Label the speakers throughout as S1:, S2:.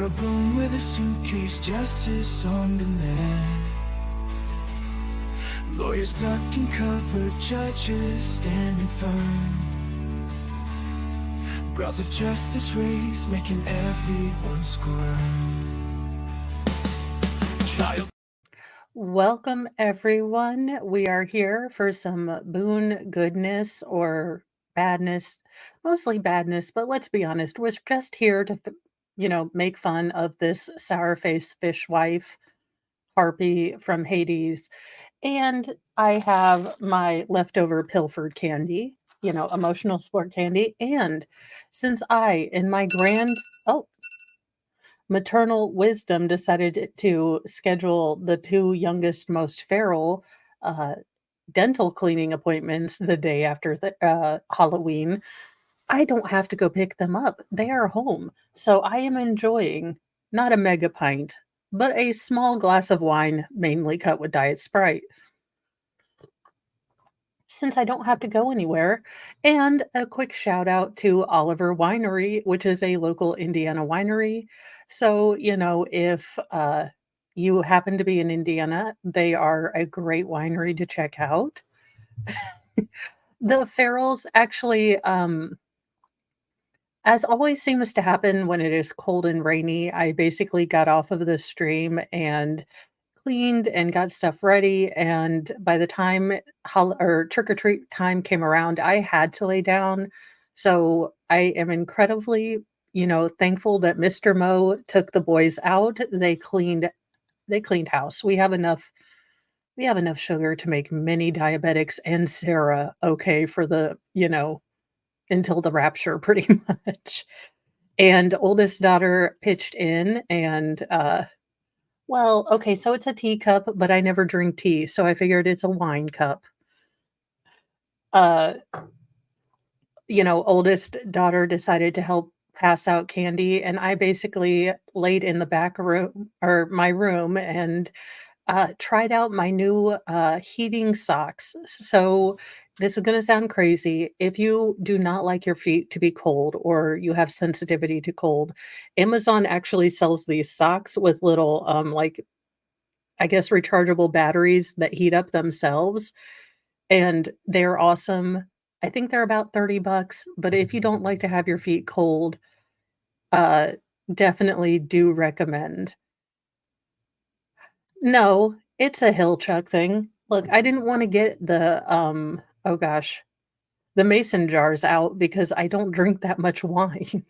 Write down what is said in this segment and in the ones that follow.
S1: Sarah Boone with a suitcase, justice on demand. Lawyers ducking cover, judges standing firm. Brows of justice raised, making everyone squirm. Child.
S2: Welcome, everyone. We are here for some Boone goodness or badness, mostly badness, but let's be honest, we're just here to, make fun of this sour faced fishwife, Harpy from Hades. And I have my leftover pilfered candy, emotional support candy. And since in my maternal wisdom, decided to schedule the two youngest, most feral uh, dental cleaning appointments the day after Halloween, I don't have to go pick them up. They are home. So I am enjoying not a mega pint, but a small glass of wine, mainly cut with Diet Sprite, since I don't have to go anywhere. And a quick shout out to Oliver Winery, which is a local Indiana winery. So, if you happen to be in Indiana, they are a great winery to check out. The ferals actually, as always seems to happen when it is cold and rainy, I basically got off of the stream and cleaned and got stuff ready, and by the time trick or treat time came around, I had to lay down. So I am incredibly, thankful that Mr. Mo took the boys out. They cleaned house. We have enough sugar to make many diabetics and Sarah okay for the, until the rapture pretty much. And oldest daughter pitched in and well, okay, so it's a teacup, but I never drink tea, so I figured it's a wine cup. Uh, Oldest daughter decided to help pass out candy, and I basically laid in the back room or my room and tried out my new heating socks. So this is going to sound crazy. If you do not like your feet to be cold or you have sensitivity to cold, Amazon actually sells these socks with little like, I guess, rechargeable batteries that heat up themselves, and they're awesome. I think they're about $30, but if you don't like to have your feet cold, uh, definitely do recommend. No, it's a hill chuck thing. Look, I didn't wanna get oh gosh, the mason jars out because I don't drink that much wine.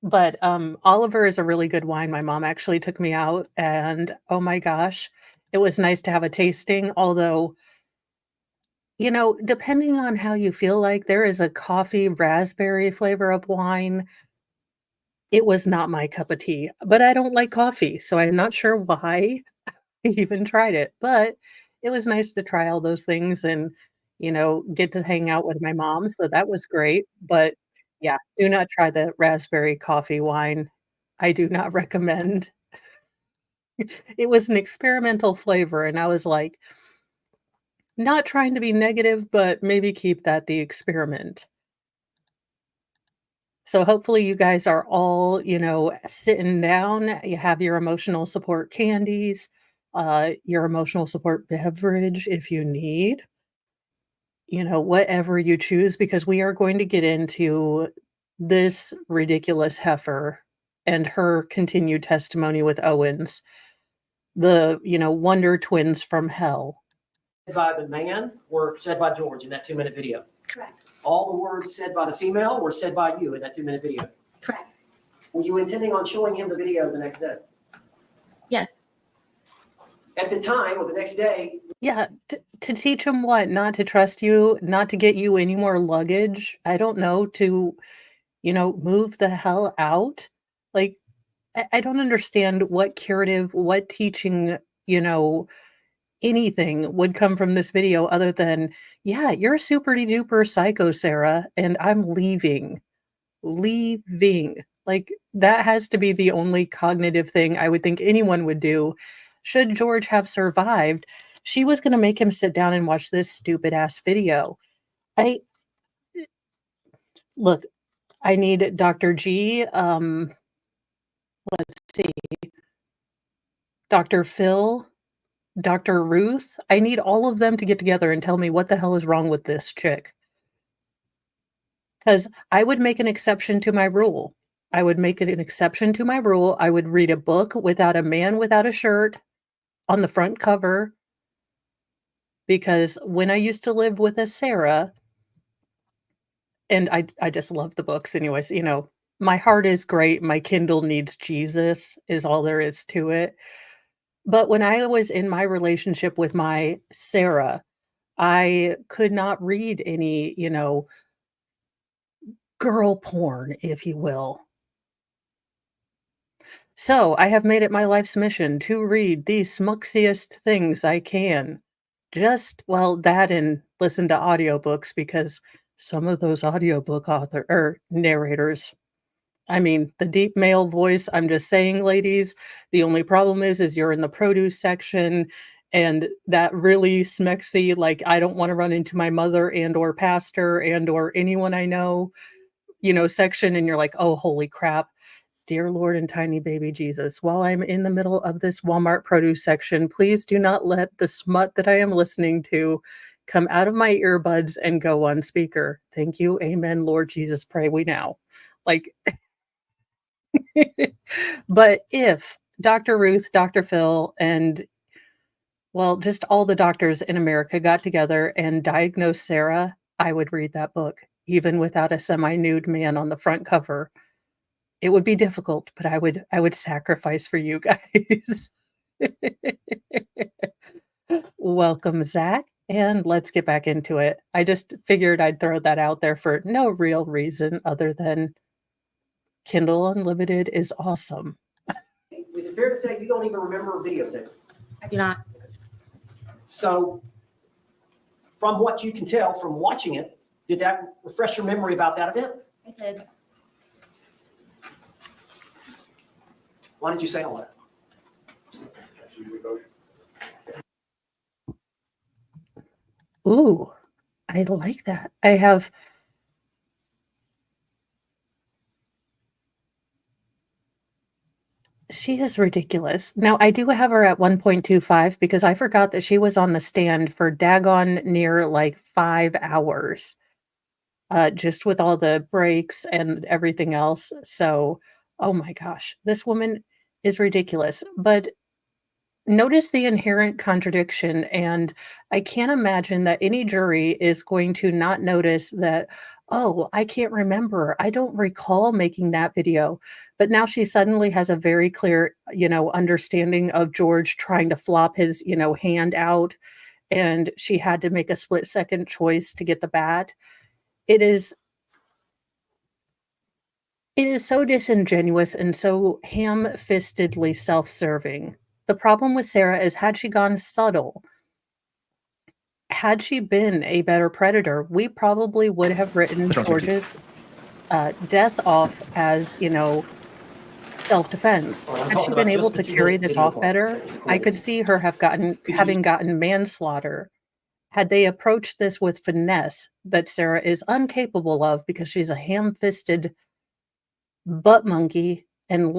S2: But, Oliver is a really good wine. My mom actually took me out, and, oh my gosh, it was nice to have a tasting, although, depending on how you feel like, there is a coffee raspberry flavor of wine. It was not my cup of tea, but I don't like coffee, so I'm not sure why I even tried it, but it was nice to try all those things and, get to hang out with my mom, so that was great, but yeah, do not try the raspberry coffee wine. I do not recommend. It was an experimental flavor, and I was like, not trying to be negative, but maybe keep that the experiment. So hopefully you guys are all, sitting down, you have your emotional support candies, your emotional support beverage if you need, whatever you choose, because we are going to get into this ridiculous heifer and her continued testimony with Owens, the, wonder twins from hell.
S3: By the man were said by George in that 2-minute video.
S4: Correct.
S3: All the words said by the female were said by you in that 2-minute video.
S4: Correct.
S3: Were you intending on showing him the video the next day?
S4: Yes.
S3: At the time or the next day?
S2: Yeah, to teach him what? Not to trust you, not to get you any more luggage. I don't know, to, move the hell out. Like, I don't understand what curative, what teaching, anything would come from this video other than, yeah, you're a super duper psycho, Sarah, and I'm leaving. Leaving. Like, that has to be the only cognitive thing I would think anyone would do. Should George have survived, she was going to make him sit down and watch this stupid ass video. Look, I need Dr. G. Let's see. Dr. Phil, Dr. Ruth. I need all of them to get together and tell me what the hell is wrong with this chick. Because I would make an exception to my rule. I would make it an exception to my rule. I would read a book without a man without a shirt on the front cover. Because when I used to live with a Sarah, and I just love the books anyways, you know, my heart is great. My Kindle needs Jesus is all there is to it. But when I was in my relationship with my Sarah, I could not read any, you know, girl porn, if you will. So I have made it my life's mission to read the smuxiest things I can. Just, well, that and listen to audiobooks because some of those audiobook author or narrators, I mean, the deep male voice, I'm just saying, ladies, the only problem is you're in the produce section and that really smexy, like, I don't want to run into my mother and or pastor and or anyone I know, you know, section. And you're like, oh, holy crap. Dear Lord and tiny baby Jesus, while I'm in the middle of this Walmart produce section, please do not let the smut that I am listening to come out of my earbuds and go on speaker. Thank you. Amen. Lord Jesus, pray we now. Like, but if Dr. Ruth, Dr. Phil, and well, just all the doctors in America got together and diagnosed Sarah, I would read that book, even without a semi-nude man on the front cover. It would be difficult, but I would sacrifice for you guys. Welcome, Zach, and let's get back into it. I just figured I'd throw that out there for no real reason other than Kindle Unlimited is awesome.
S3: Is it fair to say you don't even remember a videotape?
S4: I do not.
S3: So from what you can tell from watching it, did that refresh your memory about that event?
S4: I did.
S3: Why did you say all that?
S2: Ooh, I like that. I have she is ridiculous. Now, I do have her at 1.25 because I forgot that she was on the stand for daggone near like 5 hours, just with all the breaks and everything else. So, oh my gosh, this woman is ridiculous. But notice the inherent contradiction, and I can't imagine that any jury is going to not notice that, oh, I can't remember. I don't recall making that video. But now she suddenly has a very clear, you know, understanding of George trying to flop his, you know, hand out, and she had to make a split-second choice to get the bat. It is so disingenuous and so ham-fistedly self-serving. The problem with Sarah is had she gone subtle, had she been a better predator, we probably would have written George's death off as, you know, self-defense. Had she been able to carry this off better, I could see her having gotten manslaughter. Had they approached this with finesse that Sarah is incapable of because she's a ham-fisted butt monkey and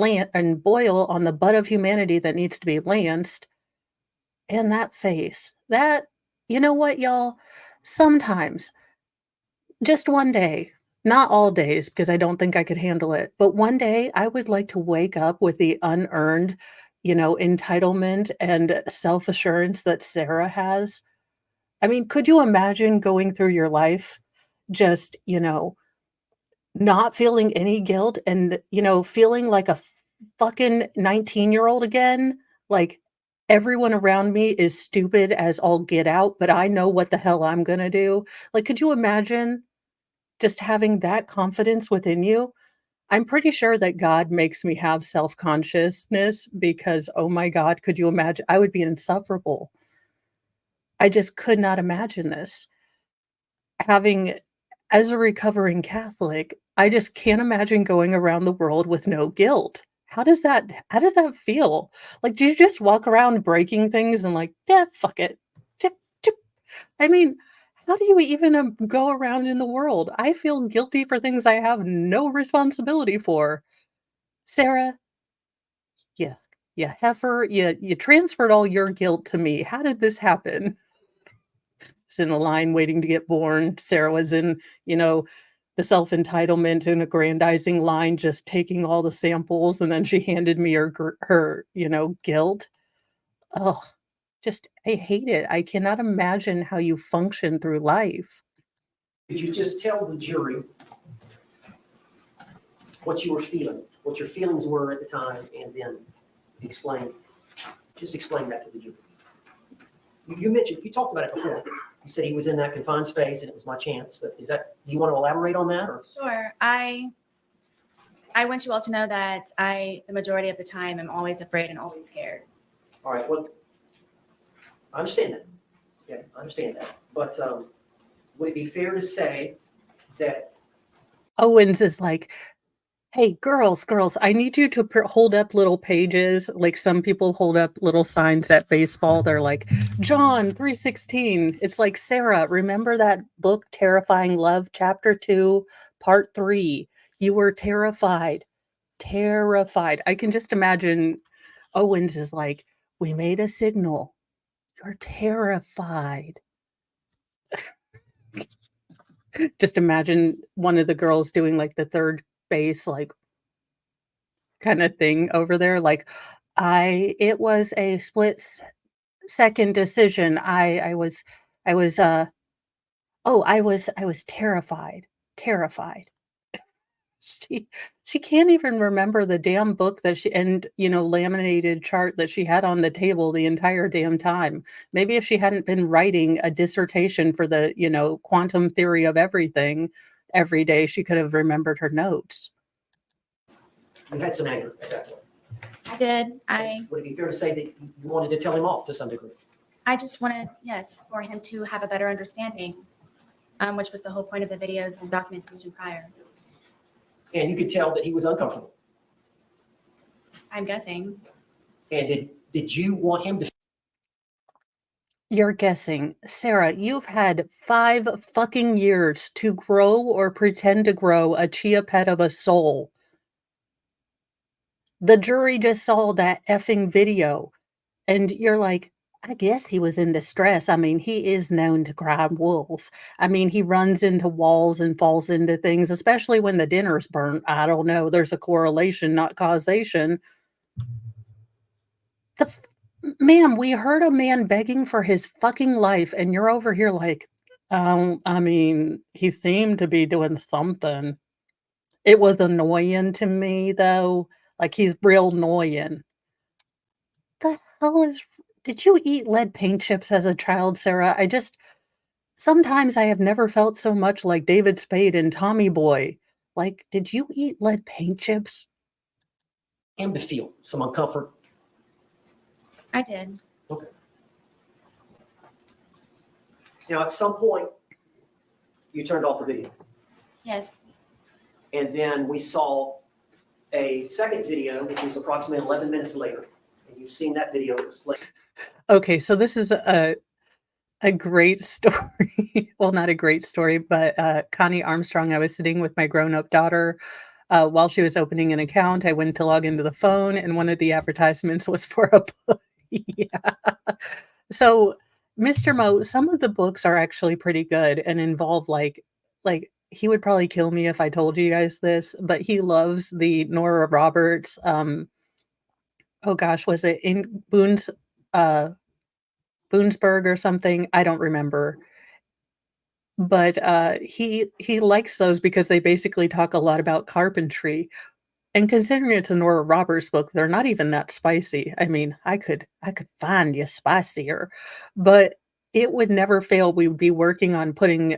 S2: boil on the butt of humanity that needs to be lanced. And that face, that, you know what, y'all? Sometimes, just one day, not all days, because I don't think I could handle it, but one day I would like to wake up with the unearned, you know, entitlement and self-assurance that Sarah has. I mean, could you imagine going through your life just, you know, not feeling any guilt and, you know, feeling like a fucking 19-year-old again? Like, everyone around me is stupid as all get out, but I know what the hell I'm gonna do. Like, could you imagine just having that confidence within you? I'm pretty sure that God makes me have self-consciousness because, oh my God, could you imagine? I would be insufferable. I just could not imagine this. Having as a recovering Catholic, I just can't imagine going around the world with no guilt. How does that feel? Like, do you just walk around breaking things and like, yeah, fuck it. Tip, tip. I mean, How do you even go around in the world? I feel guilty for things I have no responsibility for. Sarah, yeah, yeah, heifer, you transferred all your guilt to me. How did this happen? Was in the line waiting to get born. Sarah was in, the self-entitlement and aggrandizing line, just taking all the samples, and then she handed me her guilt. Oh, just I hate it. I cannot imagine how you function through life.
S3: Could you just tell the jury what you were feeling, what your feelings were at the time, and then explain that to the jury? You talked about it before. You said he was in that confined space and it was my chance, but do you want to elaborate on that? Or?
S4: Sure. I want you all to know that the majority of the time, am always afraid and always scared.
S3: All right. Well, I understand that. Yeah, I understand that. But would it be fair to say that
S2: Owens is like, hey, girls, I need you to hold up little pages. Like some people hold up little signs at baseball. They're like, John 3:16. It's like, Sarah, remember that book, Terrifying Love, Chapter 2, Part 3. You were terrified. Terrified. I can just imagine Owens is like, we made a signal. You're terrified. Just imagine one of the girls doing like the third base, like kind of thing over there. Like, it was a second decision. I was, I was terrified, terrified. She can't even remember the damn book that laminated chart that she had on the table the entire damn time. Maybe if she hadn't been writing a dissertation for the, quantum theory of everything every day, she could have remembered her notes.
S3: you had some anger at that point?
S4: I did.
S3: Would it be fair to say that you wanted to tell him off to some degree?
S4: I just wanted, yes, for him to have a better understanding, which was the whole point of the videos and documentation prior.
S3: And you could tell that he was uncomfortable.
S4: I'm guessing.
S3: And did you want him to?
S2: You're guessing. Sarah, you've had 5 fucking years to grow or pretend to grow a chia pet of a soul. The jury just saw that effing video, and you're like, I guess he was in distress. I mean, he is known to cry wolf. I mean, he runs into walls and falls into things, especially when the dinner's burnt. I don't know. There's a correlation, not causation. Ma'am, we heard a man begging for his fucking life, and you're over here like, I mean, he seemed to be doing something. It was annoying to me, though. Like, he's real annoying. The hell did you eat lead paint chips as a child, Sarah? Sometimes I have never felt so much like David Spade and Tommy Boy. Like, did you eat lead paint chips?
S3: Him to feel some uncomfort.
S4: I did.
S3: Okay. Now, at some point, you turned off the video.
S4: Yes.
S3: And then we saw a second video, which was approximately 11 minutes later. And you've seen that video. It was played.
S2: Okay, so this is a great story. Well, not a great story, but Connie Armstrong, I was sitting with my grown-up daughter while she was opening an account. I went to log into the phone, and one of the advertisements was for a book. Yeah. So, Mr. Mo, some of the books are actually pretty good and involve like he would probably kill me if I told you guys this, but he loves the Nora Roberts. Oh gosh, was it in Boonesburg or something? I don't remember. But he likes those because they basically talk a lot about carpentry. And considering it's a Nora Roberts book, they're not even that spicy. I mean, I could find you spicier, but it would never fail. We would be working on putting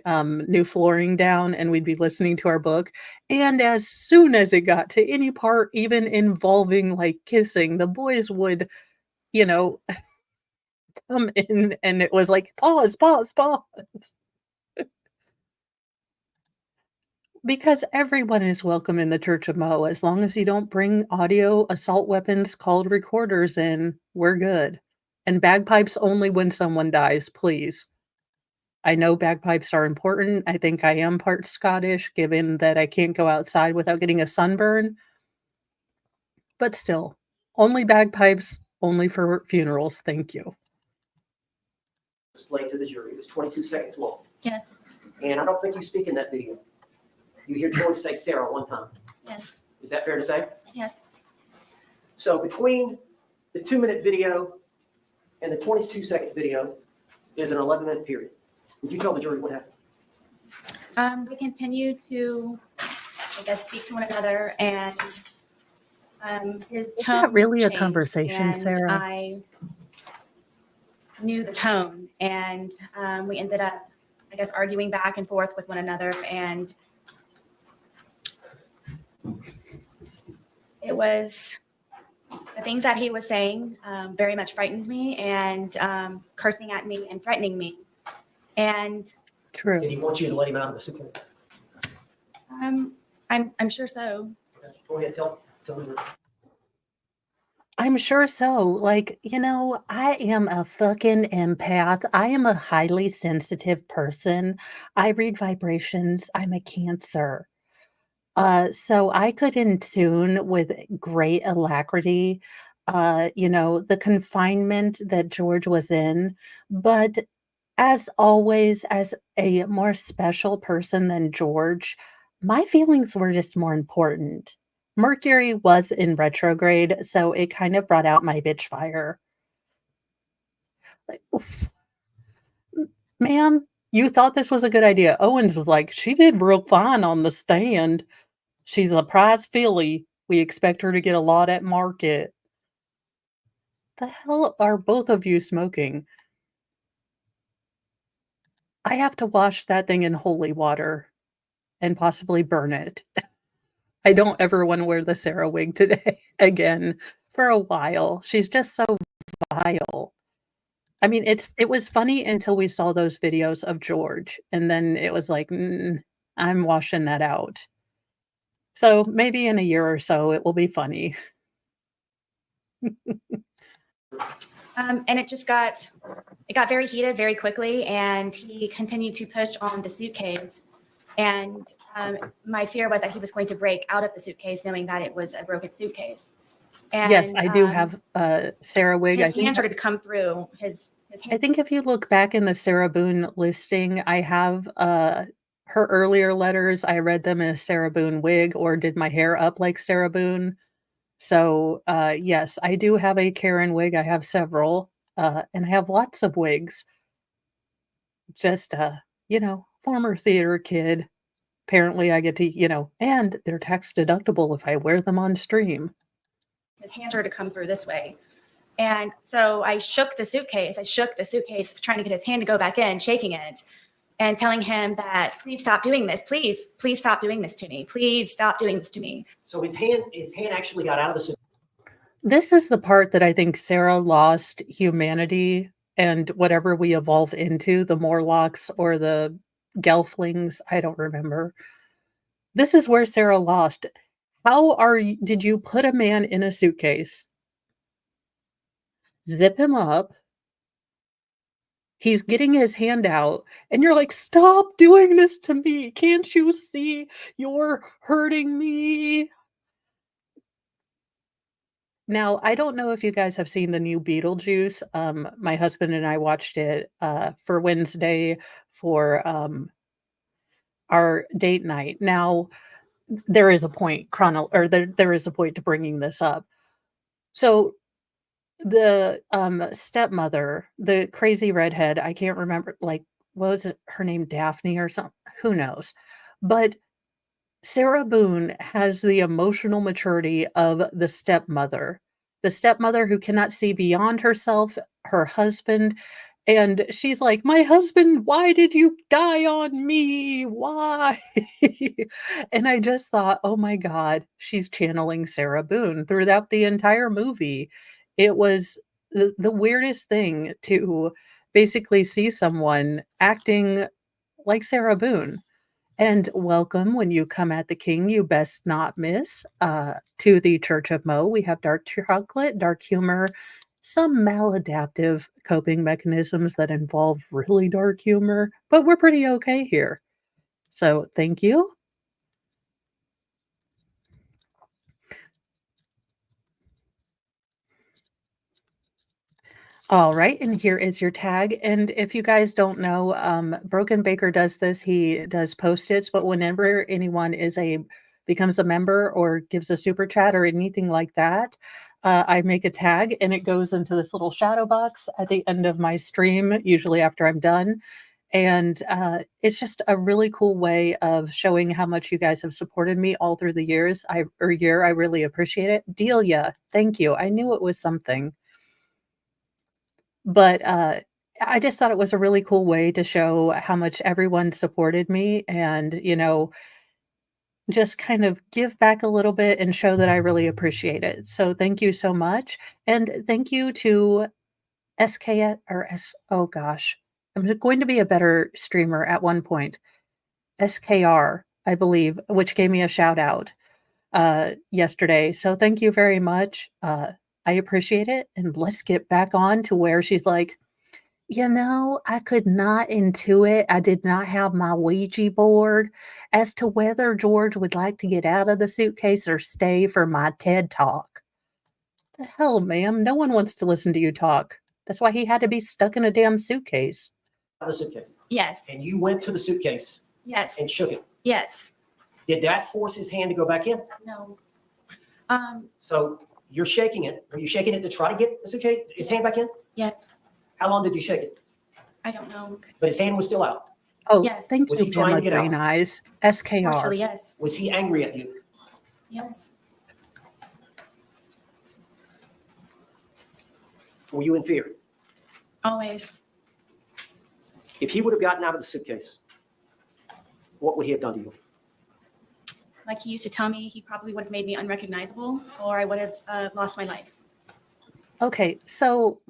S2: new flooring down, and we'd be listening to our book. And as soon as it got to any part, even involving like kissing, the boys would, come in, and it was like, pause. Because everyone is welcome in the Church of Mo. As long as you don't bring audio assault weapons called recorders in, we're good. And bagpipes only when someone dies, please. I know bagpipes are important. I think I am part Scottish, given that I can't go outside without getting a sunburn. But still, only bagpipes, only for funerals. Thank you.
S3: Displayed to the jury. It was 22 seconds long.
S4: Yes,
S3: And I don't think you speak in that video. You hear George say Sarah one time.
S4: yes,
S3: Is that fair to say?
S4: yes.
S3: So between the 2-minute video and the 22-second video is an 11-minute period. Would you tell the jury what happened?
S4: We continue to, I guess, speak to one another, and his
S2: Is
S4: tone
S2: that really a
S4: changed,
S2: conversation,
S4: and
S2: Sarah?
S4: I knew the tone, and we ended up, I guess, arguing back and forth with one another, and it was the things that he was saying very much frightened me, and cursing at me and threatening me, and
S2: True.
S3: Did he want you to let him out of the suitcase?
S4: I'm sure so.
S3: Go ahead, tell the jury.
S2: I'm sure so. Like, I am a fucking empath. I am a highly sensitive person. I read vibrations. I'm a Cancer. So I could tune with great alacrity, the confinement that George was in. But as always, as a more special person than George, my feelings were just more important. Mercury was in retrograde, so it kind of brought out my bitch fire. Like, oof. Ma'am, you thought this was a good idea. Owens was like, she did real fine on the stand. She's a prize filly. We expect her to get a lot at market. The hell are both of you smoking? I have to wash that thing in holy water and possibly burn it. I don't ever want to wear the Sarah wig today again for a while. She's just so vile. I mean, it was funny until we saw those videos of George, and then it was like, I'm washing that out. So maybe in a year or so, it will be funny.
S4: And it got very heated very quickly, and he continued to push on the suitcase. And my fear was that he was going to break out of the suitcase, knowing that it was a broken suitcase. And,
S2: Yes, I do have Sarah wig.
S4: his hand started to come through his
S2: I
S4: hand.
S2: think if you look back in the Sarah Boone listing, I have her earlier letters. I read them in a Sarah Boone wig or did my hair up like Sarah Boone. So yes, I do have a Karen wig. I have several, and I have lots of wigs. Just former theater kid. Apparently, I get to and they're tax deductible if I wear them on stream.
S4: His hand started to come through this way. And so I shook the suitcase. Trying to get his hand to go back in, shaking it, and telling him that, please stop doing this. Please stop doing this to me. Please stop doing this to me.
S3: So his hand actually got out of the suitcase.
S2: This is the part that I think Sarah lost humanity and whatever we evolve into, the Morlocks or the Gelflings, I don't remember. This is where Sarah lost. Did you put a man in a suitcase, zip him up, he's getting his hand out, and you're like, stop doing this to me. Can't you see you're hurting me? Now, I don't know if you guys have seen the new Beetlejuice. My husband and I watched it for Wednesday for our date night. Now, there is a point there is a point to bringing this up. So the stepmother, the crazy redhead, I can't remember, like, what was it, her name, Daphne or something? Who knows? But Sarah Boone has the emotional maturity of the stepmother who cannot see beyond herself, her husband. And she's like, my husband, why did you die on me? Why? And I just thought, oh my God, she's channeling Sarah Boone throughout the entire movie. It was the weirdest thing to basically see someone acting like Sarah Boone. And welcome when you come at the king, you best not miss to the Church of Mo. We have dark chocolate, dark humor, some maladaptive coping mechanisms that involve really dark humor, but we're pretty okay here. So thank you. All right, and here is your tag. And if you guys don't know, Broken Baker does this. He does post-its, but whenever anyone becomes a member or gives a super chat or anything like that, I make a tag and it goes into this little shadow box at the end of my stream, usually after I'm done. And it's just a really cool way of showing how much you guys have supported me all through the years. I really appreciate it. Delia, thank you. I knew it was something. But, I just thought it was a really cool way to show how much everyone supported me and, just kind of give back a little bit and show that I really appreciate it. So thank you so much. And thank you to SK or S oh gosh, I'm going to be a better streamer at one point. SKR, I believe, which gave me a shout out, yesterday. So thank you very much. I appreciate it. And let's get back on to where she's like, I could not intuit. I did not have my Ouija board as to whether George would like to get out of the suitcase or stay for my TED talk. The hell, ma'am? No one wants to listen to you talk. That's why he had to be stuck in a damn suitcase.
S3: The suitcase.
S4: Yes.
S3: And you went to the suitcase
S4: Yes.
S3: and shook it.
S4: Yes.
S3: Did that force his hand to go back in?
S4: No.
S3: So you're shaking it. Are you shaking it to try to get the suitcase, his hand back in?
S4: Yes.
S3: How long did you shake it?
S4: I don't know.
S3: But his hand was still out.
S2: Oh,
S4: Yes.
S2: thank
S3: Was
S2: you,
S3: he trying to
S2: Gemma
S3: get out?
S2: Green Eyes. SKR.
S4: Forcefully, yes.
S3: Was he angry at you?
S4: Yes.
S3: Were you in fear?
S4: Always.
S3: If he would have gotten out of the suitcase, what would he have done to you?
S4: Like he used to tell me, he probably would have made me unrecognizable, or I would have lost my life.
S2: Okay, so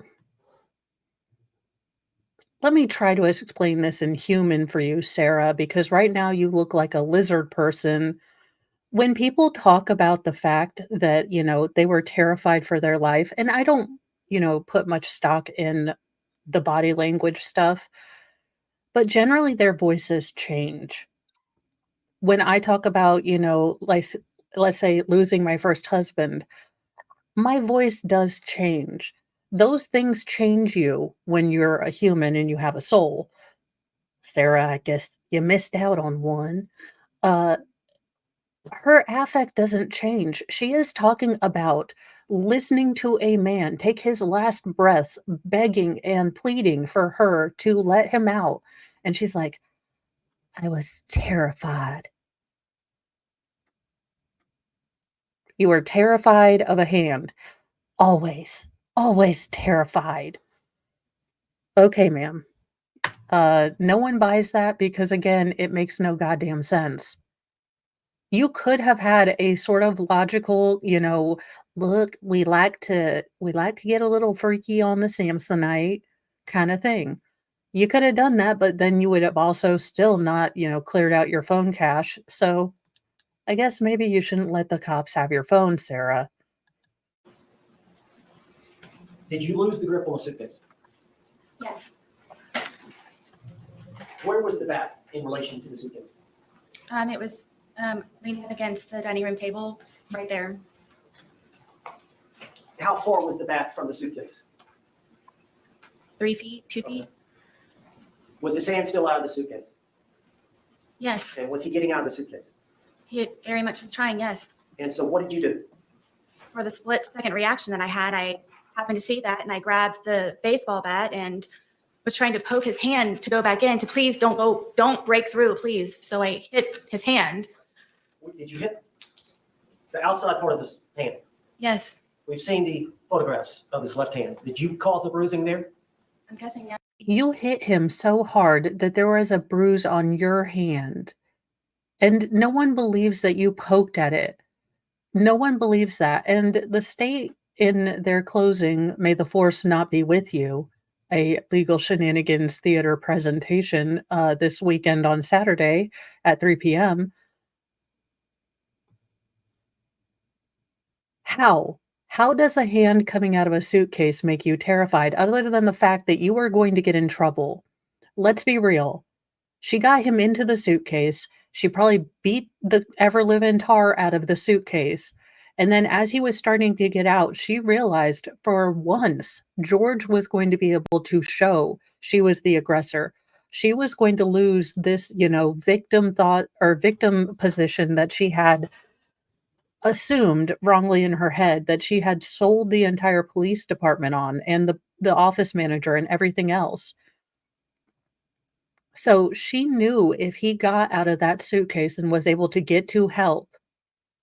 S2: let me try to explain this in human for you, Sarah, because right now you look like a lizard person. When people talk about the fact that, they were terrified for their life, and I don't, put much stock in the body language stuff, but generally their voices change. When I talk about, like, let's say losing my first husband, my voice does change. Those things change you when you're a human and you have a soul. Sarah, I guess you missed out on one. Uh, her affect doesn't change. She is talking about listening to a man take his last breaths, begging and pleading for her to let him out. And she's like, I was terrified. You were terrified of a hand. Always, always terrified. Okay, ma'am. No one buys that because, again, it makes no goddamn sense. You could have had a sort of logical, look, we like to get a little freaky on the Samsonite kind of thing. You could have done that, but then you would have also still not, cleared out your phone cache. So I guess maybe you shouldn't let the cops have your phone, Sarah.
S3: Did you lose the grip on the suitcase?
S4: Yes.
S3: Where was the bat in relation to the suitcase?
S4: It was leaning against the dining room table right there.
S3: How far was the bat from the suitcase?
S4: 3 feet, 2 feet.
S3: Was his hand still out of the suitcase?
S4: Yes.
S3: And was he getting out of the suitcase?
S4: He very much was trying, yes.
S3: And so what did you do?
S4: For the split second reaction that I had, I happened to see that and I grabbed the baseball bat and was trying to poke his hand to go back in to please don't break through, please. So I hit his hand.
S3: Did you hit the outside part of his hand?
S4: Yes.
S3: We've seen the photographs of his left hand. Did you cause the bruising there?
S4: I'm guessing yes.
S2: You hit him so hard that there was a bruise on your hand. And no one believes that you poked at it. No one believes that. And the state, in their closing, May the Force Not Be With You, a legal shenanigans theater presentation this weekend on Saturday at 3 p.m. How How does a hand coming out of a suitcase make you terrified other than the fact that you are going to get in trouble? Let's be real. She got him into the suitcase. She probably beat the ever-living tar out of the suitcase. And then as he was starting to get out, she realized for once George was going to be able to show she was the aggressor. She was going to lose this, victim thought or victim position that she had assumed wrongly in her head that she had sold the entire police department on and the office manager and everything else. So she knew if he got out of that suitcase and was able to get to help,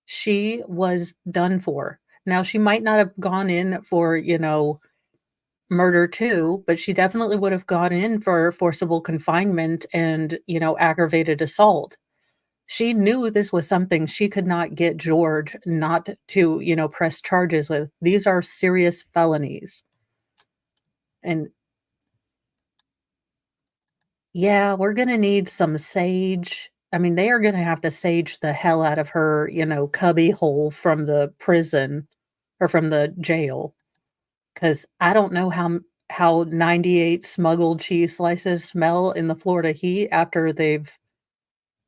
S2: she was done for. Now, she might not have gone in for, murder too, but she definitely would have gone in for forcible confinement and, aggravated assault. She knew this was something she could not get George not to, press charges with. These are serious felonies. And yeah, we're gonna need some sage. I mean, they are gonna have to sage the hell out of her, cubby hole from the prison or from the jail. Because I don't know how 98 smuggled cheese slices smell in the Florida heat after they've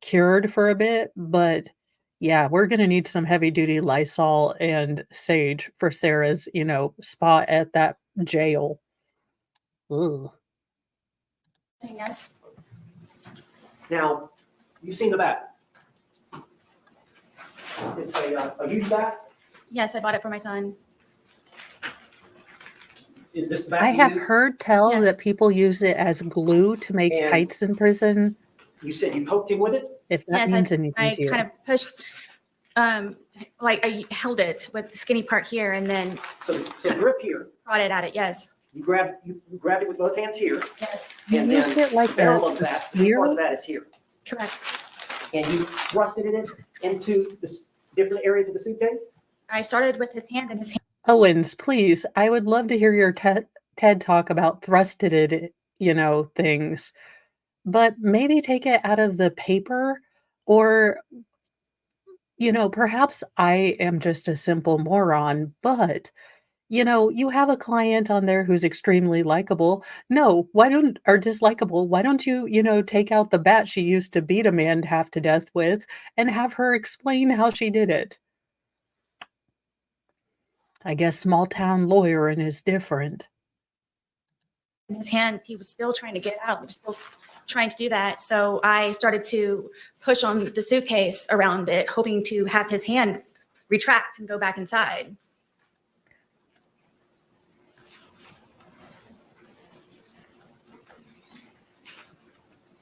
S2: cured for a bit, but yeah, we're gonna need some heavy duty Lysol and sage for Sarah's, spot at that jail. Ugh.
S4: Yes.
S3: Now, you've seen the bat. It's a huge bat.
S4: Yes, I bought it for my son.
S3: Is this the bat?
S2: I
S3: you
S2: have
S3: use?
S2: heard tell
S4: Yes.
S2: that people use it as glue to make
S3: And-
S2: kites in prison,
S3: You said you poked him with it?
S2: if that
S4: Yes,
S2: means anything
S4: I
S2: to you.
S4: kind of pushed, like I held it with the skinny part here and then
S3: So grip here.
S4: brought it at it. Yes,
S3: You grabbed it with both hands here.
S4: yes,
S2: You
S3: and
S2: used
S3: then
S2: it like
S3: the barrel
S2: a
S3: of that,
S2: spear?
S3: part of that is here.
S4: correct.
S3: And you thrusted it into the different areas of the suitcase?
S4: I started with his hand and his hand.
S2: Owens, please, I would love to hear your TED talk about thrusted, things, but maybe take it out of the paper or, perhaps I am just a simple moron, but you have a client on there who's extremely likable. No, why don't or dislikable? Why don't you, take out the bat she used to beat a man half to death with and have her explain how she did it? I guess small town lawyering is different.
S4: In his hand, he was still trying to get out. He was still trying to do that. So I started to push on the suitcase around it, hoping to have his hand retract and go back inside.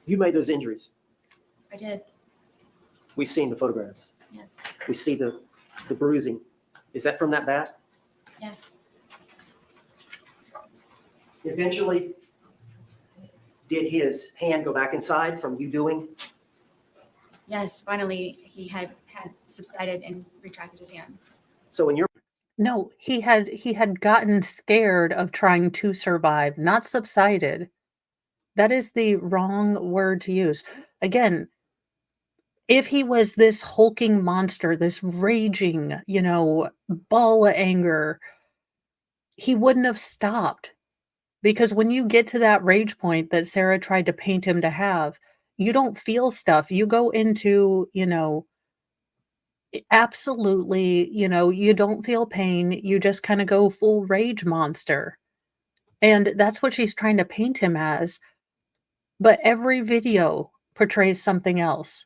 S3: You made those injuries.
S4: I did.
S3: We've seen the photographs.
S4: Yes,
S3: We see the bruising. Is that from that bat?
S4: yes,
S3: Eventually, did his hand go back inside from you doing?
S4: yes. Finally, he had subsided and retracted his hand.
S3: So in your,
S2: No, he had gotten scared of trying to survive, not subsided. That is the wrong word to use. Again, if he was this hulking monster, this raging, ball of anger, he wouldn't have stopped. Because when you get to that rage point that Sarah tried to paint him to have, you don't feel stuff. You go into, absolutely, you don't feel pain. You just kind of go full rage monster. And that's what she's trying to paint him as. But every video portrays something else.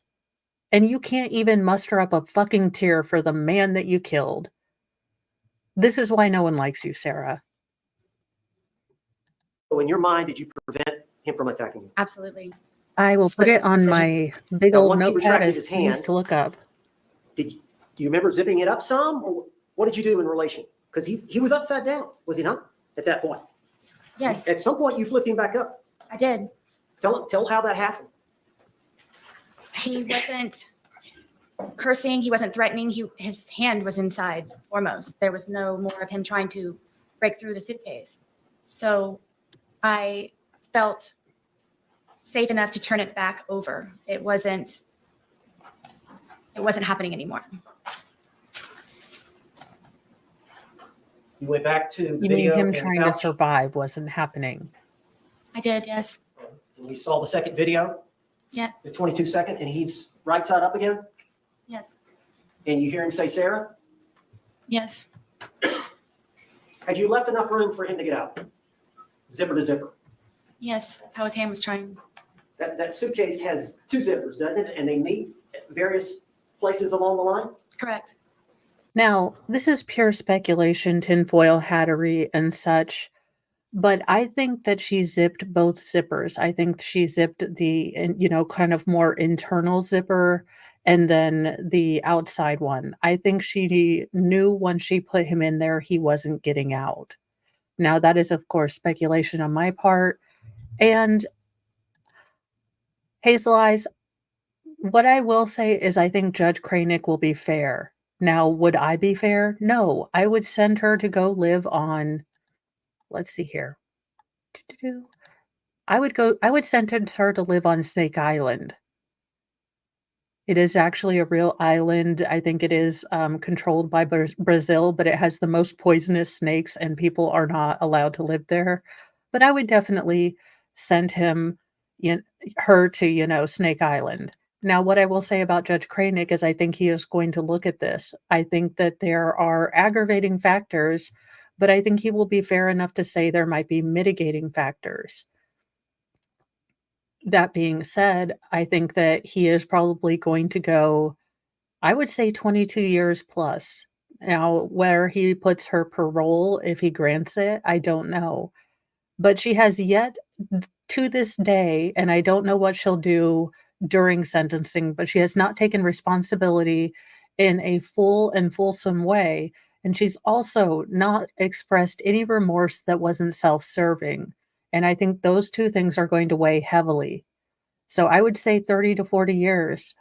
S2: And you can't even muster up a fucking tear for the man that you killed. This is why no one likes you, Sarah.
S3: so in your mind, did you prevent him from attacking you?
S4: Absolutely.
S2: I will put
S4: Split
S2: it on
S4: decision.
S2: my big
S3: Now,
S2: old
S3: once he
S2: notepad
S3: retracted
S2: as
S3: his
S2: things
S3: hand-
S2: to look up.
S3: Do you remember zipping it up some, or what did you do in relation? Because he was upside down, was he not, at that point?
S4: Yes,
S3: At some point, you flipped him back up.
S4: I did.
S3: Tell how that happened.
S4: He wasn't cursing. He wasn't threatening. His hand was inside foremost. There was no more of him trying to break through the suitcase. So I felt safe enough to turn it back over. It wasn't happening anymore.
S3: You went back to the
S2: You mean
S3: video
S2: him
S3: and the
S2: trying to
S3: couch,
S2: survive wasn't happening?
S4: I did, yes.
S3: and we saw the second video,
S4: Yes.
S3: the 22-second, and he's right side up again,
S4: Yes.
S3: and you hear him say, Sarah,
S4: Yes.
S3: had you left enough room for him to get out? Zipper to zipper.
S4: Yes. That's how his hand was trying.
S3: That suitcase has two zippers, doesn't it? And they meet at various places along the line?
S4: Correct.
S2: Now, this is pure speculation, tinfoil hattery and such, but I think that she zipped both zippers. I think she zipped the, kind of more internal zipper and then the outside one. I think she knew once she put him in there, he wasn't getting out. Now, that is, of course, speculation on my part. And Hazel Eyes, what I will say is I think Judge Cranick will be fair. Now, would I be fair? No, I would send her to go live on, let's see here. I would sentence her to live on Snake Island. It is actually a real island. I think it is controlled by Brazil, but it has the most poisonous snakes and people are not allowed to live there. But I would definitely send her to, Snake Island. Now, what I will say about Judge Cranick is I think he is going to look at this. I think that there are aggravating factors, but I think he will be fair enough to say there might be mitigating factors. That being said, I think that he is probably going to go, I would say 22 years plus. Now, where he puts her parole, if he grants it, I don't know. But she has yet to this day, and I don't know what she'll do during sentencing, but she has not taken responsibility in a full and fulsome way. And she's also not expressed any remorse that wasn't self-serving. And I think those two things are going to weigh heavily. So I would say 30 to 40 years.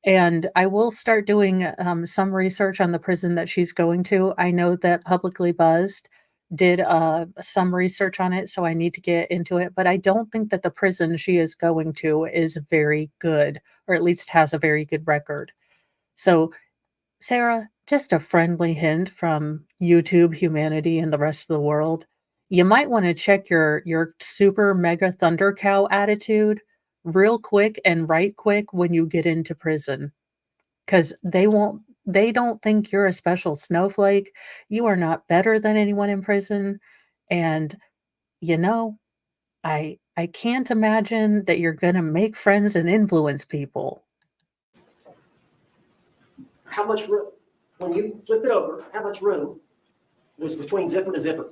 S2: And I will start doing some research on the prison that she's going to. I know that Publicly Buzzed did some research on it, so I need to get into it. But I don't think that the prison she is going to is very good, or at least has a very good record. So, Sarah, just a friendly hint from YouTube, humanity, and the rest of the world. You might want to check your super mega thunder cow attitude real quick and right quick when you get into prison. Because they don't think you're a special snowflake. You are not better than anyone in prison. And, I can't imagine that you're going to make friends and influence people.
S3: How much room, when you flipped it over, how much room was between zipper to zipper?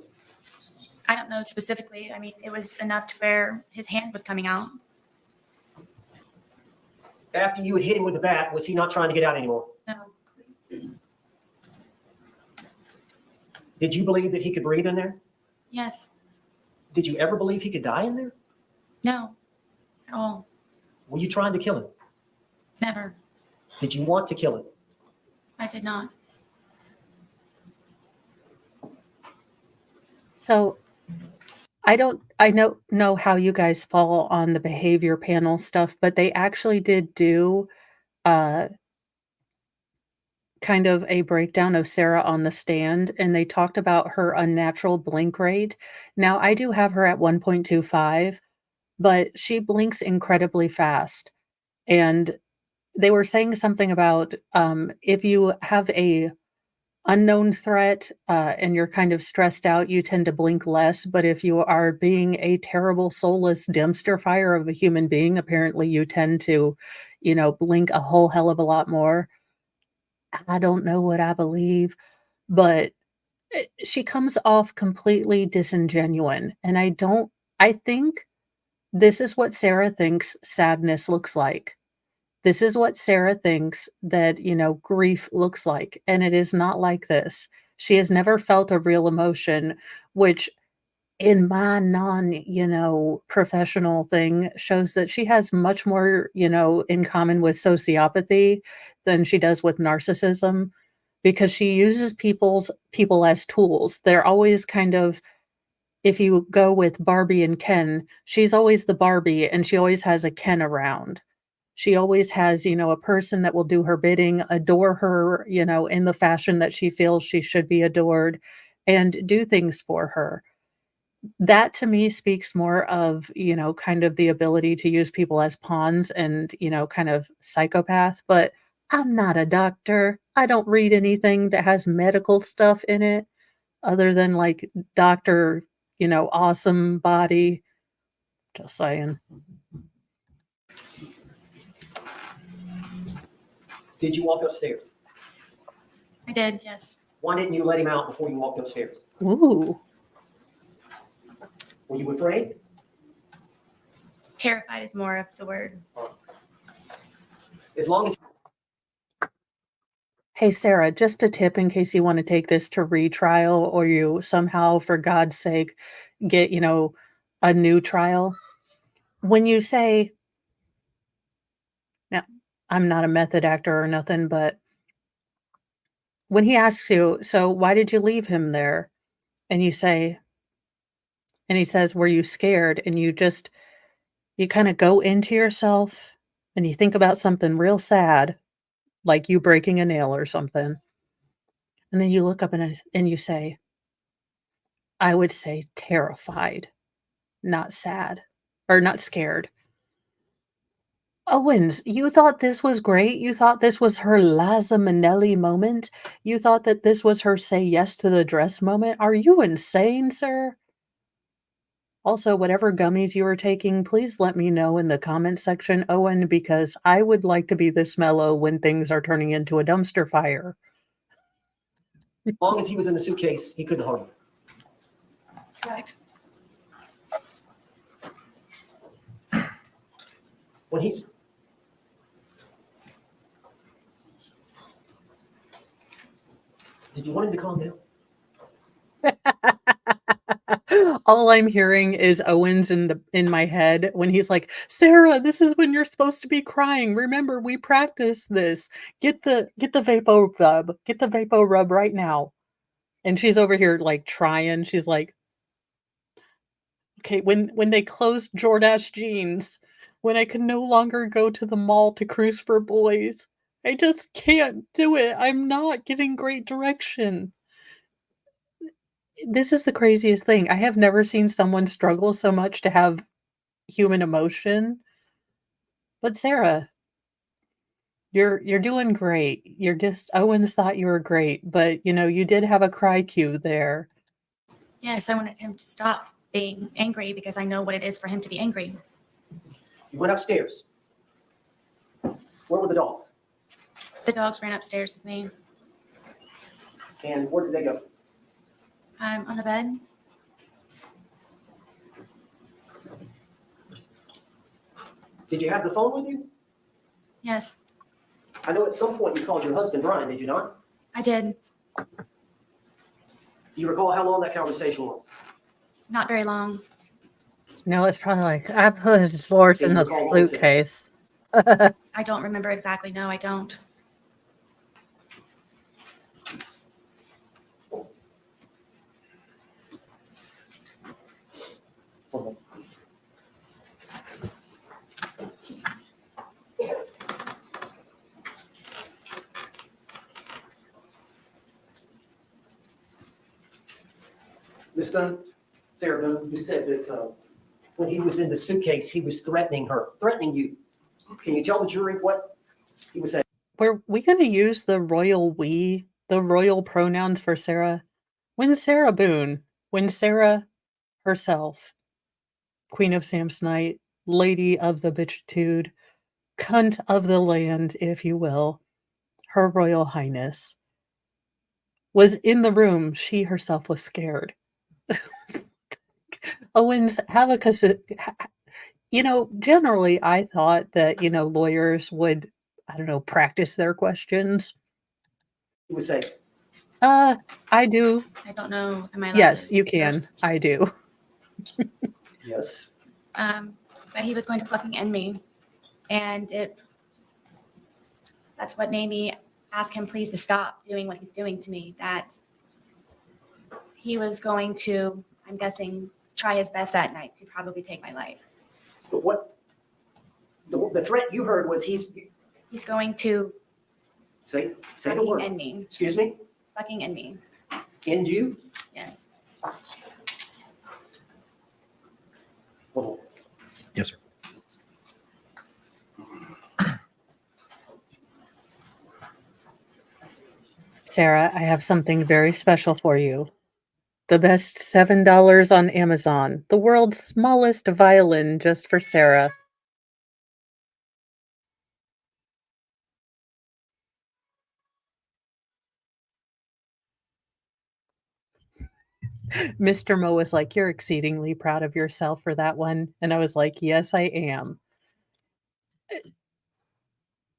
S4: I don't know specifically. I mean, it was enough to where his hand was coming out.
S3: After you had hit him with the bat, was he not trying to get out anymore?
S4: No.
S3: Did you believe that he could breathe in there?
S4: Yes.
S3: Did you ever believe he could die in there?
S4: No. At all.
S3: Were you trying to kill him?
S4: Never.
S3: Did you want to kill him?
S4: I did not.
S2: So I don't know how you guys fall on the behavior panel stuff, but they actually did do kind of a breakdown of Sarah on the stand, and they talked about her unnatural blink rate. Now, I do have her at 1.25, but she blinks incredibly fast. And they were saying something about if you have a unknown threat and you're kind of stressed out, you tend to blink less. But if you are being a terrible, soulless dumpster fire of a human being, apparently you tend to, blink a whole hell of a lot more. I don't know what I believe, but she comes off completely disingenuine. And I think this is what Sarah thinks sadness looks like. This is what Sarah thinks that, grief looks like. And it is not like this. She has never felt a real emotion, which in my professional thing shows that she has much more, in common with sociopathy than she does with narcissism, because she uses people as tools. They're always kind of, if you go with Barbie and Ken, she's always the Barbie and she always has a Ken around. She always has, a person that will do her bidding, adore her, in the fashion that she feels she should be adored. and do things for her. That to me speaks more of, kind of the ability to use people as pawns and, kind of psychopath. But I'm not a doctor. I don't read anything that has medical stuff in it other than like doctor, awesome body. Just saying.
S3: Did you walk upstairs?
S4: I did, yes.
S3: Why didn't you let him out before you walked upstairs?
S2: Ooh.
S3: Were you afraid?
S4: Terrified is more of the word.
S3: As long as
S2: Hey, Sarah, just a tip in case you want to take this to retrial or you somehow, for God's sake, get, a new trial. When you say, now, I'm not a method actor or nothing, but when he asks you, so why did you leave him there? And you say, and he says, were you scared? And you kind of go into yourself and you think about something real sad, like you breaking a nail or something. And then you look up and you say, I would say terrified, not sad, or not scared. Owens, you thought this was great? You thought this was her Liza Minnelli moment? You thought that this was her say yes to the dress moment? Are you insane, sir? Also, whatever gummies you were taking, please let me know in the comment section, Owen, because I would like to be this mellow when things are turning into a dumpster fire.
S3: As long as he was in the suitcase, he couldn't harm you.
S4: Correct.
S3: When he's did you want him to calm down?
S2: All I'm hearing is Owens in my head when he's like, Sarah, this is when you're supposed to be crying. Remember, we practiced this. Get the Vapo rub. Get the Vapo rub right now. And she's over here like trying. She's like, okay, when they closed Jordache Jeans, when I can no longer go to the mall to cruise for boys, I just can't do it. I'm not getting great direction. This is the craziest thing. I have never seen someone struggle so much to have human emotion. But Sarah, you're doing great. Owens thought you were great, but you did have a cry cue there.
S4: Yes, I wanted him to stop being angry because I know what it is for him to be angry.
S3: You went upstairs. Where were the dogs?
S4: The dogs ran upstairs with me.
S3: And where did they go?
S4: On the bed.
S3: Did you have the phone with you?
S4: Yes,
S3: I know at some point you called your husband, Brian, did you not?
S4: I did.
S3: Do you recall how long that conversation was?
S4: Not very long.
S2: No, it's probably like, I put his horse in the suitcase.
S4: I don't remember exactly. No, I don't.
S3: Miss Boone, Sarah Boone, you said that when he was in the suitcase, he was threatening you. Can you tell the jury what he was saying?
S2: Were we going to use the royal we, the royal pronouns for Sarah? When Sarah Boone, when Sarah herself, Queen of Samsonite, Lady of the Bitchitude, cunt of the land, if you will, Her Royal Highness, was in the room, she herself was scared. Owens, generally I thought that, lawyers would, I don't know, practice their questions.
S3: He was saying,
S2: I do.
S4: I don't know. Am I allowed
S2: Yes,
S4: to
S2: you can.
S4: curse?
S2: I do.
S3: yes.
S4: But he was going to fucking end me. And that's what made me ask him please to stop doing what he's doing to me. That he was going to, I'm guessing, try his best that night to probably take my life.
S3: But what the threat you heard was he's
S4: going to
S3: say the
S4: fucking
S3: word.
S4: end me.
S3: Excuse me?
S4: Fucking end me.
S3: End you?
S4: Yes.
S3: Well,
S5: Yes, sir.
S2: Sarah, I have something very special for you. The best $7 on Amazon. The world's smallest violin just for Sarah. Mr. Mo was like, "You're exceedingly proud of yourself for that one." And I was like, "Yes, I am."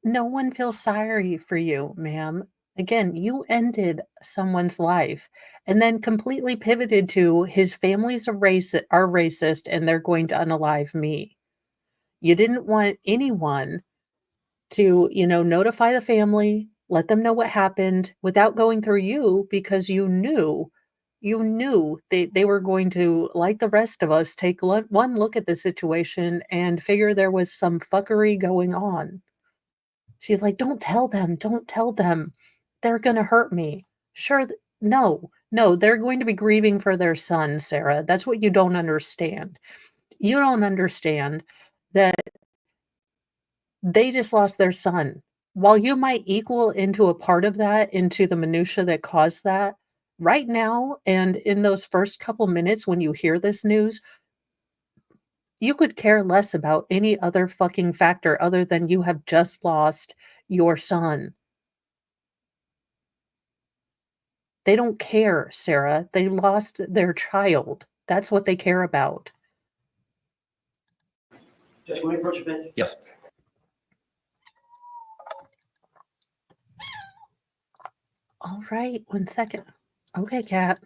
S2: No one feels sorry for you, ma'am. Again, you ended someone's life and then completely pivoted to his family's are racist and they're going to unalive me. You didn't want anyone to, notify the family, let them know what happened without going through you because you knew they were going to, like the rest of us, take one look at the situation and figure there was some fuckery going on. She's like, "Don't tell them, don't tell them. They're gonna hurt me." Sure, no, they're going to be grieving for their son, Sarah. That's what you don't understand. You don't understand that they just lost their son. While you might equal into a part of that, into the minutia that caused that, right now and in those first couple minutes when you hear this news, you could care less about any other fucking factor other than you have just lost your son. They don't care, Sarah. They lost their child. That's what they care about.
S3: Judge, when we approach the bench,
S5: Yes.
S2: All right, 1 second. Okay, Kat.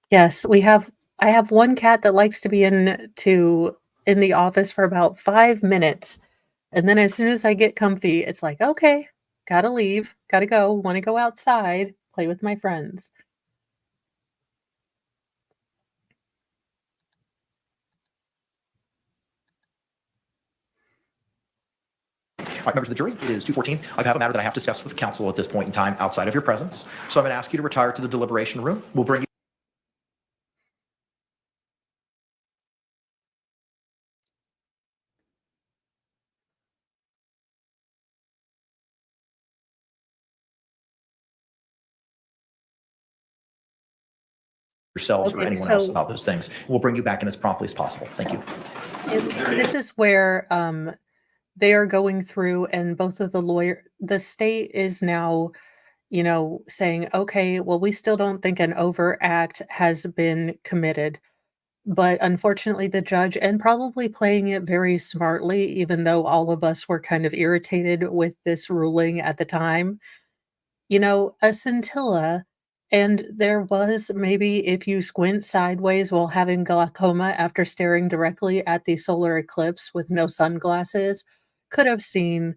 S2: Yes, I have one cat that likes to be in the office for about 5 minutes, and then as soon as I get comfy, it's like, "Okay, gotta leave, gotta go, wanna go outside, play with my friends."
S5: All right, members of the jury, it is 2:14. I've had a matter that I have to discuss with counsel at this point in time outside of your presence. So I'm going to ask you to retire to the deliberation room. We'll bring you yourselves or
S2: Okay,
S5: anyone else
S2: so
S5: about those things. We'll bring you back in as promptly as possible. Thank you.
S2: this is where, they are going through and both of the state is now, saying, "Okay, well, we still don't think an overt act has been committed." But unfortunately, the judge and probably playing it very smartly, even though all of us were kind of irritated with this ruling at the time, a scintilla, and there was maybe if you squint sideways while having glaucoma after staring directly at the solar eclipse with no sunglasses, could have seen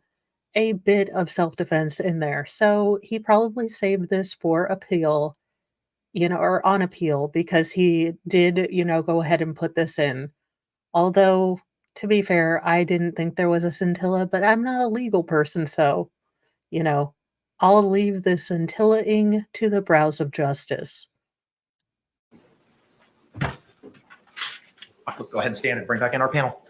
S2: a bit of self-defense in there. So he probably saved this for appeal, or on appeal because he did, go ahead and put this in. Although, to be fair, I didn't think there was a scintilla, but I'm not a legal person, so, you know, I'll leave the scintillaing to the brows of justice.
S5: Let's go ahead and stand and bring back in our panel.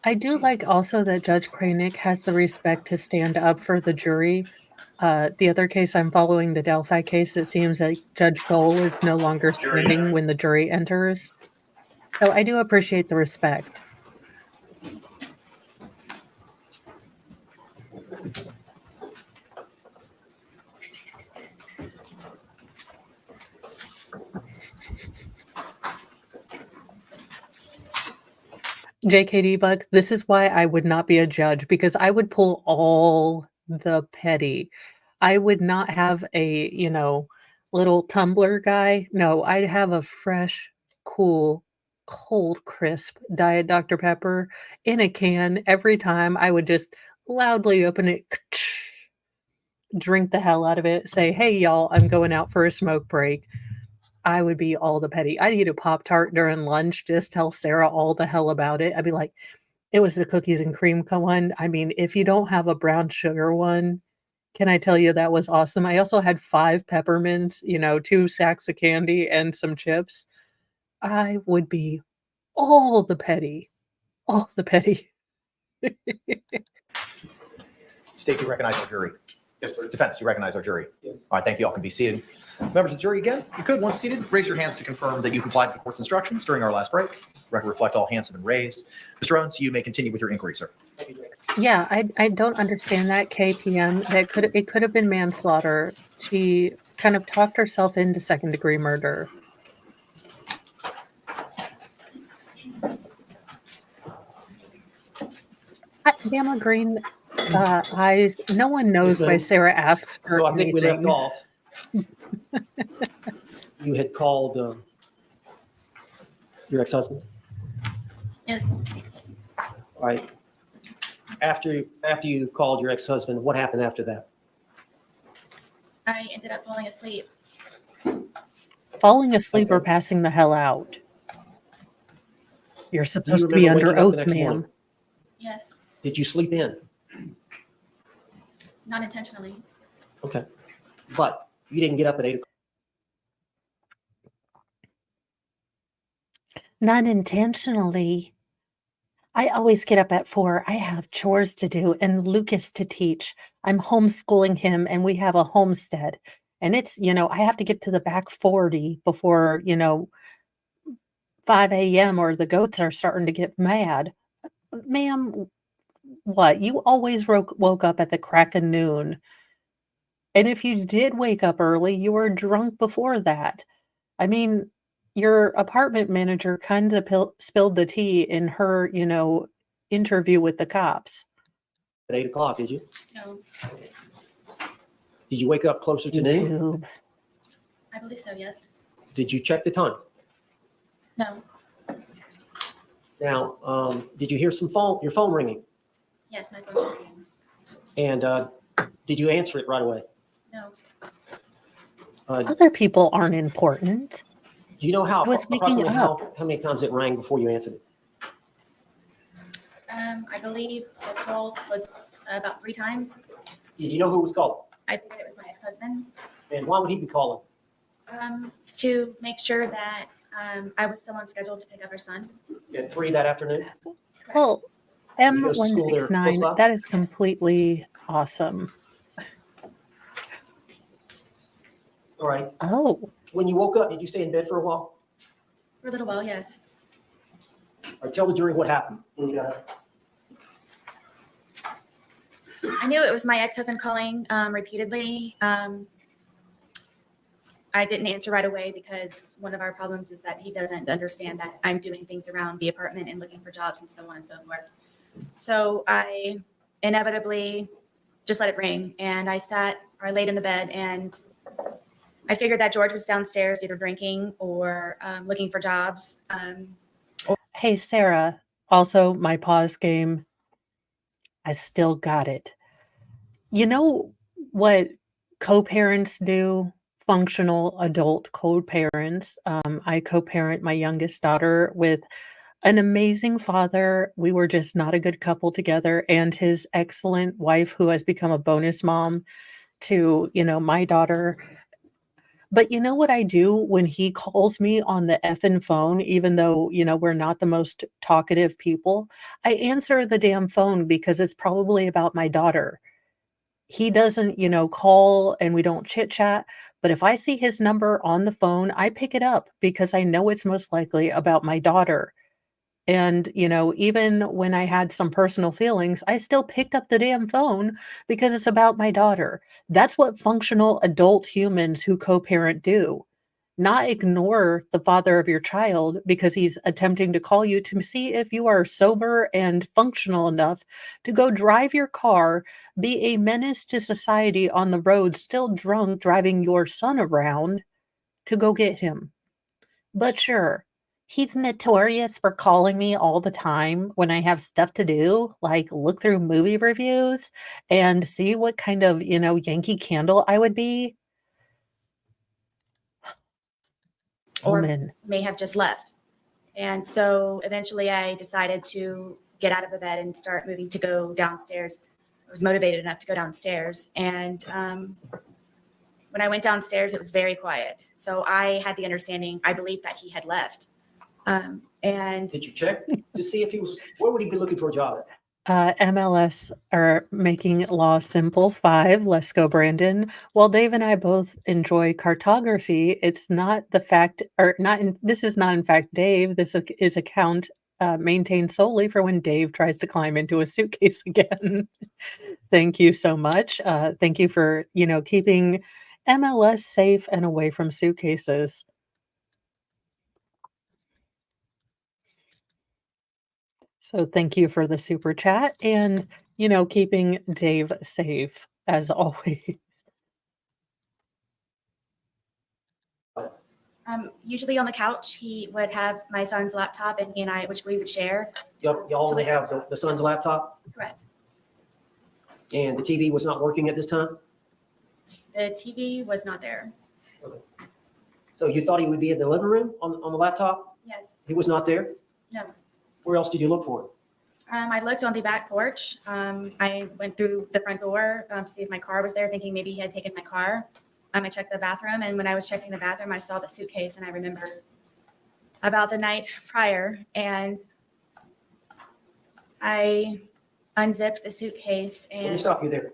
S2: I do like also that Judge Kranick has the respect to stand up for the jury. The other case I'm following, the Delphi case, it seems like Judge Goal is no longer standing when the jury enters. So I do appreciate the respect. JKD Buck, this is why I would not be a judge because I would pull all the petty. I would not have a, little tumbler guy. No, I'd have a fresh, cool, cold, crisp Diet Dr. Pepper in a can every time. I would just loudly open it, drink the hell out of it, say, "Hey, y'all, I'm going out for a smoke break." I would be all the petty. I'd eat a Pop-Tart during lunch, just tell Sarah all the hell about it. I'd be like, "It was the cookies and cream one. I mean, if you don't have a brown sugar one, can I tell you that was awesome?" I also had 5 peppermints, 2 sacks of candy, and some chips. I would be all the petty. All the petty.
S5: State, you recognize our jury.
S6: Yes, sir.
S5: Defense, you recognize our jury.
S6: Yes.
S5: All right, thank you. All can be seated. Members of the jury, again, you could, once seated, raise your hands to confirm that you complied with the court's instructions during our last break. Record reflect all hands have been raised. Mr. Owens, you may continue with your inquiry, sir.
S2: Yeah, I don't understand that, KPM. It could have been manslaughter. She kind of talked herself into second-degree murder. Bama Green eyes. No one knows why Sarah asks for
S3: So I think we left
S2: anything.
S3: off. You had called your ex-husband,
S4: Yes.
S3: all right? After you called your ex-husband, what happened after that?
S4: I ended up falling asleep.
S2: Falling asleep or
S3: Okay.
S2: passing the hell out. You're
S3: Do you
S2: supposed to be
S3: remember
S2: under
S3: waking up the
S2: oath,
S3: next
S2: ma'am.
S3: morning?
S4: Yes.
S3: Did you sleep in?
S4: Not intentionally.
S3: Okay. But you didn't get up at 8 o'clock.
S2: Not intentionally. I always get up at 4. I have chores to do and Lucas to teach. I'm homeschooling him and we have a homestead. And it's, I have to get to the back 40 before, 5 a.m. or the goats are starting to get mad. Ma'am, what? You always woke up at the crack of noon. And if you did wake up early, you were drunk before that. I mean, your apartment manager kind of spilled the tea in her, interview with the cops.
S3: At 8 o'clock, did you?
S4: No.
S3: Did you wake up closer to noon?
S2: YouTube.
S4: I believe so, yes.
S3: Did you check the time?
S4: No.
S3: Now, did you hear your phone ringing?
S4: Yes, my phone was ringing.
S3: And did you answer it right away?
S4: No.
S2: Other people aren't important.
S3: Do you know how,
S2: I was waking
S3: approximately
S2: up.
S3: how many times it rang before you answered it?
S4: I believe the call was about 3 times.
S3: Did you know who was calling?
S4: I figured it was my ex-husband.
S3: And why would he be calling?
S4: To make sure that I was still on schedule to pick up her son.
S3: At 3 that afternoon?
S2: Well,
S3: You go to school there close
S2: M169,
S3: by?
S2: that is completely awesome.
S3: All right.
S2: Oh,
S3: When you woke up, did you stay in bed for a while?
S4: For a little while, yes.
S3: Or tell the jury what happened when you got up.
S4: I knew it was my ex-husband calling repeatedly. I didn't answer right away because one of our problems is that he doesn't understand that I'm doing things around the apartment and looking for jobs and so on and so forth. So I inevitably just let it ring, and I laid in the bed, and I figured that George was downstairs either drinking or looking for jobs.
S2: hey, Sarah. Also, my pause game. I still got it. You know what co-parents do? Functional adult co-parents. I co-parent my youngest daughter with an amazing father. We were just not a good couple together, and his excellent wife, who has become a bonus mom to, my daughter. But you know what I do when he calls me on the effing phone, even though, we're not the most talkative people? I answer the damn phone because it's probably about my daughter. He doesn't, call and we don't chit chat. But if I see his number on the phone, I pick it up because I know it's most likely about my daughter. And, even when I had some personal feelings, I still picked up the damn phone because it's about my daughter. That's what functional adult humans who co-parent do. Not ignore the father of your child because he's attempting to call you to see if you are sober and functional enough to go drive your car, be a menace to society on the road, still drunk, driving your son around to go get him. But sure, he's notorious for calling me all the time when I have stuff to do, like look through movie reviews and see what kind of, Yankee Candle I would be.
S4: or
S2: Woman.
S4: may have just left. And so eventually I decided to get out of the bed and start moving to go downstairs. I was motivated enough to go downstairs. And when I went downstairs, it was very quiet. So I had the understanding, I believed that he had left. And
S3: Did you check to see if he was, where would he be looking for a job at?
S2: MLS are making law simple. 5, let's go, Brandon. While Dave and I both enjoy cartography, it's not the fact, or not. This is not in fact Dave. This is account maintained solely for when Dave tries to climb into a suitcase again. Thank you so much. Thank you for keeping MLS safe and away from suitcases. So thank you for the super chat and, keeping Dave safe as always.
S4: usually on the couch, he would have my son's laptop and he and I, which we would share.
S3: Y'all only have the son's laptop,
S4: Correct.
S3: and the TV was not working at this time?
S4: The TV was not there.
S3: So you thought he would be in the living room on the laptop?
S4: Yes.
S3: He was not there?
S4: No.
S3: Where else did you look for him?
S4: I looked on the back porch. I went through the front door to see if my car was there, thinking maybe he had taken my car. I checked the bathroom, and when I was checking the bathroom, I saw the suitcase, and I remembered about the night prior, and I unzipped the suitcase.
S3: Let me
S4: And
S3: stop you there.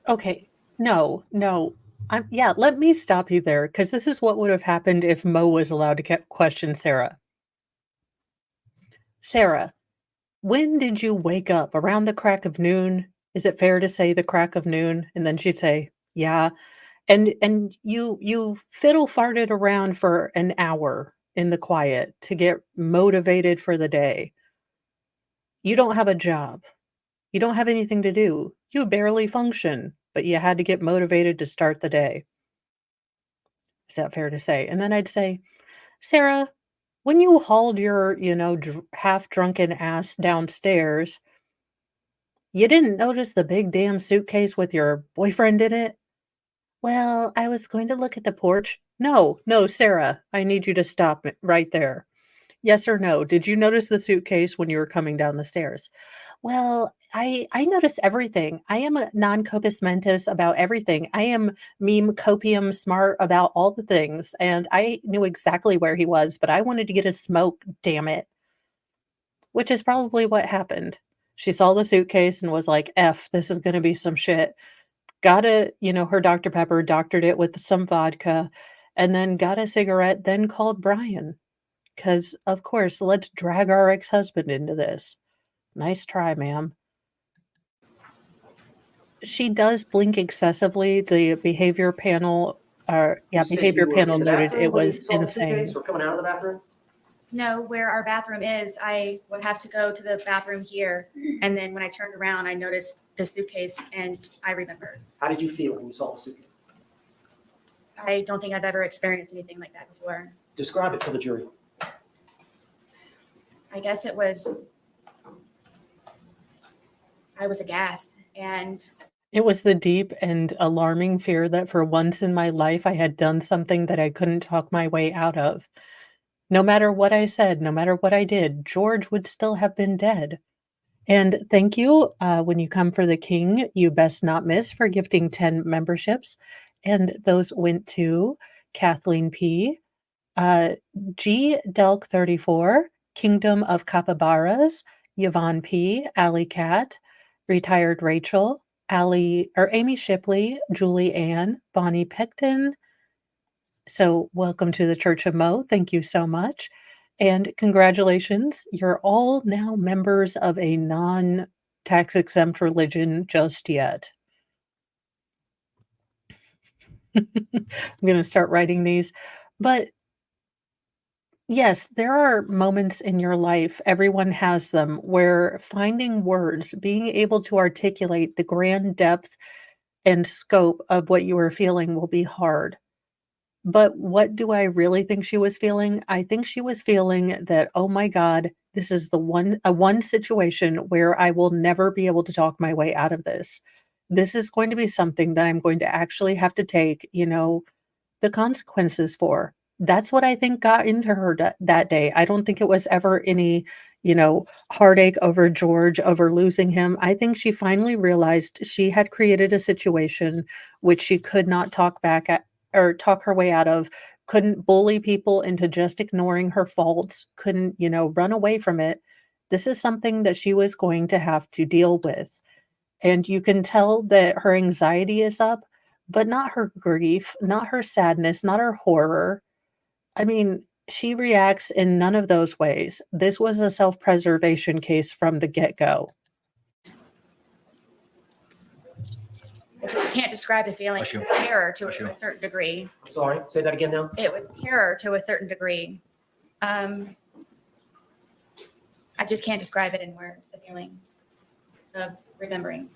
S2: Okay. No. Let me stop you there because this is what would have happened if Mo was allowed to question Sarah. Sarah, when did you wake up? Around the crack of noon? Is it fair to say the crack of noon? And then she'd say, yeah. And you fiddle farted around for an hour in the quiet to get motivated for the day. You don't have a job. You don't have anything to do. You barely function, but you had to get motivated to start the day. Is that fair to say? And then I'd say, Sarah, when you hauled your, half drunken ass downstairs, you didn't notice the big damn suitcase with your boyfriend in it? Well, I was going to look at the porch. No, Sarah, I need you to stop it right there. Yes or no? Did you notice the suitcase when you were coming down the stairs? Well, I notice everything. I am a non-compos mentis about everything. I am meme copium smart about all the things, and I knew exactly where he was, but I wanted to get a smoke, damn it. Which is probably what happened. She saw the suitcase and was like, F, this is going to be some shit. Got her Dr. Pepper, doctored it with some vodka, and then got a cigarette, then called Brian. Because, of course, let's drag our ex-husband into this. Nice try, ma'am. She does blink excessively. The behavior panel,
S3: You said
S2: behavior
S3: you were
S2: panel
S3: in the
S2: noted
S3: bathroom
S2: it
S3: when you
S2: was
S3: saw the
S2: insane.
S3: suitcase, or coming out of the bathroom?
S4: no, where our bathroom is, I would have to go to the bathroom here. And then when I turned around, I noticed the suitcase and I remembered.
S3: How did you feel when you saw the suitcase?
S4: I don't think I've ever experienced anything like that before.
S3: Describe it for the jury.
S4: I guess I was aghast, and
S2: It was the deep and alarming fear that for once in my life I had done something that I couldn't talk my way out of. No matter what I said, no matter what I did, George would still have been dead. And thank you. When you come for the king, you best not miss for gifting 10 memberships. And those went to Kathleen P., G. Delk 34, Kingdom of Capybaras, Yvonne P., Alley Cat, Retired Rachel, Amy Shipley, Julie Ann, Bonnie Pecton. So welcome to the Church of Mo. Thank you so much. And congratulations, you're all now members of a non-tax exempt religion just yet. I'm going to start writing these. But yes, there are moments in your life, everyone has them, where finding words, being able to articulate the grand depth and scope of what you are feeling will be hard. But what do I really think she was feeling? I think she was feeling that, oh my God, this is the one situation where I will never be able to talk my way out of this. This is going to be something that I'm going to actually have to take, the consequences for. That's what I think got into her that day. I don't think it was ever any, heartache over George, over losing him. I think she finally realized she had created a situation which she could not talk back at or talk her way out of, couldn't bully people into just ignoring her faults, couldn't, run away from it. This is something that she was going to have to deal with. And you can tell that her anxiety is up, but not her grief, not her sadness, not her horror. I mean, she reacts in none of those ways. This was a self-preservation case from the get-go.
S4: I just can't describe the feeling.
S5: Bless you.
S4: It was terror to
S5: Bless you.
S4: a certain degree.
S3: Sorry, say that again now.
S4: It was terror to a certain degree. I just can't describe it in words, the feeling of remembering.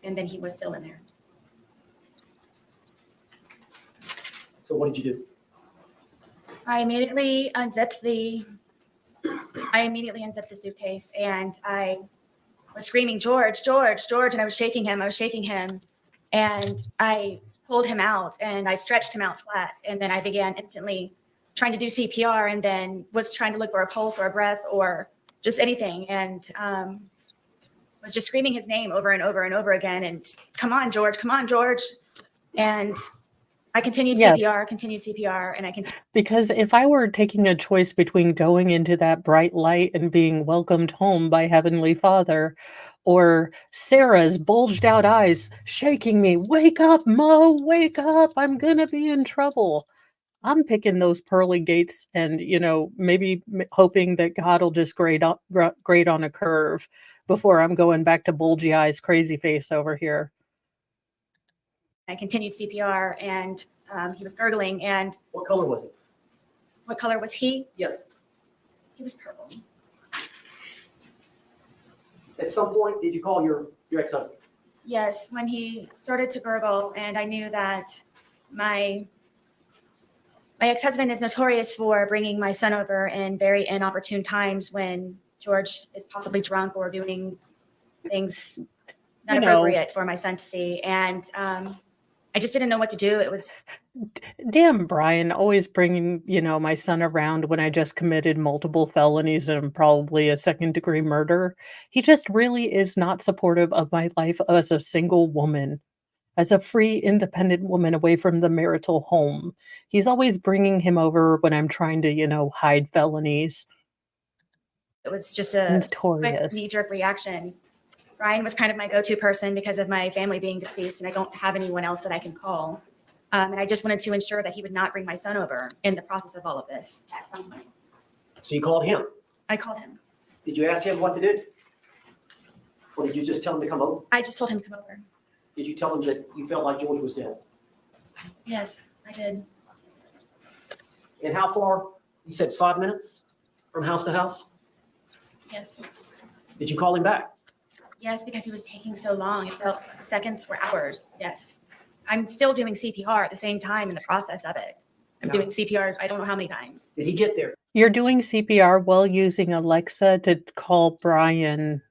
S4: And then he was still in there.
S3: So what did you do?
S4: I immediately unzipped the suitcase and I was screaming, George, George, George, and I was shaking him. And I pulled him out and I stretched him out flat. And then I began instantly trying to do CPR and then was trying to look for a pulse or a breath or just anything. And was just screaming his name over and over and over again. And come on, George, come on, George. And I continued
S2: Yes.
S4: CPR, and I continued.
S2: Because if I were taking a choice between going into that bright light and being welcomed home by Heavenly Father, or Sarah's bulged out eyes shaking me, wake up, Mo, wake up, I'm gonna be in trouble. I'm picking those pearly gates and, maybe hoping that God will just grade on a curve before I'm going back to bulgy eyes, crazy face over here.
S4: I continued CPR, and he was gurgling. And
S3: What color was it?
S4: what color was he?
S3: Yes.
S4: He was purple.
S3: At some point, did you call your ex-husband?
S4: Yes, when he started to gurgle, and I knew that my ex-husband is notorious for bringing my son over in very inopportune times when George is possibly drunk or doing things not appropriate for my son to see. And I just didn't know what to do. It was
S2: Damn, Brian, always bringing, my son around when I just committed multiple felonies and probably a second-degree murder. He just really is not supportive of my life as a single woman, as a free, independent woman away from the marital home. He's always bringing him over when I'm trying to, hide felonies.
S4: it was just a quick
S2: Notorious.
S4: knee-jerk reaction. Brian was kind of my go-to person because of my family being deceased, and I don't have anyone else that I can call. And I just wanted to ensure that he would not bring my son over in the process of all of this at some point.
S3: So you called him.
S4: I called him.
S3: Did you ask him what to do? Or did you just tell him to come over?
S4: I just told him to come over.
S3: Did you tell him that you felt like George was dead?
S4: Yes, I did.
S3: And how far? You said it's 5 minutes from house to house?
S4: Yes.
S3: Did you call him back?
S4: Yes, because he was taking so long. It felt like seconds were hours. Yes. I'm still doing CPR at the same time in the process of it. I'm doing CPR, I don't know how many times.
S3: Did he get there?
S2: You're doing CPR while using Alexa to call Brian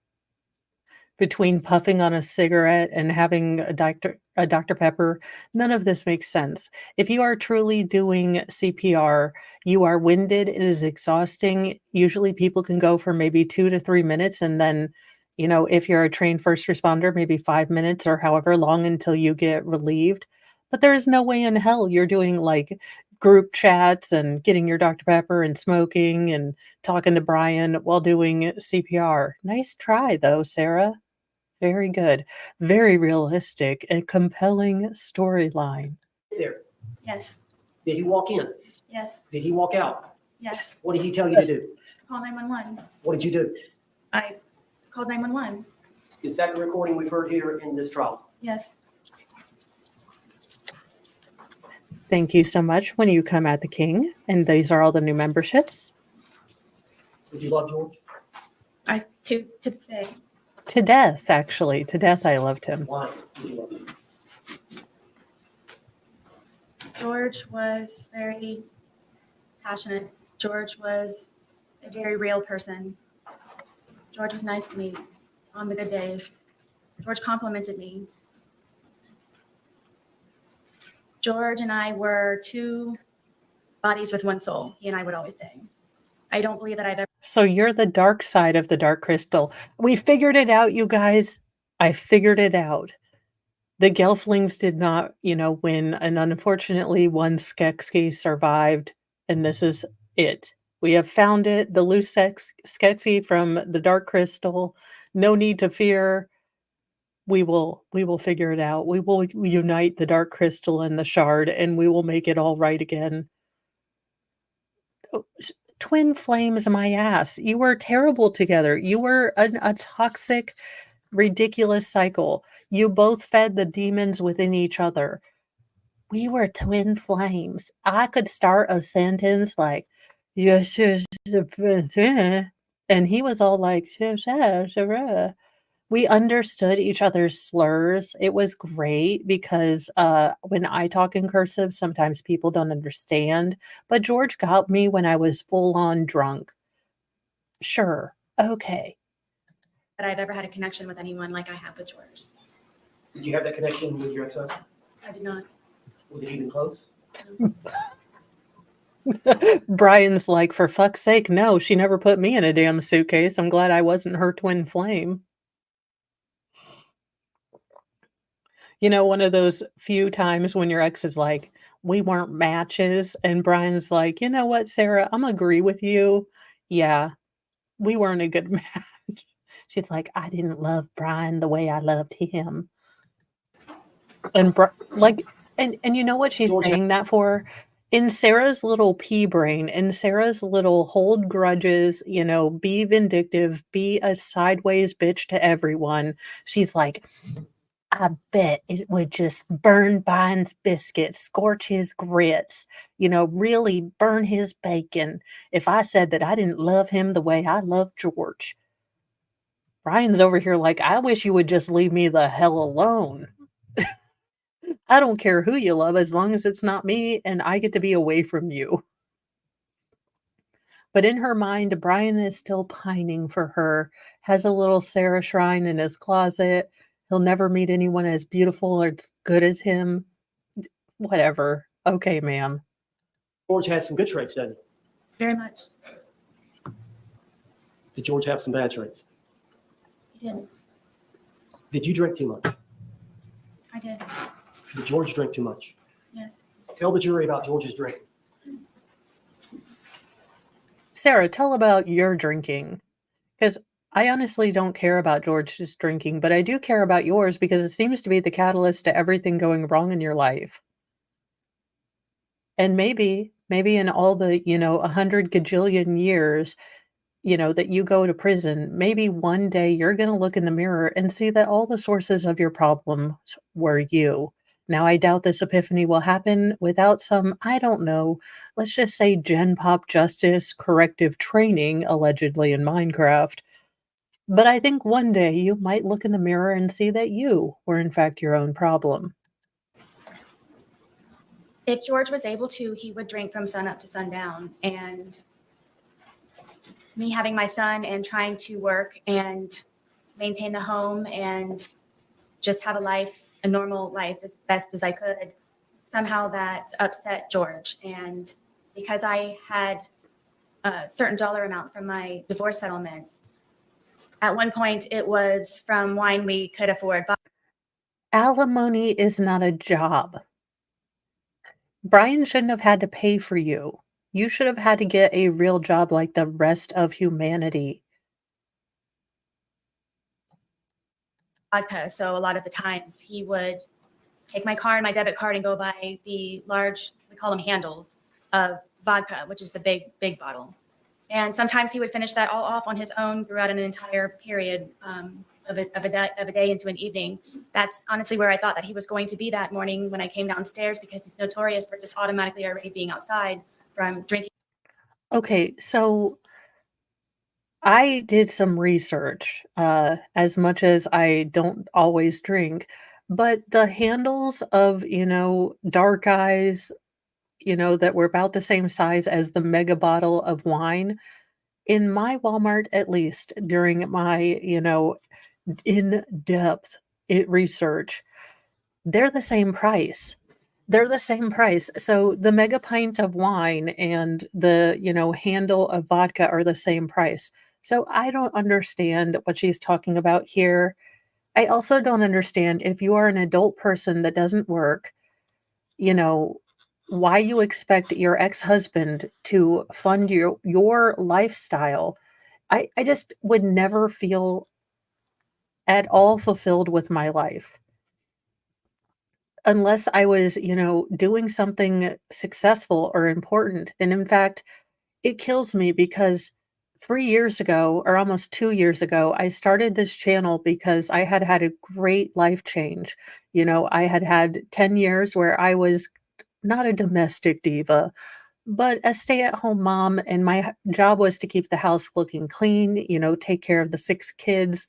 S2: between puffing on a cigarette and having a Dr. Pepper. None of this makes sense. If you are truly doing CPR, you are winded. It is exhausting. Usually people can go for maybe 2 to 3 minutes. And then, if you're a trained first responder, maybe 5 minutes or however long until you get relieved. But there is no way in hell you're doing like group chats and getting your Dr. Pepper and smoking and talking to Brian while doing CPR. Nice try though, Sarah. Very good. Very realistic and compelling storyline.
S3: There.
S4: Yes.
S3: Did he walk in?
S4: Yes.
S3: Did he walk out?
S4: Yes.
S3: What did he tell you to do?
S4: Call 911.
S3: What did you do?
S4: I called 911.
S3: Is that the recording we've heard here in this trial?
S4: Yes.
S2: Thank you so much when you come at the king. And these are all the new memberships.
S3: Did you love George?
S4: To this day.
S2: To death, actually. To death, I loved him.
S3: Why did you love him?
S4: George was very passionate. George was a very real person. George was nice to me on the good days. George complimented me. George and I were two bodies with one soul, he and I would always say. I don't believe that I've ever.
S2: So you're the dark side of the dark crystal. We figured it out, you guys. I figured it out. The Gelflings did not, win. And unfortunately, one Skeksis survived. And this is it. We have found it. The loose Skeksis from the dark crystal. No need to fear. We will figure it out. We will unite the dark crystal and the shard, and we will make it all right again. Twin flames, my ass. You were terrible together. You were a toxic, ridiculous cycle. You both fed the demons within each other. We were twin flames. I could start a sentence like, yes, and he was all like, we understood each other's slurs. It was great because when I talk in cursive, sometimes people don't understand. But George got me when I was full on drunk. Sure. Okay.
S4: That I've ever had a connection with anyone like I have with George.
S3: Did you have that connection with your ex-husband?
S4: I did not.
S3: Was it even close?
S2: Brian's like, for fuck's sake, no, she never put me in a damn suitcase. I'm glad I wasn't her twin flame. One of those few times when your ex is like, we weren't matches. And Brian's like, you know what, Sarah, I'm agree with you. Yeah, we weren't a good match. She's like, I didn't love Brian the way I loved him. And and you know what she's
S3: George,
S2: saying that for? In Sarah's little pea brain, in Sarah's little hold grudges, be vindictive, be a sideways bitch to everyone. She's like, I bet it would just burn Brian's biscuits, scorch his grits, really burn his bacon if I said that I didn't love him the way I love George. Brian's over here like, I wish you would just leave me the hell alone. I don't care who you love as long as it's not me and I get to be away from you. But in her mind, Brian is still pining for her, has a little Sarah shrine in his closet. He'll never meet anyone as beautiful or as good as him. Whatever. Okay, ma'am.
S3: George has some good traits, doesn't
S4: Very much.
S3: he? Did George have some bad traits?
S4: He didn't.
S3: Did you drink too much?
S4: I did.
S3: Did George drink too much?
S4: Yes.
S3: Tell the jury about George's drink.
S2: Sarah, tell about your drinking. Because I honestly don't care about George's drinking, but I do care about yours because it seems to be the catalyst to everything going wrong in your life. And maybe in all the, 100 gajillion years, that you go to prison, maybe one day you're going to look in the mirror and see that all the sources of your problems were you. Now, I doubt this epiphany will happen without some, I don't know, let's just say Gen Pop justice corrective training, allegedly in Minecraft. But I think one day you might look in the mirror and see that you were in fact your own problem.
S4: If George was able to, he would drink from sun up to sundown. And me having my son and trying to work and maintain the home and just have a normal life as best as I could, somehow that upset George. And because I had a certain dollar amount from my divorce settlement, at one point it was from wine we could afford.
S2: Alimony is not a job. Brian shouldn't have had to pay for you. You should have had to get a real job like the rest of humanity.
S4: Vodka. So a lot of the times he would take my car and my debit card and go buy the large, we call them handles, of vodka, which is the big bottle. And sometimes he would finish that all off on his own throughout an entire period of a day into an evening. That's honestly where I thought that he was going to be that morning when I came downstairs, because he's notorious for just automatically already being outside from drinking.
S2: Okay, so I did some research, as much as I don't always drink, but the handles of, Dark Eyes, that were about the same size as the mega bottle of wine, in my Walmart, at least during my, in-depth research, they're the same price. They're the same price. So the mega pint of wine and the, handle of vodka are the same price. So I don't understand what she's talking about here. I also don't understand, if you are an adult person that doesn't work, you know, why you expect your ex-husband to fund your lifestyle. I just would never feel at all fulfilled with my life unless I was, doing something successful or important. And in fact, it kills me because 3 years ago, or almost 2 years ago, I started this channel because I had had a great life change. I had had 10 years where I was not a domestic diva, but a stay-at-home mom, and my job was to keep the house looking clean, take care of the 6 kids,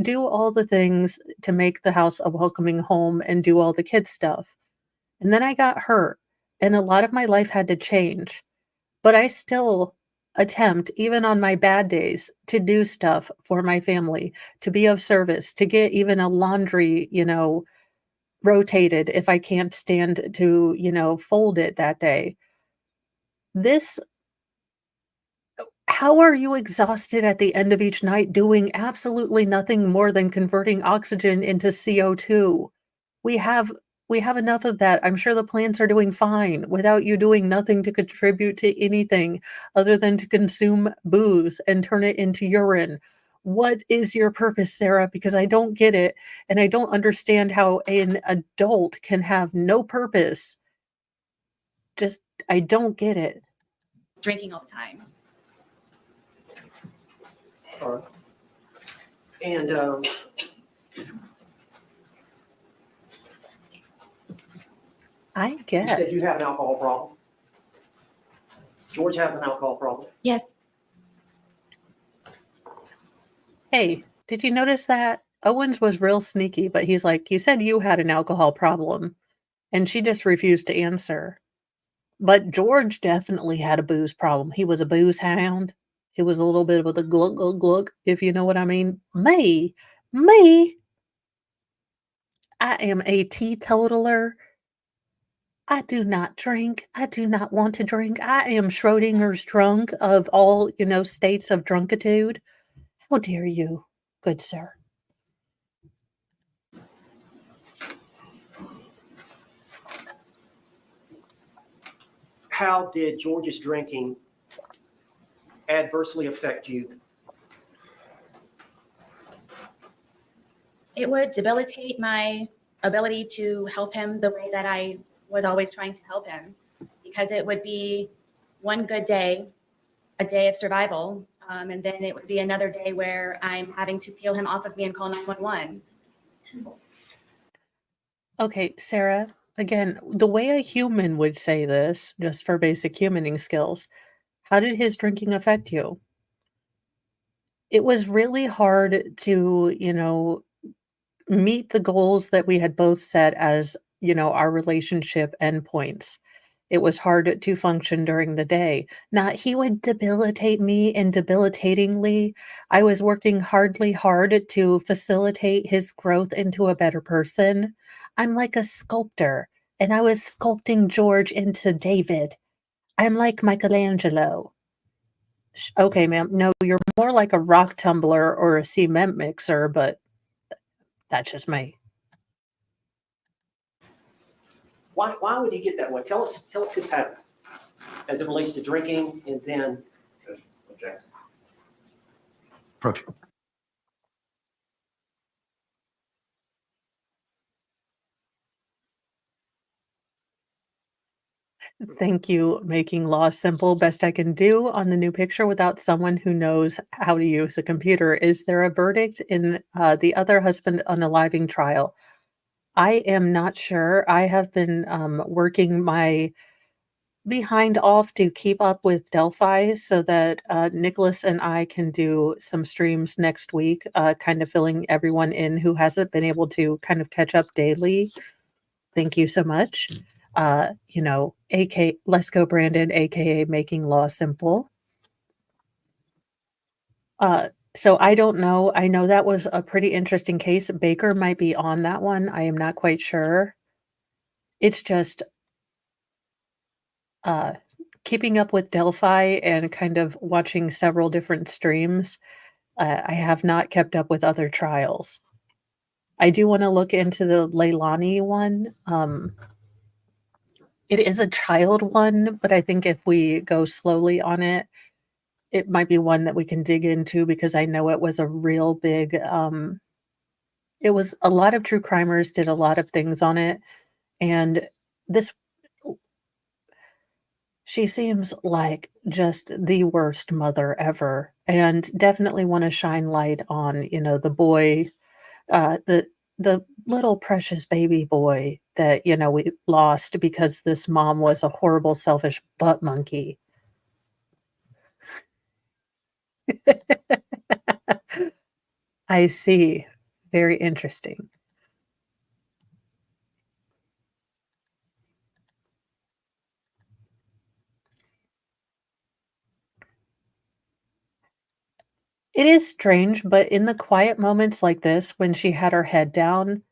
S2: do all the things to make the house a welcoming home and do all the kid stuff. And then I got hurt, and a lot of my life had to change. But I still attempt, even on my bad days, to do stuff for my family, to be of service, to get even a laundry, rotated if I can't stand to, fold it that day. This How are you exhausted at the end of each night doing absolutely nothing more than converting oxygen into CO2? We have we have enough of that. I'm sure the plants are doing fine without you doing nothing to contribute to anything other than to consume booze and turn it into urine. What is your purpose, Sarah? Because I don't get it, and I don't understand how an adult can have no purpose. Just I don't get it.
S4: Drinking all the time.
S3: All right. And
S2: I
S3: you
S2: guess.
S3: said you have an alcohol problem. George has an alcohol problem.
S4: Yes.
S2: Hey, did you notice that? Owens was real sneaky, but he's like, "You said you had an alcohol problem." And she just refused to answer. But George definitely had a booze problem. He was a booze hound. He was a little bit of a glug, glug, glug, if you know what I mean. Me, I am a teetotaler. I do not drink. I do not want to drink. I am Schrodinger's drunk of all, states of drunkitude. How dare you, good sir?
S3: How did George's drinking adversely affect you?
S4: It would debilitate my ability to help him the way that I was always trying to help him, because it would be one good day, a day of survival, and then it would be another day where I'm having to peel him off of me and call 911.
S2: Okay, Sarah, again, the way a human would say this, just for basic humaning skills, how did his drinking affect you? It was really hard to, meet the goals that we had both set as, our relationship endpoints. It was hard to function during the day. Now, he would debilitate me and debilitatingly. I was working hard to facilitate his growth into a better person. I'm like a sculptor, and I was sculpting George into David. I'm like Michelangelo. Okay, ma'am. No, you're more like a rock tumbler or a cement mixer, but that's just me.
S3: Why would he get that way? Tell us his pattern as it relates to drinking and then
S5: Approach.
S2: Thank you. Making law simple. Best I can do on the new picture without someone who knows how to use a computer. Is there a verdict in the other husband unaliving trial? I am not sure. I have been working my behind off to keep up with Delphi so that Nicholas and I can do some streams next week, kind of filling everyone in who hasn't been able to kind of catch up daily. Thank you so much. Let's go Brandon, aka Making Law Simple. So I don't know. I know that was a pretty interesting case. Baker might be on that one. I am not quite sure. It's just keeping up with Delphi and kind of watching several different streams. I have not kept up with other trials. I do want to look into the Leilani one. It is a child one, but I think if we go slowly on it, it might be one that we can dig into because I know it was a real big, it was a lot of true crimers did a lot of things on it. And this, she seems like just the worst mother ever, and definitely want to shine light on, the boy, the little precious baby boy that, we lost because this mom was a horrible, selfish butt monkey. I see. Very interesting. It is strange, but in the quiet moments like this, when she had her head down,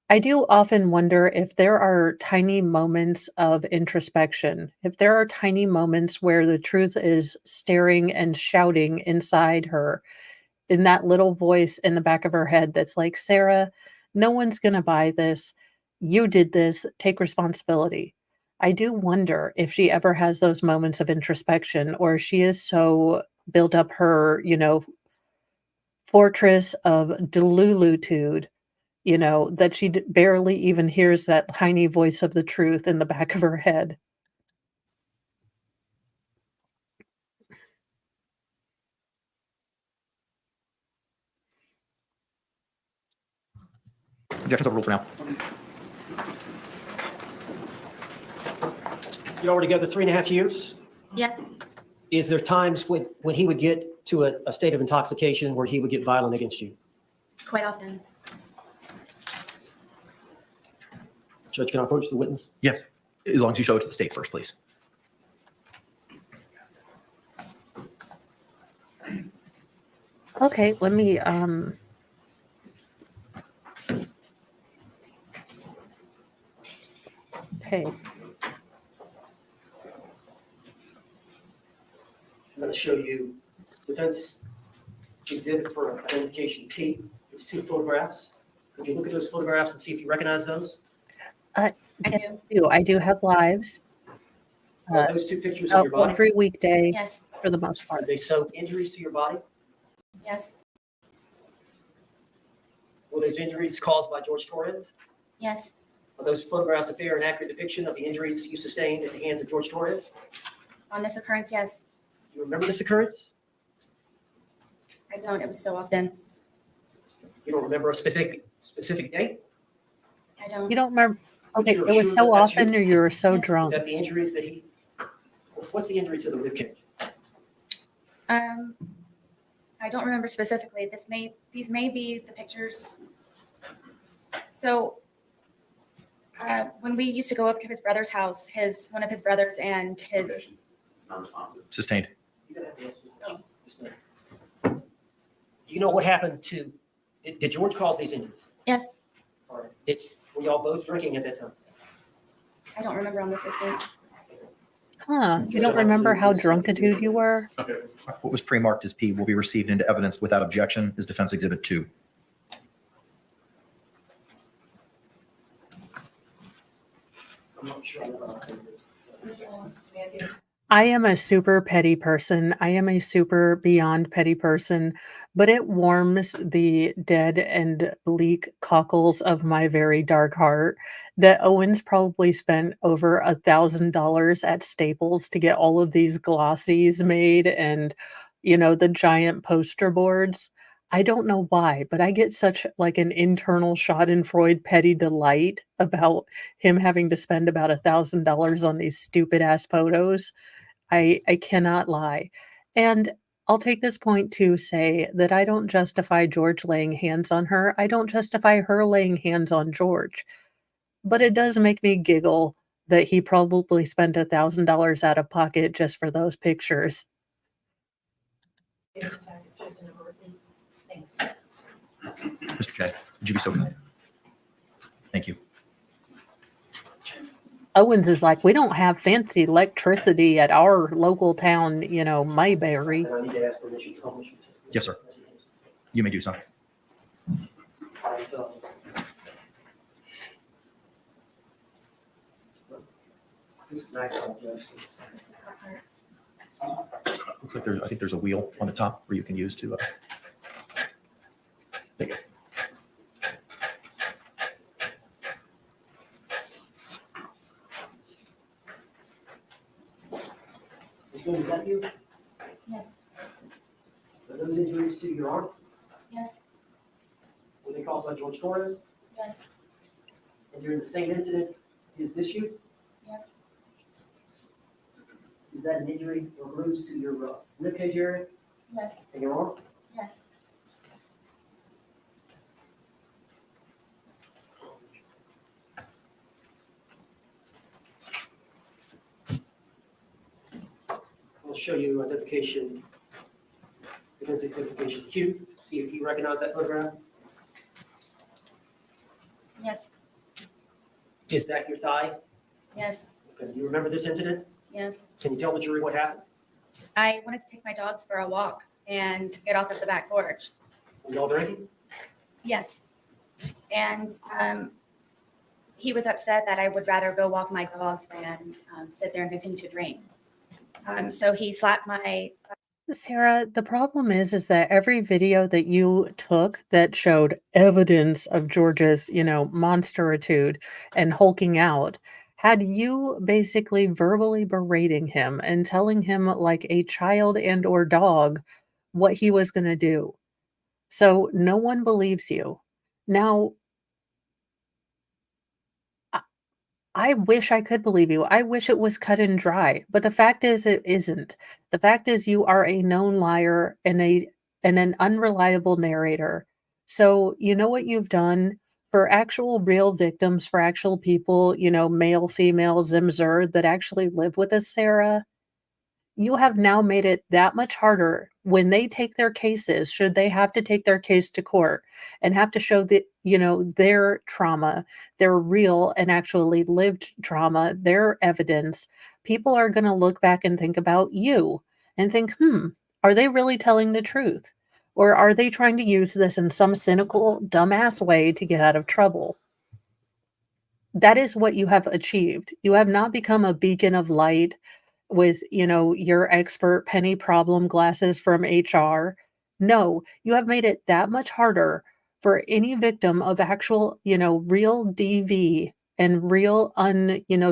S2: I do often wonder if there are tiny moments of introspection, if there are tiny moments where the truth is staring and shouting inside her, in that little voice in the back of her head that's like, Sarah, no one's going to buy this. You did this. Take responsibility. I do wonder if she ever has those moments of introspection, or she is so built up her, fortress of delulutude, that she barely even hears that tiny voice of the truth in the back of her head.
S5: Objections overruled for now.
S3: You all were together 3.5 years.
S4: Yes.
S3: Is there times when he would get to a state of intoxication where he would get violent against you?
S4: Quite often.
S3: Judge, can I approach the witness?
S5: Yes, as long as you show it to the state first, please.
S2: Okay, let me okay.
S3: I'm going to show you defense exhibit for identification P. It's 2 photographs. Could you look at those photographs and see if you recognize those?
S4: I do.
S2: I do have lives.
S3: Are those 2 pictures of your body?
S2: Every weekday
S4: Yes.
S2: for the most
S3: Are
S2: part.
S3: they so injuries to your body?
S4: Yes.
S3: Were those injuries caused by George Torres?
S4: Yes.
S3: Are those photographs a fair and accurate depiction of the injuries you sustained at the hands of George Torres?
S4: On this occurrence, yes.
S3: Do you remember this occurrence?
S4: I don't. It was so often.
S3: You don't remember a specific date?
S4: I don't.
S2: You don't remember? Okay,
S3: You're
S2: it was
S3: sure
S2: so
S3: that that's
S2: often, or you were so
S4: Yes.
S3: Is
S2: drunk.
S3: that the injuries that he? What's the injury to the ribcage?
S4: I don't remember specifically. These may be the pictures. So when we used to go up to his brother's house, one of his brothers and his
S5: Sustained.
S3: You're gonna have to answer this question. Just a minute. Do you know what happened to? Did George cause these injuries?
S4: yes.
S3: All right. Were y'all both drinking at that time?
S4: I don't remember on this instance.
S2: Huh. You don't remember how drunkitude you were?
S5: What was pre-marked as P will be received into evidence without objection as Defense Exhibit 2.
S3: I'm not sure.
S2: I am a super petty person. I am a super beyond petty person, but it warms the dead and bleak cockles of my very dark heart that Owens probably spent over $1,000 at Staples to get all of these glossies made and, the giant poster boards. I don't know why, but I get such like an internal Schadenfreude petty delight about him having to spend about $1,000 on these stupid ass photos. I cannot lie. And I'll take this point to say that I don't justify George laying hands on her. I don't justify her laying hands on George. But it does make me giggle that he probably spent $1,000 out of pocket just for those pictures.
S5: Mr. J, would you be so kind? Thank you.
S2: Owens is like, we don't have fancy electricity at our local town, Mayberry.
S3: And I need to ask permission to publish.
S5: Yes, sir. You may do so.
S3: Alright, so- This is nice, Judge.
S5: Looks like I think there's a wheel on the top where you can use to. There you go.
S3: Is that you?
S4: Yes.
S3: Are those injuries to your arm?
S4: Yes.
S3: Were they caused by George Torres?
S4: Yes.
S3: And during the same incident, is this you?
S4: Yes.
S3: Is that an injury or bruise to your ribcage area
S4: Yes.
S3: and your arm?
S4: Yes.
S3: I'll show you identification, identification Q, see if you recognize that photograph.
S4: Yes.
S3: Is that your thigh?
S4: Yes.
S3: Okay, you remember this incident?
S4: Yes.
S3: Can you tell the jury what happened?
S4: I wanted to take my dogs for a walk and get off at the back porch.
S3: Were y'all drinking?
S4: Yes. And he was upset that I would rather go walk my dogs than sit there and continue to drink. So he slapped my.
S2: Sarah, the problem is that every video that you took that showed evidence of George's, monsteritude and hulking out had you basically verbally berating him and telling him like a child and or dog what he was going to do. So no one believes you. Now, I wish I could believe you. I wish it was cut and dry, but the fact is it isn't. The fact is you are a known liar and an unreliable narrator. So, you know what you've done for actual real victims, for actual people, male, female, Zimzer that actually live with us, Sarah? You have now made it that much harder when they take their cases, should they have to take their case to court and have to show that, their trauma, their real and actually lived trauma, their evidence, people are going to look back and think about you and think, are they really telling the truth? Or are they trying to use this in some cynical, dumbass way to get out of trouble? That is what you have achieved. You have not become a beacon of light with, your expert penny problem glasses from HR. No, you have made it that much harder for any victim of actual, real DV and real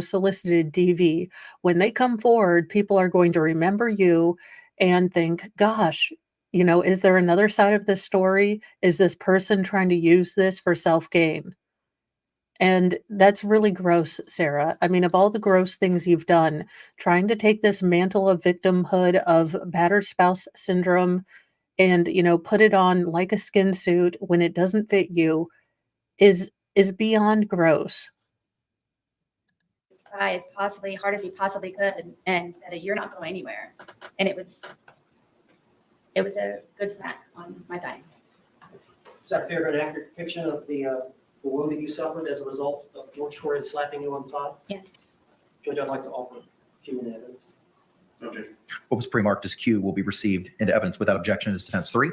S2: solicited DV. When they come forward, people are going to remember you and think, gosh, is there another side of this story? Is this person trying to use this for self-gain? And that's really gross, Sarah. I mean, of all the gross things you've done, trying to take this mantle of victimhood of battered spouse syndrome and, put it on like a skin suit when it doesn't fit you is beyond gross.
S4: As possibly hard as he possibly could and said, you're not going anywhere. And it was a good smack on my thigh.
S3: Is that a fair and accurate depiction of the wound that you suffered as a result of George Torres slapping you on the thigh?
S4: Yes.
S3: Judge, I'd like to offer Q and evidence.
S6: Okay.
S5: What was pre-marked as Q will be received into evidence without objection as defense 3.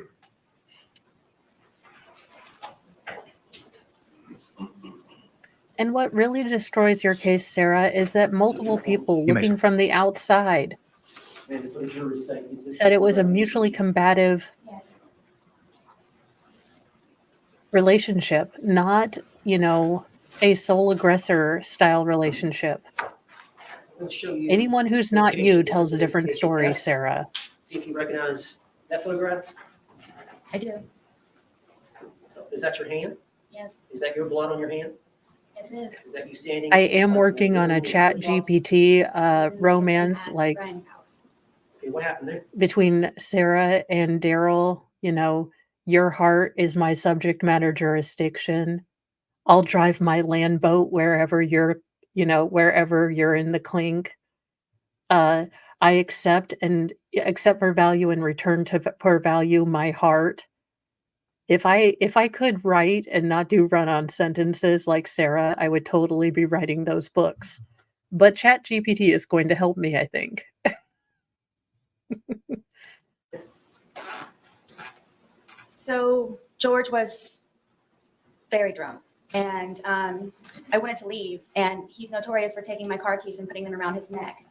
S2: And what really destroys your case, Sarah, is that multiple people
S5: You may,
S2: looking
S5: sir.
S2: from the outside
S3: And for the jury's sake, is this?
S2: Said it was a mutually combative
S4: Yes.
S2: relationship, not, a sole aggressor style relationship.
S3: Let's show you.
S2: Anyone who's
S3: the
S2: not you
S3: location.
S2: tells
S3: Is
S2: a
S3: this
S2: different
S3: location?
S2: story,
S3: Yes.
S2: Sarah.
S3: See if you recognize that photograph.
S4: I do.
S3: Is that your hand?
S4: Yes.
S3: Is that your blood on your hand?
S4: Yes, it is.
S3: Is that you standing?
S2: I am working on a
S3: with
S2: chat
S3: flip-flops?
S2: GPT
S4: In the kitchen
S2: romance,
S4: at
S2: like
S4: Brian's house.
S3: Okay, what happened there?
S2: between Sarah and Daryl. Your heart is my subject matter jurisdiction. I'll drive my land boat wherever wherever you're in the clink. I accept for value and return for value my heart. If I could write and not do run-on sentences like Sarah, I would totally be writing those books. But ChatGPT is going to help me, I think.
S4: So George was very drunk, and I wanted to leave, and he's notorious for taking my car keys and putting them around his neck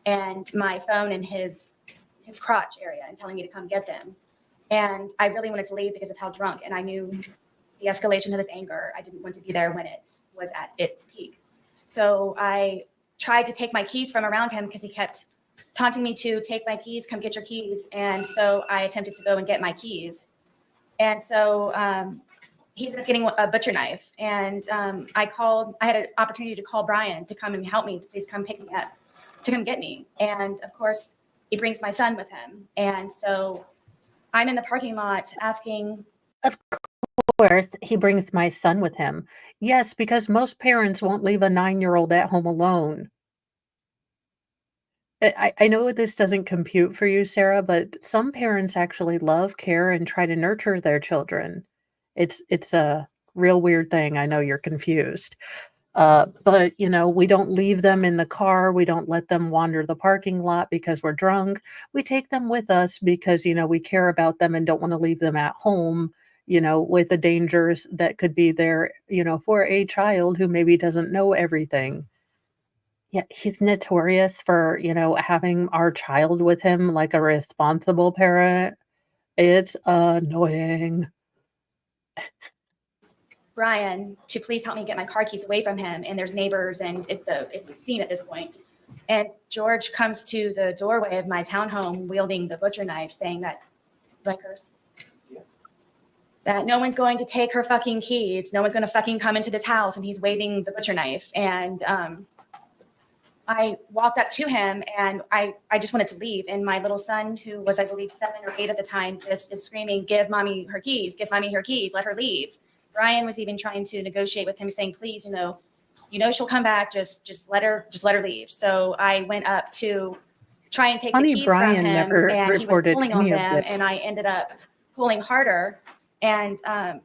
S4: and my phone in his crotch area and telling me to come get them. And I really wanted to leave because of how drunk, and I knew the escalation of his anger. I didn't want to be there when it was at its peak. So I tried to take my keys from around him because he kept taunting me to take my keys, come get your keys. And so I attempted to go and get my keys. And so he ended up getting a butcher knife. And I had an opportunity to call Brian to come and help me, to please come pick me up, to come get me. And of course, he brings my son with him. And so I'm in the parking lot asking.
S2: Of course, he brings my son with him. Yes, because most parents won't leave a 9-year-old at home alone. I know this doesn't compute for you, Sarah, but some parents actually love, care, and try to nurture their children. It's a real weird thing. I know you're confused. But, we don't leave them in the car. We don't let them wander the parking lot because we're drunk. We take them with us because, we care about them and don't want to leave them at home, with the dangers that could be there, for a child who maybe doesn't know everything. Yeah, he's notorious for, having our child with him like a responsible parent. It's annoying.
S4: Brian to please help me get my car keys away from him. And there's neighbors, and it's a scene at this point. And George comes to the doorway of my townhome wielding the butcher knife, saying that, that no one's going to take her fucking keys. No one's going to fucking come into this house. And he's waving the butcher knife. And I walked up to him, and I just wanted to leave. And my little son, who was, I believe, 7 or 8 at the time, just is screaming, give mommy her keys, let her leave. Brian was even trying to negotiate with him, saying, please, she'll come back, just let her leave. So I went up to try and take the keys
S2: Brian
S4: from him,
S2: never
S4: and he was
S2: reported
S4: pulling on
S2: any of
S4: them,
S2: this.
S4: and I ended up pulling harder. And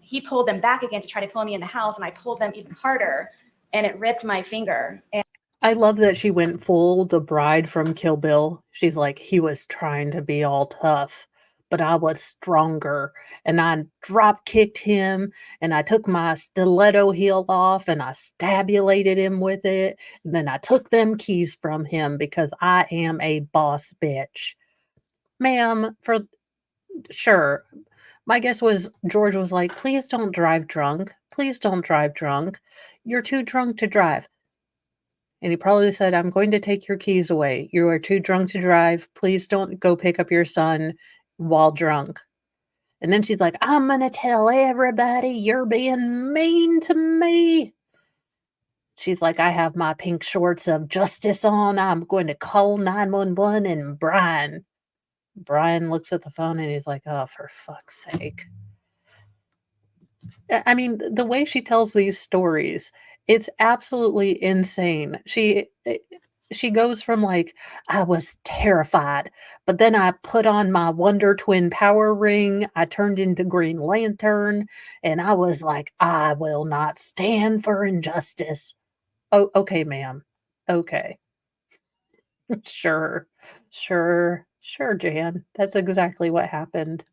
S4: he pulled them back again to try to pull me in the house, and I pulled them even harder, and it ripped my finger. And
S2: I love that she went full the bride from Kill Bill. She's like, he was trying to be all tough, but I was stronger. And I drop kicked him, and I took my stiletto heel off, and I stabulated him with it. And then I took them keys from him because I am a boss bitch. Ma'am, for sure. My guess was George was like, please don't drive drunk. Please don't drive drunk. You're too drunk to drive. And he probably said, I'm going to take your keys away. You are too drunk to drive. Please don't go pick up your son while drunk. And then she's like, I'm going to tell everybody you're being mean to me. She's like, I have my pink shorts of justice on. I'm going to call 911 and Brian. Brian looks at the phone and he's like, oh, for fuck's sake. I mean, the way she tells these stories, it's absolutely insane. She goes from like, I was terrified, but then I put on my Wonder Twin power ring. I turned into Green Lantern, and I was like, I will not stand for injustice. Oh, okay, ma'am. Okay. Sure, Jan. That's exactly what happened.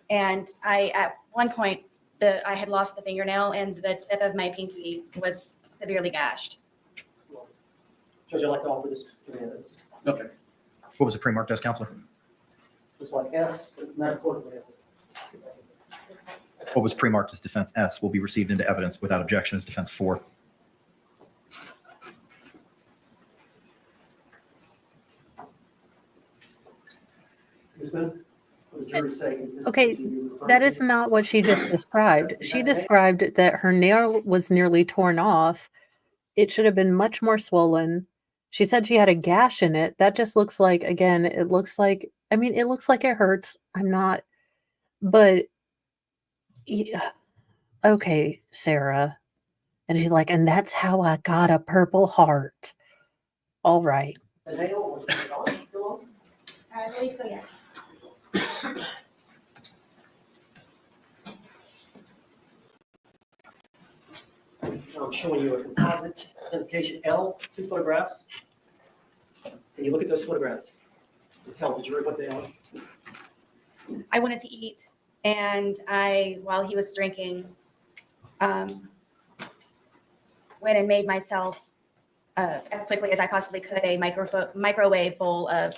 S4: And at one point, I had lost the fingernail, and the tip of my pinky was severely gashed.
S3: Judge, I'd like to offer this. Okay.
S5: What was the pre-marked as, Counselor?
S3: Looks like S, but metaphorically.
S5: What was pre-marked as defense S will be received into evidence without objection as defense 4.
S3: Ms. Boone, for the jury's sake, is this?
S2: Okay,
S3: what you referring
S2: that
S3: to?
S2: is not what she just described.
S3: Is
S2: She
S3: that okay?
S2: described that her nail was nearly torn off. It should have been much more swollen. She said she had a gash in it. That just looks like, again, it looks like, I mean, it looks like it hurts. I'm not, but yeah, okay, Sarah. And she's like, and that's how I got a Purple Heart. All right.
S3: The nail was on, still on?
S4: I believe so, yes.
S3: I'm showing you a composite identification L, 2 photographs. And you look at those photographs and tell the jury what they are.
S4: I wanted to eat, and while he was drinking, went and made myself, as quickly as I possibly could, a microwave bowl of,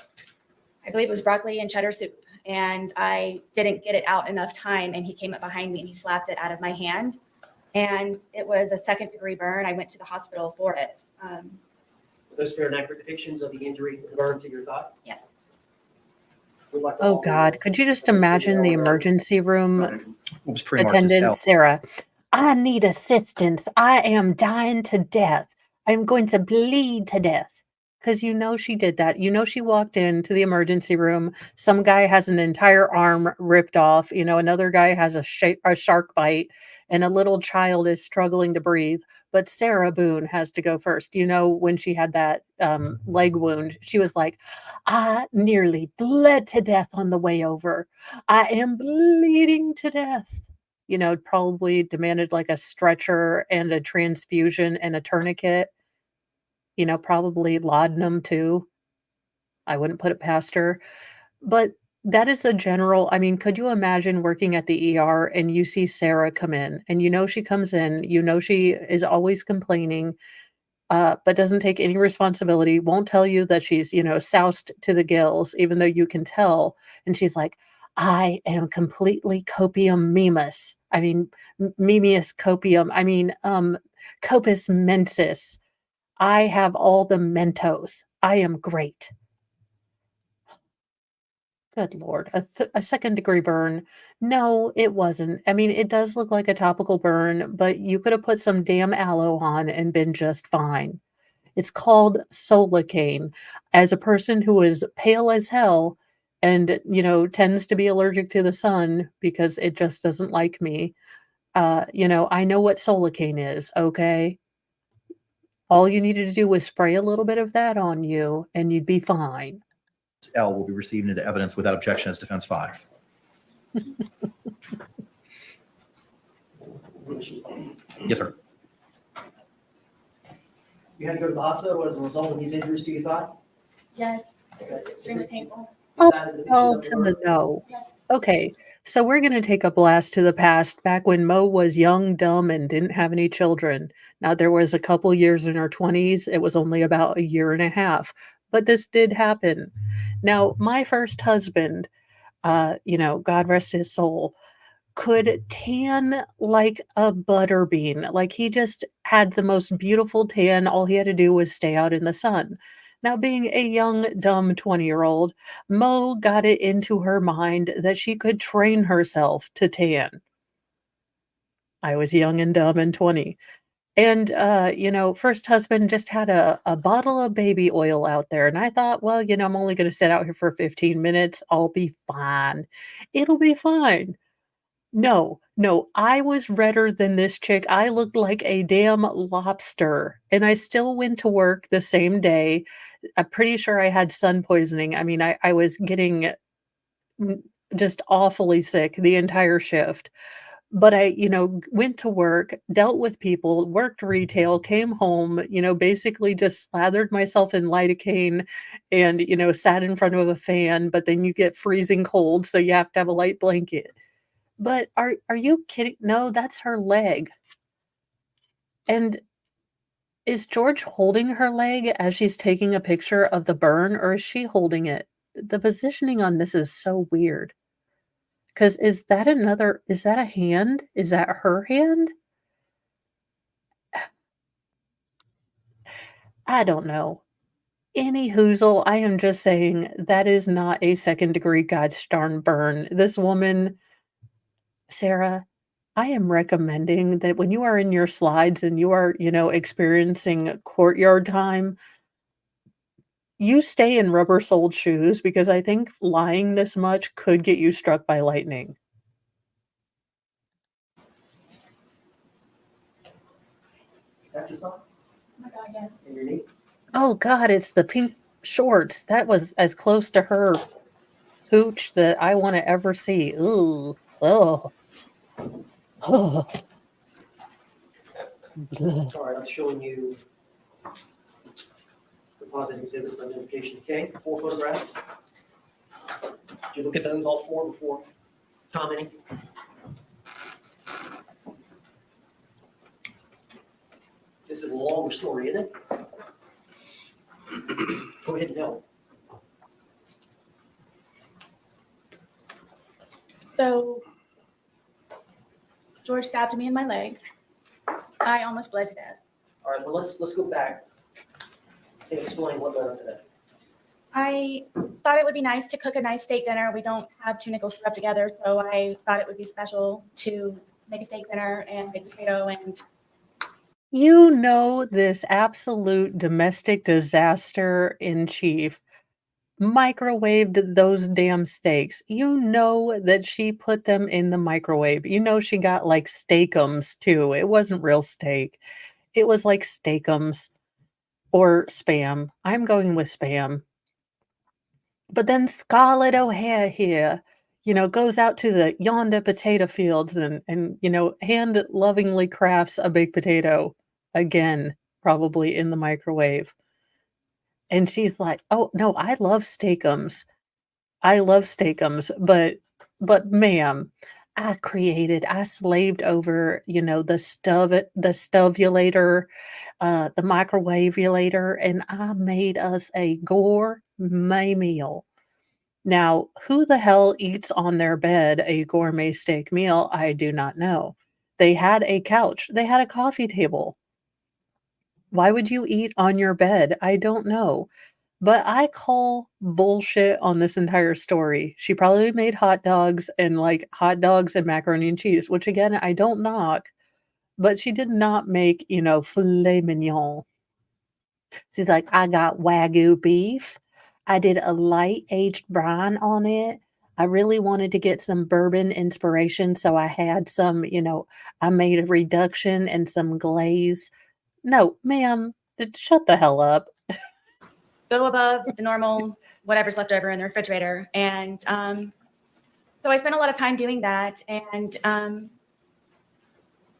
S4: I believe it was broccoli and cheddar soup. And I didn't get it out enough time, and he came up behind me and he slapped it out of my hand. And it was a 2nd-degree burn. I went to the hospital for it.
S3: Were those fair and accurate depictions of the injury and burn to your thigh?
S4: Yes.
S3: We'd like to
S2: Oh,
S3: offer
S2: God.
S3: you-
S2: Could you just imagine the emergency room
S5: What was pre-marked as
S2: attendant,
S5: L?
S2: Sarah? I need assistance. I am dying to death. I'm going to bleed to death. Because you know she did that. You know she walked into the emergency room. Some guy has an entire arm ripped off. You know, another guy has a shark bite, and a little child is struggling to breathe. But Sarah Boone has to go first. You know, when she had that leg wound, she was like, I nearly bled to death on the way over. I am bleeding to death. You know, probably demanded like a stretcher and a transfusion and a tourniquet. You know, probably laudanum too. I wouldn't put it past her. But that is the general, I mean, could you imagine working at the ER and you see Sarah come in and you know she comes in, you know she is always complaining, but doesn't take any responsibility, won't tell you that she's, you know, soused to the gills, even though you can tell. And she's like, I am completely copium mimus. I mean, mimius copium. I mean, copus mensis. I have all the Mentos. I am great. Good Lord. A 2nd-degree burn. No, it wasn't. I mean, it does look like a topical burn, but you could have put some damn aloe on and been just fine. It's called Solacane. As a person who is pale as hell and, you know, tends to be allergic to the sun because it just doesn't like me, you know, I know what Solacane is, okay? All you needed to do was spray a little bit of that on you, and you'd be fine.
S5: L will be received into evidence without objection as defense 5. Yes, sir.
S3: You had to go to the hospital as a result of these injuries to your thigh?
S4: Yes.
S3: Okay.
S4: It was extremely painful.
S3: Is that a depiction
S2: Oh,
S3: of the
S2: to
S3: burn?
S2: the no.
S4: Yes.
S2: Okay, so we're going to take a blast to the past, back when Mo was young, dumb, and didn't have any children. Now, there was a couple years in her 20s. It was only about a year and a half, but this did happen. Now, my first husband, you know, God rest his soul, could tan like a butter bean. Like he just had the most beautiful tan. All he had to do was stay out in the sun. Now, being a young, dumb 20-year-old, Mo got it into her mind that she could train herself to tan. I was young and dumb and 20. And, you know, first husband just had a bottle of baby oil out there. And I thought, well, you know, I'm only going to sit out here for 15 minutes. I'll be fine. It'll be fine. No, no, I was redder than this chick. I looked like a damn lobster, and I still went to work the same day. I'm pretty sure I had sun poisoning. I mean, I was getting just awfully sick the entire shift. But I, you know, went to work, dealt with people, worked retail, came home, you know, basically just slathered myself in lidocaine and, you know, sat in front of a fan, but then you get freezing cold, so you have to have a light blanket. But are you kidding? No, that's her leg. And Is George holding her leg as she's taking a picture of the burn, or is she holding it? The positioning on this is so weird. Because is that a hand? Is that her hand? I don't know. Any hoozle, I am just saying that is not a second-degree gosh darn burn. This woman, Sarah, I am recommending that when you are in your slides and you are, experiencing courtyard time, you stay in rubber-soled shoes because I think lying this much could get you struck by lightning.
S3: Is that your thought?
S4: Oh my God, yes.
S3: And your knee?
S2: Oh god, it's the pink shorts. That was as close to her hooch that I wanna ever see. Ooh. Oh. Oh. Bleh.
S3: All right, I'm showing you the positive exhibit for identification. Okay, 4 photographs. Did you look at those all 4 before commenting? This is a longer story, isn't it? Go ahead and tell.
S4: So George stabbed me in my leg. I almost bled to death.
S3: All right, well, let's go back and explain what led up to that.
S4: I thought it would be nice to cook a nice steak dinner. We don't have 2 nickels to rub together, so I thought it would be special to make a steak dinner and make potato and
S2: You know this absolute domestic disaster in chief microwaved those damn steaks. You know that she put them in the microwave. You know she got, like, steakums, too. It wasn't real steak. It was like steakums or Spam. I'm going with Spam. But then Scarlett O'Hare here, goes out to the yonder potato fields and hand lovingly crafts a baked potato, again, probably in the microwave. And she's like, "Oh, no, I love steakums. I love steakums, but ma'am, I slaved over, the stuvulator, the microwavulator, and I made us a gourmet meal." Now, who the hell eats on their bed a gourmet steak meal? I do not know. They had a couch. They had a coffee table. Why would you eat on your bed? I don't know. But I call bullshit on this entire story. She probably made hot dogs and, like, hot dogs and macaroni and cheese, which again, I don't knock, but she did not make, filet mignon. She's like, "I got Wagyu beef. I did a light aged brine on it. I really wanted to get some bourbon inspiration, so I had some, I made a reduction and some glaze." No, ma'am, shut the hell up.
S4: go above the normal whatever's left over in the refrigerator. And so I spent a lot of time doing that. And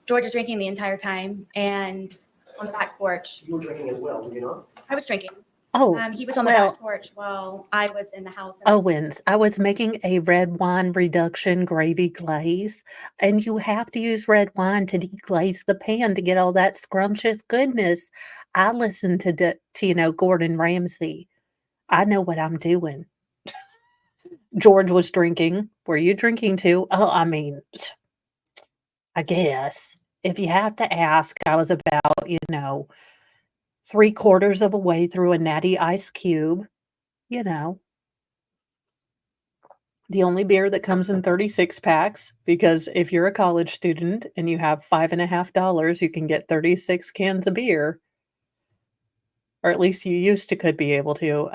S4: George was drinking the entire time and on the back porch.
S3: You were drinking as well, were you not?
S4: I was drinking.
S2: Oh,
S4: He was on the
S2: well,
S4: back porch while I was in the house.
S2: Owens, I was making a red wine reduction gravy glaze, and you have to use red wine to deglaze the pan to get all that scrumptious goodness. I listened to Gordon Ramsay. I know what I'm doing. George was drinking. Were you drinking too? Oh, I mean, I guess. If you have to ask, I was about, 3/4 of a way through a natty ice cube, you know. The only beer that comes in 36 packs, because if you're a college student and you have $5.50, you can get 36 cans of beer. Or at least you used to could be able to.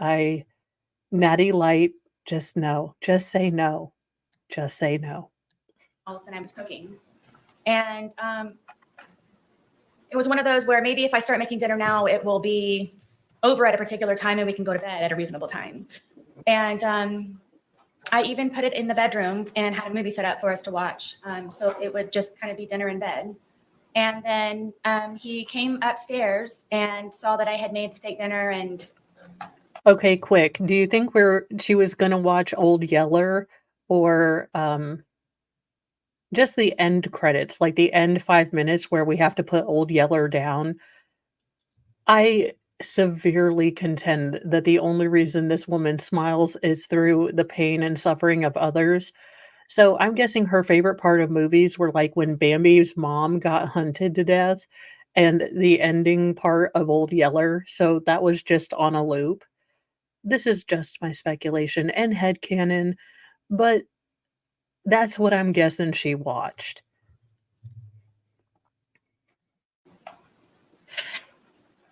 S2: Natty Light, just no. Just say no. Just say no.
S4: All of a sudden I was cooking. And it was one of those where maybe if I start making dinner now, it will be over at a particular time and we can go to bed at a reasonable time. And I even put it in the bedroom and had a movie set up for us to watch. So it would just kind of be dinner in bed. And then he came upstairs and saw that I had made steak dinner and.
S2: Okay, quick. Do you think she was going to watch Old Yeller or just the end credits, like the end 5 minutes where we have to put Old Yeller down? I severely contend that the only reason this woman smiles is through the pain and suffering of others. So I'm guessing her favorite part of movies were like when Bambi's mom got hunted to death and the ending part of Old Yeller. So that was just on a loop. This is just my speculation and headcanon, but that's what I'm guessing she watched.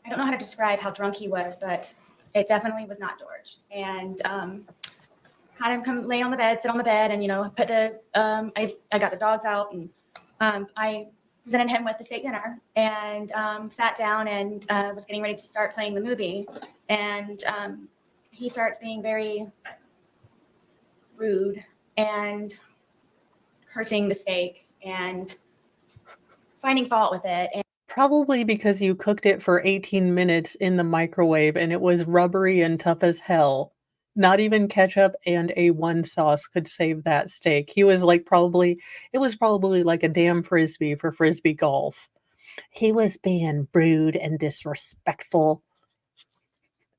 S4: I don't know how to describe how drunk he was, but it definitely was not George. And had him come lay on the bed, sit on the bed, and put the I got the dogs out, and I presented him with the steak dinner, and sat down and was getting ready to start playing the movie, and he starts being very rude and cursing the steak and finding fault with it. And
S2: Probably because you cooked it for 18 minutes in the microwave and it was rubbery and tough as hell. Not even ketchup and A1 sauce could save that steak. It was probably like a damn frisbee for frisbee golf. He was being rude and disrespectful.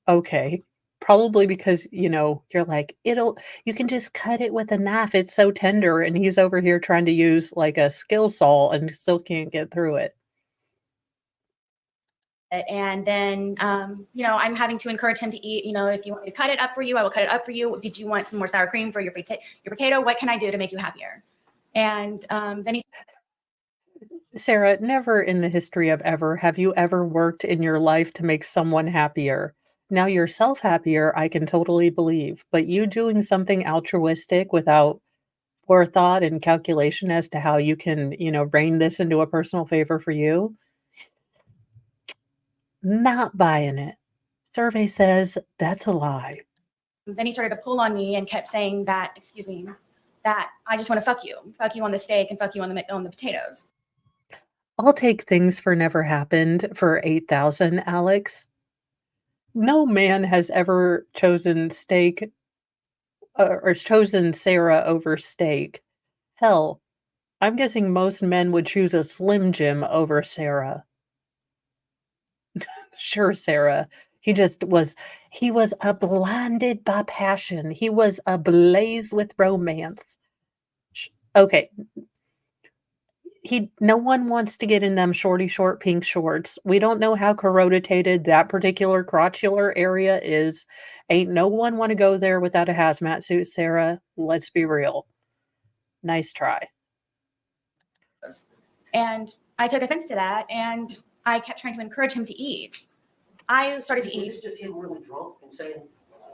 S2: Okay. Probably because, you're like, you can just cut it with a knife. It's so tender. And he's over here trying to use like a skill saw and still can't get through it.
S4: And then, I'm having to encourage him to eat. If you want me to cut it up for you, I will cut it up for you. Did you want some more sour cream for your potato? What can I do to make you happier? And then he
S2: Sarah, never in the history of ever have you ever worked in your life to make someone happier. Now, yourself happier, I can totally believe, but you doing something altruistic without forethought and calculation as to how you can, rein this into a personal favor for you, not buying it. Survey says that's a lie.
S4: then he started to pull on me and kept saying that, excuse me, that I just want to fuck you on the steak and fuck you on the potatoes.
S2: I'll take things for never happened for 8,000, Alex. No man has ever chosen steak or chosen Sarah over steak. Hell, I'm guessing most men would choose a Slim Jim over Sarah. Sure, Sarah. He was blinded by passion. He was ablaze with romance. Okay. No one wants to get in them shorty short pink shorts. We don't know how corrotated that particular crotchular area is. Ain't no one want to go there without a hazmat suit, Sarah. Let's be real. Nice try.
S4: And I took offense to that, and I kept trying to encourage him to eat. I started to eat.
S3: Is this just him really drunk and saying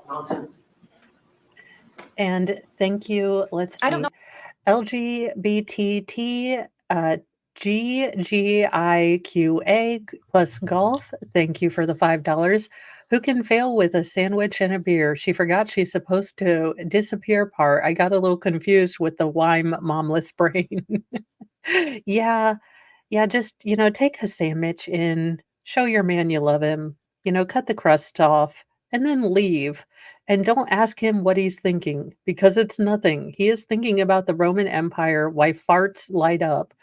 S3: nonsense?
S2: And thank you. Let's see.
S4: I don't know.
S2: LGBTT GGIQA plus golf. Thank you for the $5. Who can fail with a sandwich and a beer? She forgot she's supposed to disappear part. I got a little confused with the Wime momless brain. Yeah. Just, take a sandwich in, show your man you love him, cut the crust off, and then leave. And don't ask him what he's thinking, because it's nothing. He is thinking about the Roman Empire, why farts light up,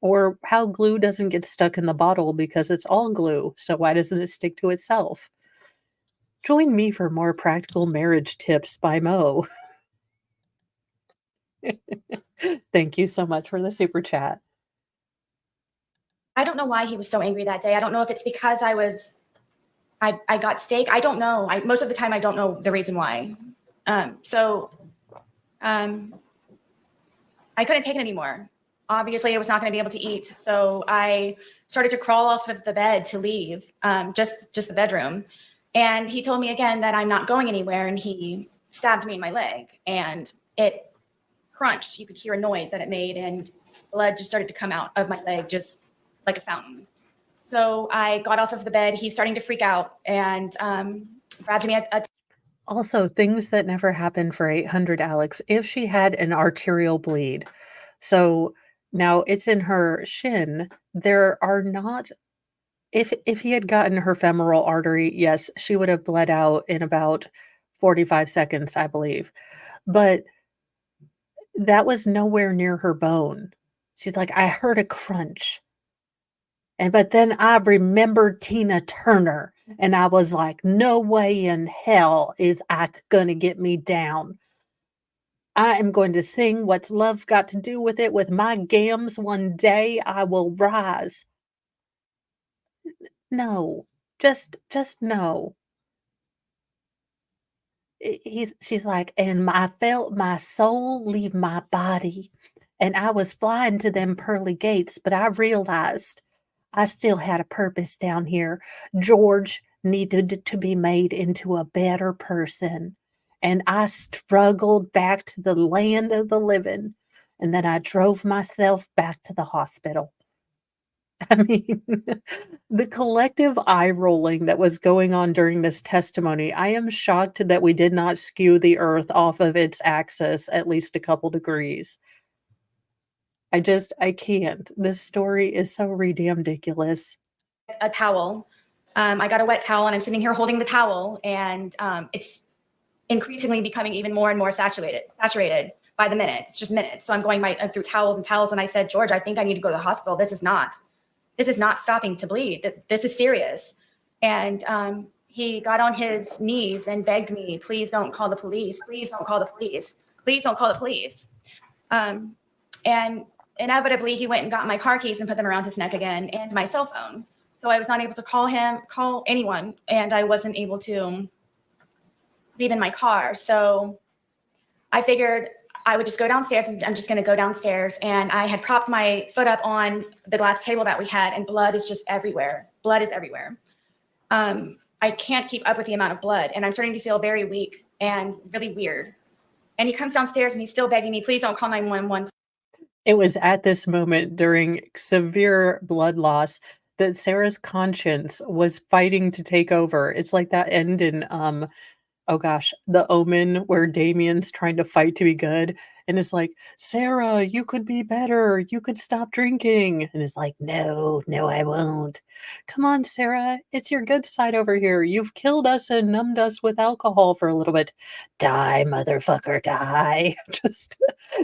S2: or how glue doesn't get stuck in the bottle because it's all glue. So why doesn't it stick to itself? Join me for more practical marriage tips by Mo. Thank you so much for the super chat.
S4: I don't know why he was so angry that day. I don't know if it's because I got steak. I don't know. Most of the time I don't know the reason why. I couldn't take it anymore. Obviously I was not going to be able to eat. So I started to crawl off of the bed to leave, just the bedroom. And he told me again that I'm not going anywhere. And he stabbed me in my leg, and it crunched. You could hear a noise that it made, and blood just started to come out of my leg, just like a fountain. So I got off of the bed. He's starting to freak out and grabbed me
S2: Also, things that never happened for 800, Alex. If she had an arterial bleed, so now it's in her shin, there are not. If he had gotten her femoral artery, yes, she would have bled out in about 45 seconds, I believe. But that was nowhere near her bone. She's like, I heard a crunch. But then I remembered Tina Turner, and I was like, no way in hell is I gonna get me down. I am going to sing What's Love Got to Do with It with my gams. One day I will rise. No, just no. She's like, and I felt my soul leave my body, and I was flying to them pearly gates, but I realized I still had a purpose down here. George needed to be made into a better person. And I struggled back to the land of the living. And then I drove myself back to the hospital. I mean, the collective eye rolling that was going on during this testimony, I am shocked that we did not skew the earth off of its axis at least a couple degrees. I can't. This story is so ridiculous.
S4: A towel. I got a wet towel and I'm sitting here holding the towel, and it's increasingly becoming even more and more saturated by the minute. It's just minutes. So I'm going through towels and towels. And I said, George, I think I need to go to the hospital. This is not stopping to bleed. This is serious. And he got on his knees and begged me, please don't call the police. Please don't call the police. Please don't call the police. And inevitably, he went and got my car keys and put them around his neck again, and my cell phone. So I was not able to call anyone, and I wasn't able to leave in my car. So I figured I would just go downstairs, and I'm just going to go downstairs. And I had propped my foot up on the glass table that we had, and blood is just everywhere. Blood is everywhere. I can't keep up with the amount of blood, and I'm starting to feel very weak and really weird. And he comes downstairs and he's still begging me, please don't call 911.
S2: It was at this moment during severe blood loss that Sarah's conscience was fighting to take over. It's like that end in oh gosh, The Omen, where Damien's trying to fight to be good, and it's like, Sarah, you could be better. You could stop drinking. And it's like, no, I won't. Come on, Sarah. It's your good side over here. You've killed us and numbed us with alcohol for a little bit. Die, motherfucker, die. Just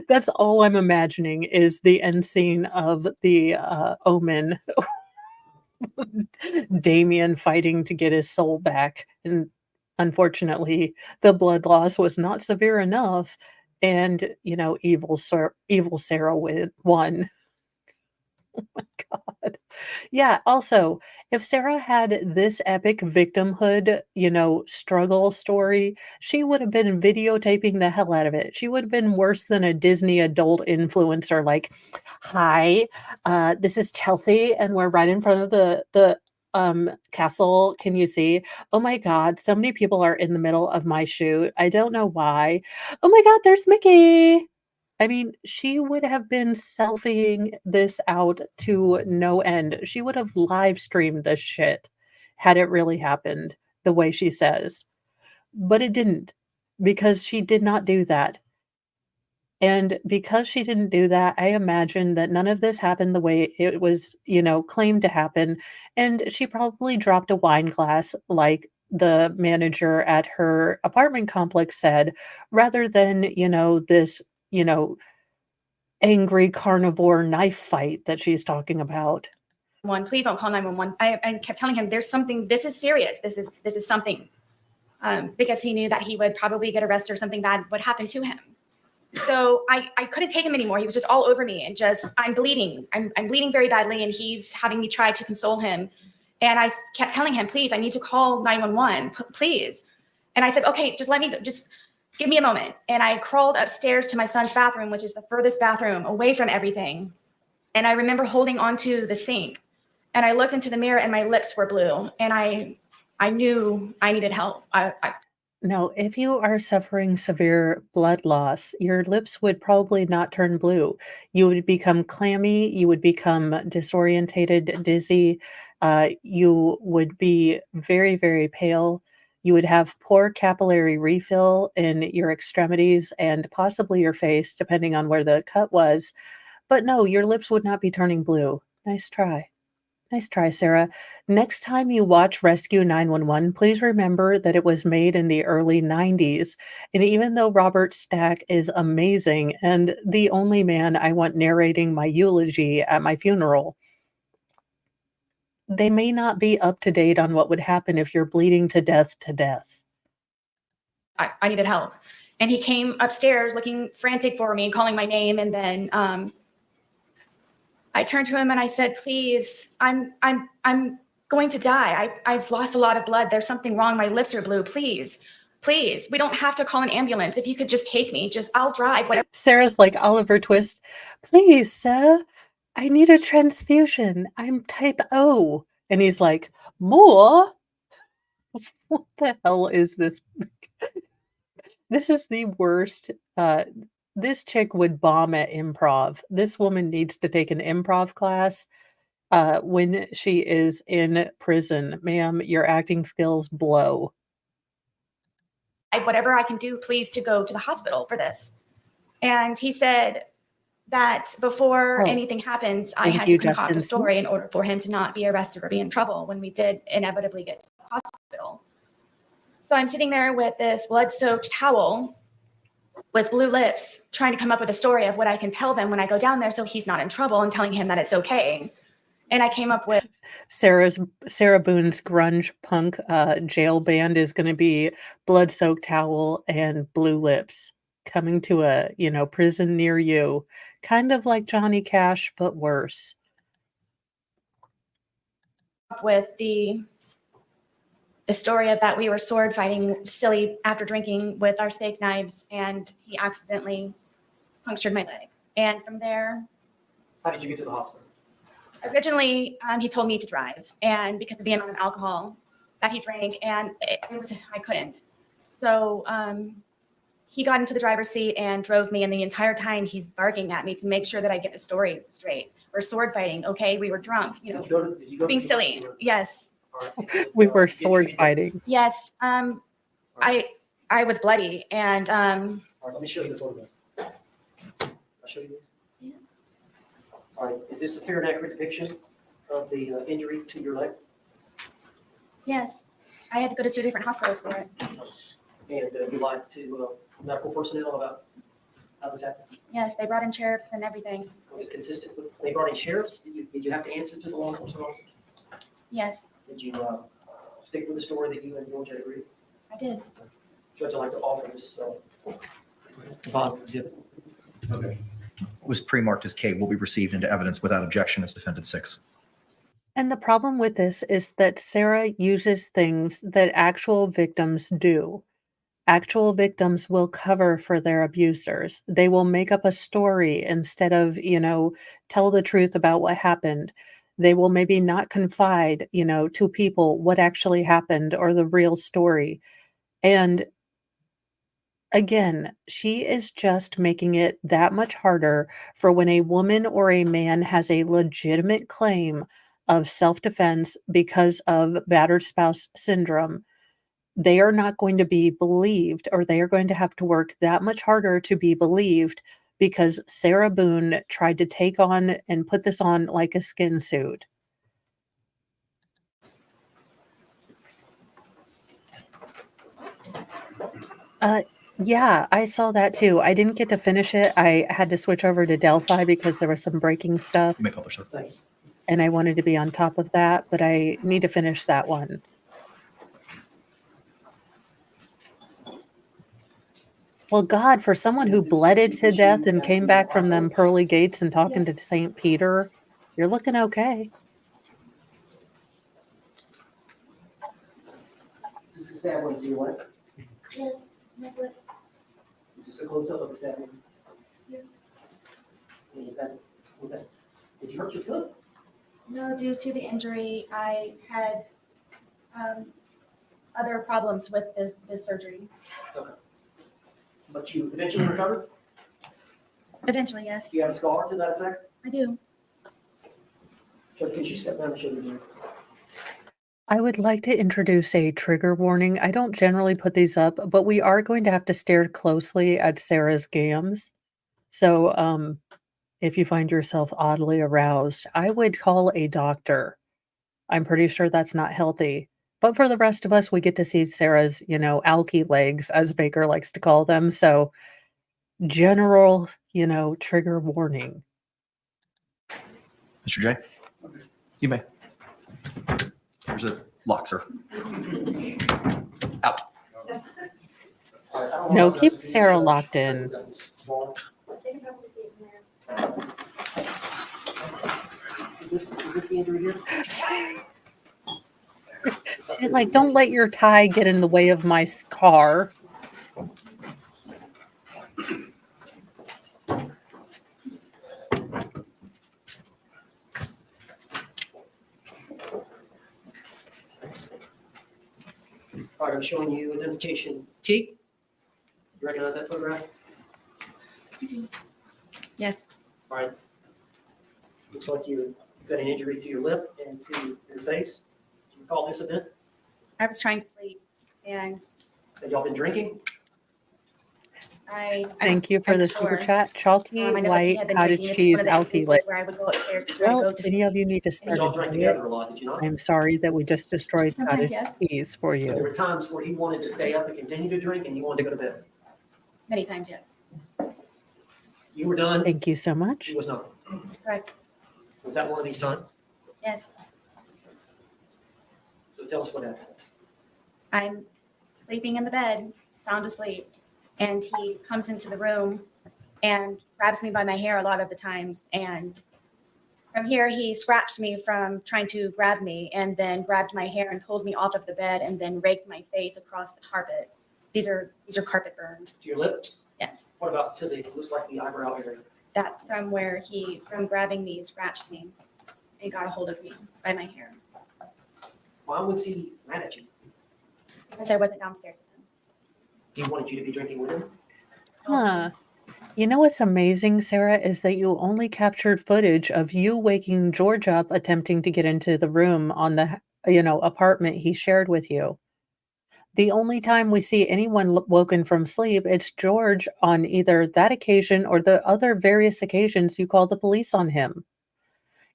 S2: that's all I'm imagining is the end scene of the Omen. Damien fighting to get his soul back. And unfortunately, the blood loss was not severe enough, and evil Sarah won. Oh my god. Yeah, also, if Sarah had this epic victimhood, struggle story, she would have been videotaping the hell out of it. She would have been worse than a Disney adult influencer like, "Hi, this is Chelsea and we're right in front of the castle. Can you see? Oh my god, so many people are in the middle of my shoot. I don't know why. Oh my god, there's Mickey." I mean, she would have been selfieing this out to no end. She would have live streamed this shit had it really happened the way she says. But it didn't, because she did not do that. And because she didn't do that, I imagine that none of this happened the way it was, claimed to happen. And she probably dropped a wine glass like the manager at her apartment complex said, rather than, this, angry carnivore knife fight that she's talking about.
S4: Please don't call 911. I kept telling him, there's something, this is serious. This is something. Because he knew that he would probably get arrested or something bad would happen to him. So I couldn't take him anymore. He was just all over me and just, I'm bleeding. I'm bleeding very badly. And he's having me try to console him. And I kept telling him, please, I need to call 911, please. And I said, okay, just give me a moment. And I crawled upstairs to my son's bathroom, which is the furthest bathroom away from everything. And I remember holding onto the sink, and I looked into the mirror and my lips were blue. And I knew I needed help.
S2: No, if you are suffering severe blood loss, your lips would probably not turn blue. You would become clammy, you would become disorientated, dizzy, you would be very, very pale. You would have poor capillary refill in your extremities and possibly your face, depending on where the cut was. But no, your lips would not be turning blue. Nice try. Nice try, Sarah. Next time you watch Rescue 911, please remember that it was made in the early 90s. And even though Robert Stack is amazing and the only man I want narrating my eulogy at my funeral, they may not be up to date on what would happen if you're bleeding to death to death.
S4: I needed help. And he came upstairs looking frantic for me, calling my name. And then I turned to him and I said, please, I'm going to die. I've lost a lot of blood. There's something wrong. My lips are blue. Please, please, we don't have to call an ambulance. If you could just take me, I'll drive, whatever.
S2: Sarah's like Oliver Twist. Please, sir, I need a transfusion. I'm type O. And he's like, more? What the hell is this? This is the worst. This chick would bomb at improv. This woman needs to take an improv class when she is in prison. Ma'am, your acting skills blow.
S4: Whatever I can do, please, to go to the hospital for this. And he said that before anything happens, I had to concoct a story in order for him to not be arrested or be in trouble when we did inevitably get to the hospital. So I'm sitting there with this blood-soaked towel with blue lips, trying to come up with a story of what I can tell them when I go down there so he's not in trouble, and telling him that it's okay. And I came up with
S2: Sarah Boone's grunge punk jail band is going to be blood-soaked towel and blue lips, coming to a prison near you, kind of like Johnny Cash but worse.
S4: With the story of that we were sword fighting silly after drinking with our steak knives, and he accidentally punctured my leg. And from there,
S3: How did you get to the hospital?
S4: originally he told me to drive, and because of the amount of alcohol that he drank, and I couldn't. So he got into the driver's seat and drove me, and the entire time he's barking at me to make sure that I get the story straight. We're sword fighting, okay? We were drunk,
S3: Did you go to
S4: being
S3: the
S4: silly.
S3: hospital?
S4: Yes.
S3: All right.
S2: We were
S3: Did you
S2: sword
S3: get-
S2: fighting.
S4: Yes. I was bloody, and
S3: All right, let me show you the photograph. I'll show you this.
S4: Yeah.
S3: All right, is this a fair and accurate depiction of the injury to your leg?
S4: yes, I had to go to 2 different hospitals for it.
S3: And you lied to medical personnel about how this happened?
S4: Yes, they brought in sheriffs and everything.
S3: Was it consistent with, they brought in sheriffs? Did you have to answer to the law enforcement officers?
S4: Yes,
S3: Did you stick with the story that you and Georgia agreed?
S4: I did.
S3: Judge, I'd like to offer this positive exhibit.
S5: Okay. Was pre-marked as K will be received into evidence without objection as defendant 6.
S2: And the problem with this is that Sarah uses things that actual victims do. Actual victims will cover for their abusers. They will make up a story instead of, tell the truth about what happened. They will maybe not confide, to people what actually happened or the real story. And again, she is just making it that much harder for when a woman or a man has a legitimate claim of self-defense because of battered spouse syndrome. They are not going to be believed, or they are going to have to work that much harder to be believed because Sarah Boone tried to take on and put this on like a skin suit. Yeah, I saw that too. I didn't get to finish it. I had to switch over to Delphi because there was some breaking stuff
S5: You may publish that.
S3: Thank you.
S2: and I wanted to be on top of that, but I need to finish that one. Well, God, for someone who bleeded to death and came back from them pearly gates and talking to St. Peter, you're looking okay.
S3: Is this a stab wound to your leg?
S4: Yes.
S3: Is this a close-up of a stab wound?
S4: Yes.
S3: And was that, did you hurt your foot?
S4: No, due to the injury, I had other problems with the surgery.
S3: Okay. But you eventually recovered?
S4: Eventually, yes,
S3: Do you have a scar to that effect?
S4: I do.
S3: So could you step down and show me?
S2: I would like to introduce a trigger warning. I don't generally put these up, but we are going to have to stare closely at Sarah's gams. So if you find yourself oddly aroused, I would call a doctor. I'm pretty sure that's not healthy. But for the rest of us, we get to see Sarah's, alky legs, as Baker likes to call them. So general, trigger warning.
S5: Mr. J, you may. There's a lock, sir. Out.
S3: All right, I don't know
S2: No,
S3: if that's
S2: keep
S3: what these
S2: Sarah
S3: judge-
S2: locked in.
S3: Is this the injury here?
S2: She's like, don't let your tie get in the way of my car.
S3: All right, I'm showing you identification T. You recognize that photograph?
S4: Yes.
S3: All right. Looks like you've got an injury to your lip and to your face. Do you recall this event?
S4: I was trying to sleep, and
S3: Have y'all been drinking?
S2: Thank you for the super chat. Chalky,
S4: I know that he
S2: white,
S4: had been
S2: cottage
S4: drinking. This is
S2: cheese,
S4: one of the
S2: alky
S4: instances
S2: lit.
S4: where I would go upstairs to try to
S2: Well,
S4: go to
S2: any of
S4: sleep.
S2: you need to
S3: And
S2: start
S3: y'all
S2: a
S3: drank
S2: diet.
S3: together a lot, did you not?
S2: I'm sorry that we just destroyed
S4: Sometimes,
S2: cottage
S4: yes.
S2: cheese for
S3: There
S2: you.
S3: were times where he wanted to stay up and continue to drink and you wanted to go to bed.
S4: Many times, yes.
S3: You were done.
S2: Thank you so much.
S3: He was not.
S4: Correct.
S3: Was that one of these times?
S4: Yes.
S3: So tell us what happened.
S4: I'm sleeping in the bed, sound asleep, and he comes into the room and grabs me by my hair a lot of the times. And from here, he scratched me from trying to grab me, and then grabbed my hair and pulled me off of the bed, and then raked my face across the carpet. These are carpet burns.
S3: To your lips?
S4: Yes.
S3: What about to the, looks like the eyebrow area?
S4: That's from where from grabbing me, scratched me and got a hold of me by my hair.
S3: Why was he mad at you?
S4: Because I wasn't downstairs with him.
S3: He wanted you to be drinking with him?
S2: Huh. You know what's amazing, Sarah, is that you only captured footage of you waking George up attempting to get into the room on the, apartment he shared with you. The only time we see anyone woken from sleep, it's George on either that occasion or the other various occasions you call the police on him.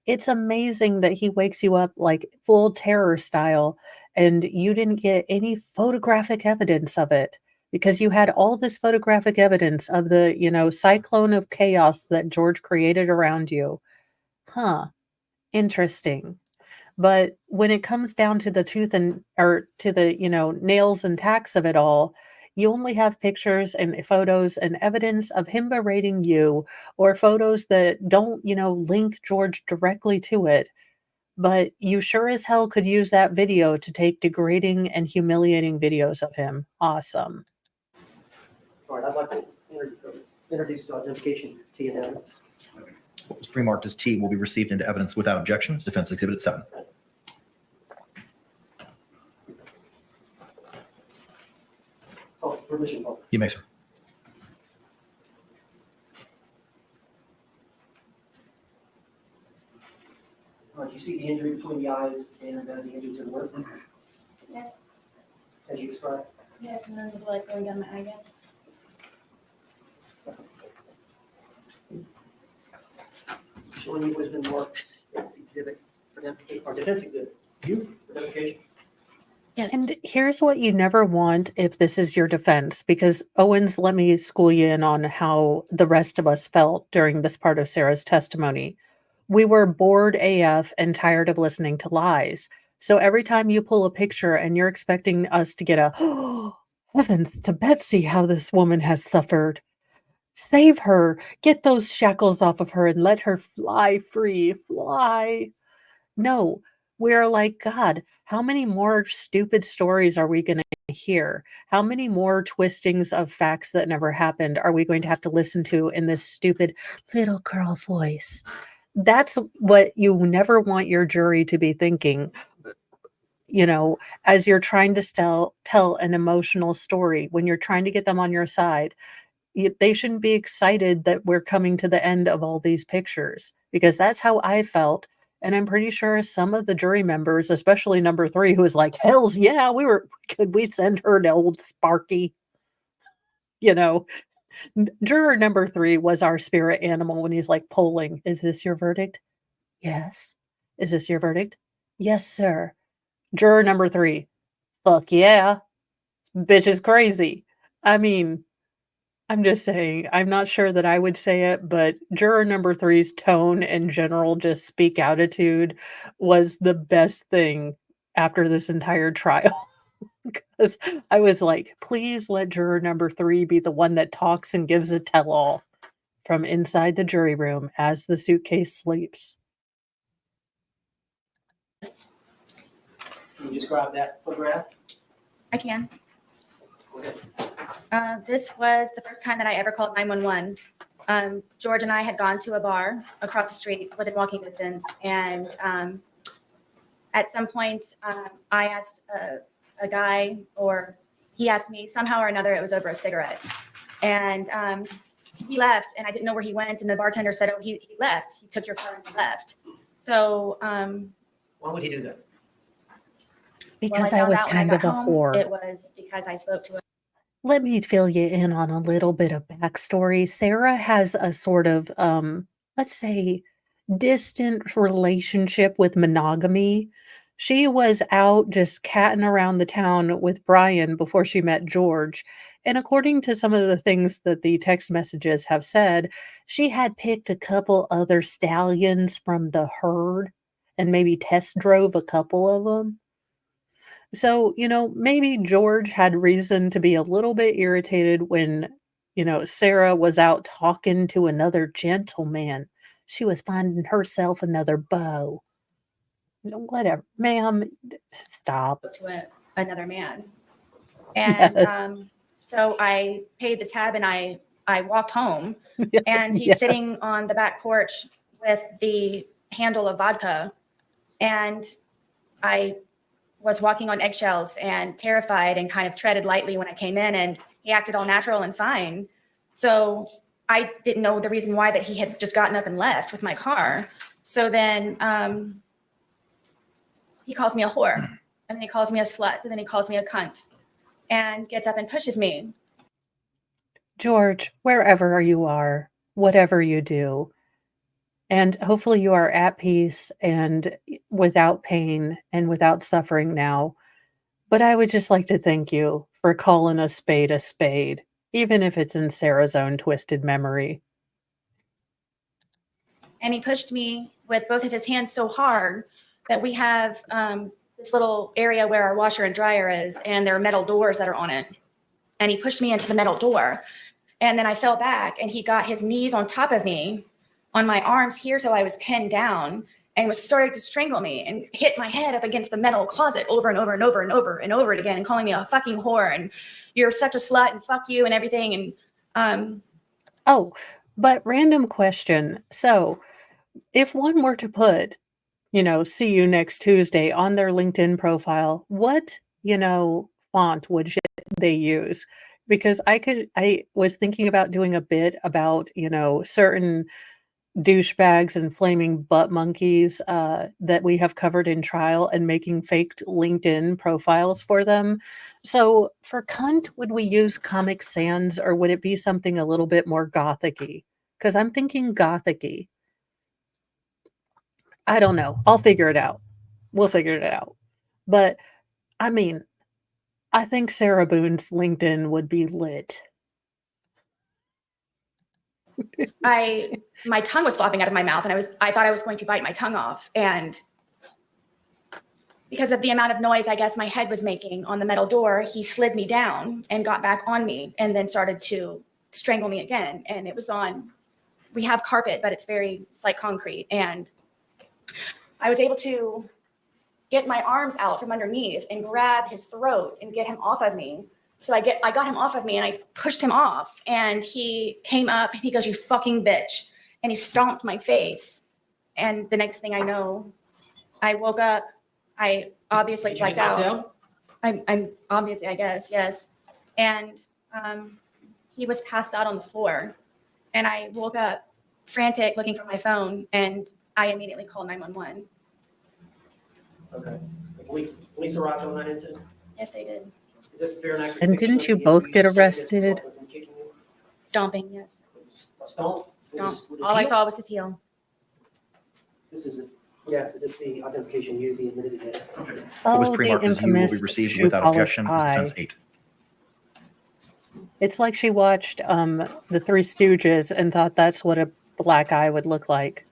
S2: It's amazing that he wakes you up like full terror style and you didn't get any photographic evidence of it because you had all this photographic evidence of the, cyclone of chaos that George created around you. Huh. Interesting. But when it comes down to the nails and tacks of it all, you only have pictures and photos and evidence of him berating you or photos that don't, link George directly to it. But you sure as hell could use that video to take degrading and humiliating videos of him. Awesome.
S3: All right, I'd like to introduce identification T and evidence.
S5: What was pre-marked as T will be received into evidence without objections. Defense Exhibit 7.
S3: Oh, permission vote.
S5: You may, sir.
S3: All right, you see the injury between the eyes and the injury to the lip,
S4: Yes.
S3: as you described?
S4: Yes, and then the blood going down my eye, yes.
S3: Showing you what has been marked as exhibit for identification, or defense exhibit. You, for identification.
S4: Yes.
S2: And here's what you never want if this is your defense, because Owens, let me school you in on how the rest of us felt during this part of Sarah's testimony. We were bored AF and tired of listening to lies. So every time you pull a picture and you're expecting us to get a, oh, heavens to Betsy, how this woman has suffered. Save her, get those shackles off of her and let her fly free, fly. No, we're like, God, how many more stupid stories are we going to hear? How many more twistings of facts that never happened are we going to have to listen to in this stupid little girl voice? That's what you never want your jury to be thinking, as you're trying to tell an emotional story, when you're trying to get them on your side. They shouldn't be excited that we're coming to the end of all these pictures, because that's how I felt. And I'm pretty sure some of the jury members, especially number 3, who was like, hells yeah, could we send her to old Sparky? Juror number 3 was our spirit animal when he's like polling. Is this your verdict? Yes. Is this your verdict? Yes, sir. Juror number 3. Fuck yeah. Bitch is crazy. I mean, I'm just saying, I'm not sure that I would say it, but juror number 3's tone and general just speak attitude was the best thing after this entire trial. 'Cause I was like, "Please let juror number 3 be the one that talks and gives a tell-all from inside the jury room as the suitcase sleeps."
S3: Can you describe that photograph?
S4: I can.
S3: Go ahead.
S4: This was the first time that I ever called 911. George and I had gone to a bar across the street within walking distance. And at some point, I asked a guy, or he asked me somehow or another, it was over a cigarette. And he left, and I didn't know where he went. And the bartender said, oh, he left. He took your car and he left. So
S3: Why would he do that?
S2: Because
S4: well,
S2: I
S4: found
S2: was
S4: out when I
S2: kind of
S4: got
S2: a
S4: home,
S2: whore.
S4: It was because I spoke to a
S2: Let me fill you in on a little bit of backstory. Sarah has a sort of, let's say, distant relationship with monogamy. She was out just catting around the town with Brian before she met George. And according to some of the things that the text messages have said, she had picked a couple other stallions from the herd and maybe test drove a couple of them. So, maybe George had reason to be a little bit irritated when, Sarah was out talking to another gentleman. She was finding herself another beau. Whatever. Ma'am, stop.
S4: another man. And
S2: Yes.
S4: so I paid the tab and I walked home, and he's
S2: Yes.
S4: sitting on the back porch with the handle of vodka. And I was walking on eggshells and terrified and kind of treaded lightly when I came in, and he acted all natural and fine. So I didn't know the reason why that he had just gotten up and left with my car. So then he calls me a whore, and then he calls me a slut, and then he calls me a cunt, and gets up and pushes me.
S2: George, wherever you are, whatever you do, and hopefully you are at peace and without pain and without suffering now. But I would just like to thank you for calling a spade, even if it's in Sarah's own twisted memory.
S4: And he pushed me with both of his hands so hard that we have this little area where our washer and dryer is, and there are metal doors that are on it. And he pushed me into the metal door. And then I fell back, and he got his knees on top of me on my arms here, so I was pinned down, and was starting to strangle me and hit my head up against the metal closet over and over and over and over and over again, and calling me a fucking whore and you're such a slut and fuck you and everything. And
S2: Oh, but random question. So if one were to put, see you next Tuesday on their LinkedIn profile, what, font would they use? Because I was thinking about doing a bit about, certain douchebags and flaming butt monkeys that we have covered in trial and making faked LinkedIn profiles for them. So for cunt, would we use Comic Sans, or would it be something a little bit more gothic-y? Because I'm thinking gothic-y. I don't know. I'll figure it out. We'll figure it out. But I mean, I think Sarah Boone's LinkedIn would be lit.
S4: my tongue was flopping out of my mouth, and I thought I was going to bite my tongue off. And because of the amount of noise, I guess, my head was making on the metal door, he slid me down and got back on me, and then started to strangle me again. And it was we have carpet, but it's like concrete. And I was able to get my arms out from underneath and grab his throat and get him off of me. So I got him off of me, and I pushed him off, and he came up and he goes, "You fucking bitch." And he stomped my face. And the next thing I know, I woke up. I obviously blacked out. I'm obviously, I guess, yes. And he was passed out on the floor. And I woke up frantic, looking for my phone, and I immediately called 911.
S3: Okay. The police arrived on that incident?
S4: Yes, they did.
S3: Is this a fair and accurate
S2: And
S3: depiction
S2: didn't
S3: of
S2: you
S3: the
S2: both
S3: abuse
S2: get
S3: you sustained as a
S2: arrested?
S3: result of him kicking you?
S4: Stomping, yes.
S3: A stomp?
S4: Stomp.
S3: With his
S4: All I
S3: heel?
S4: saw was his heel.
S3: This is yes, that this be identification you be admitted today.
S5: What was
S2: Oh, the
S5: pre-marked as you will be
S2: infamous
S5: received
S2: shoe
S5: without
S2: polish
S5: objection as defense
S2: eye.
S5: 8.
S2: It's like she watched the Three Stooges and thought that's what a black eye would look like.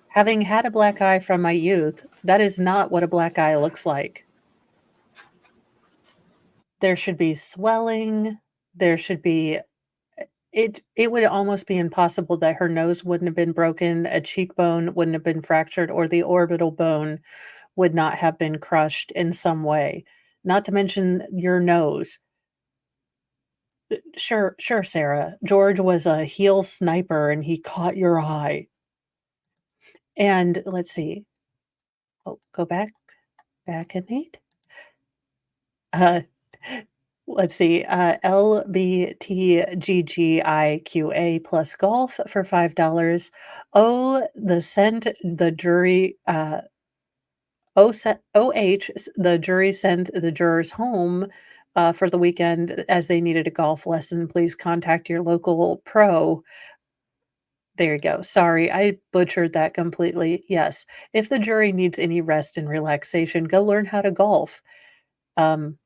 S2: Having had a black eye from my youth, that is not what a black eye looks like. There should be swelling. There should be it would almost be impossible that her nose wouldn't have been broken, a cheekbone wouldn't have been fractured, or the orbital bone would not have been crushed in some way. Not to mention your nose. Sure, sure, Sarah. George was a heel sniper and he caught your eye. And let's see. Oh, go back and Nate. Uh, let's see. LBTGGIQA plus golf for $5. Oh, the sent the jury. OH, the jury sent the jurors home for the weekend as they needed a golf lesson. Please contact your local pro. There you go. Sorry, I butchered that completely. Yes, if the jury needs any rest and relaxation, go learn how to golf. Um,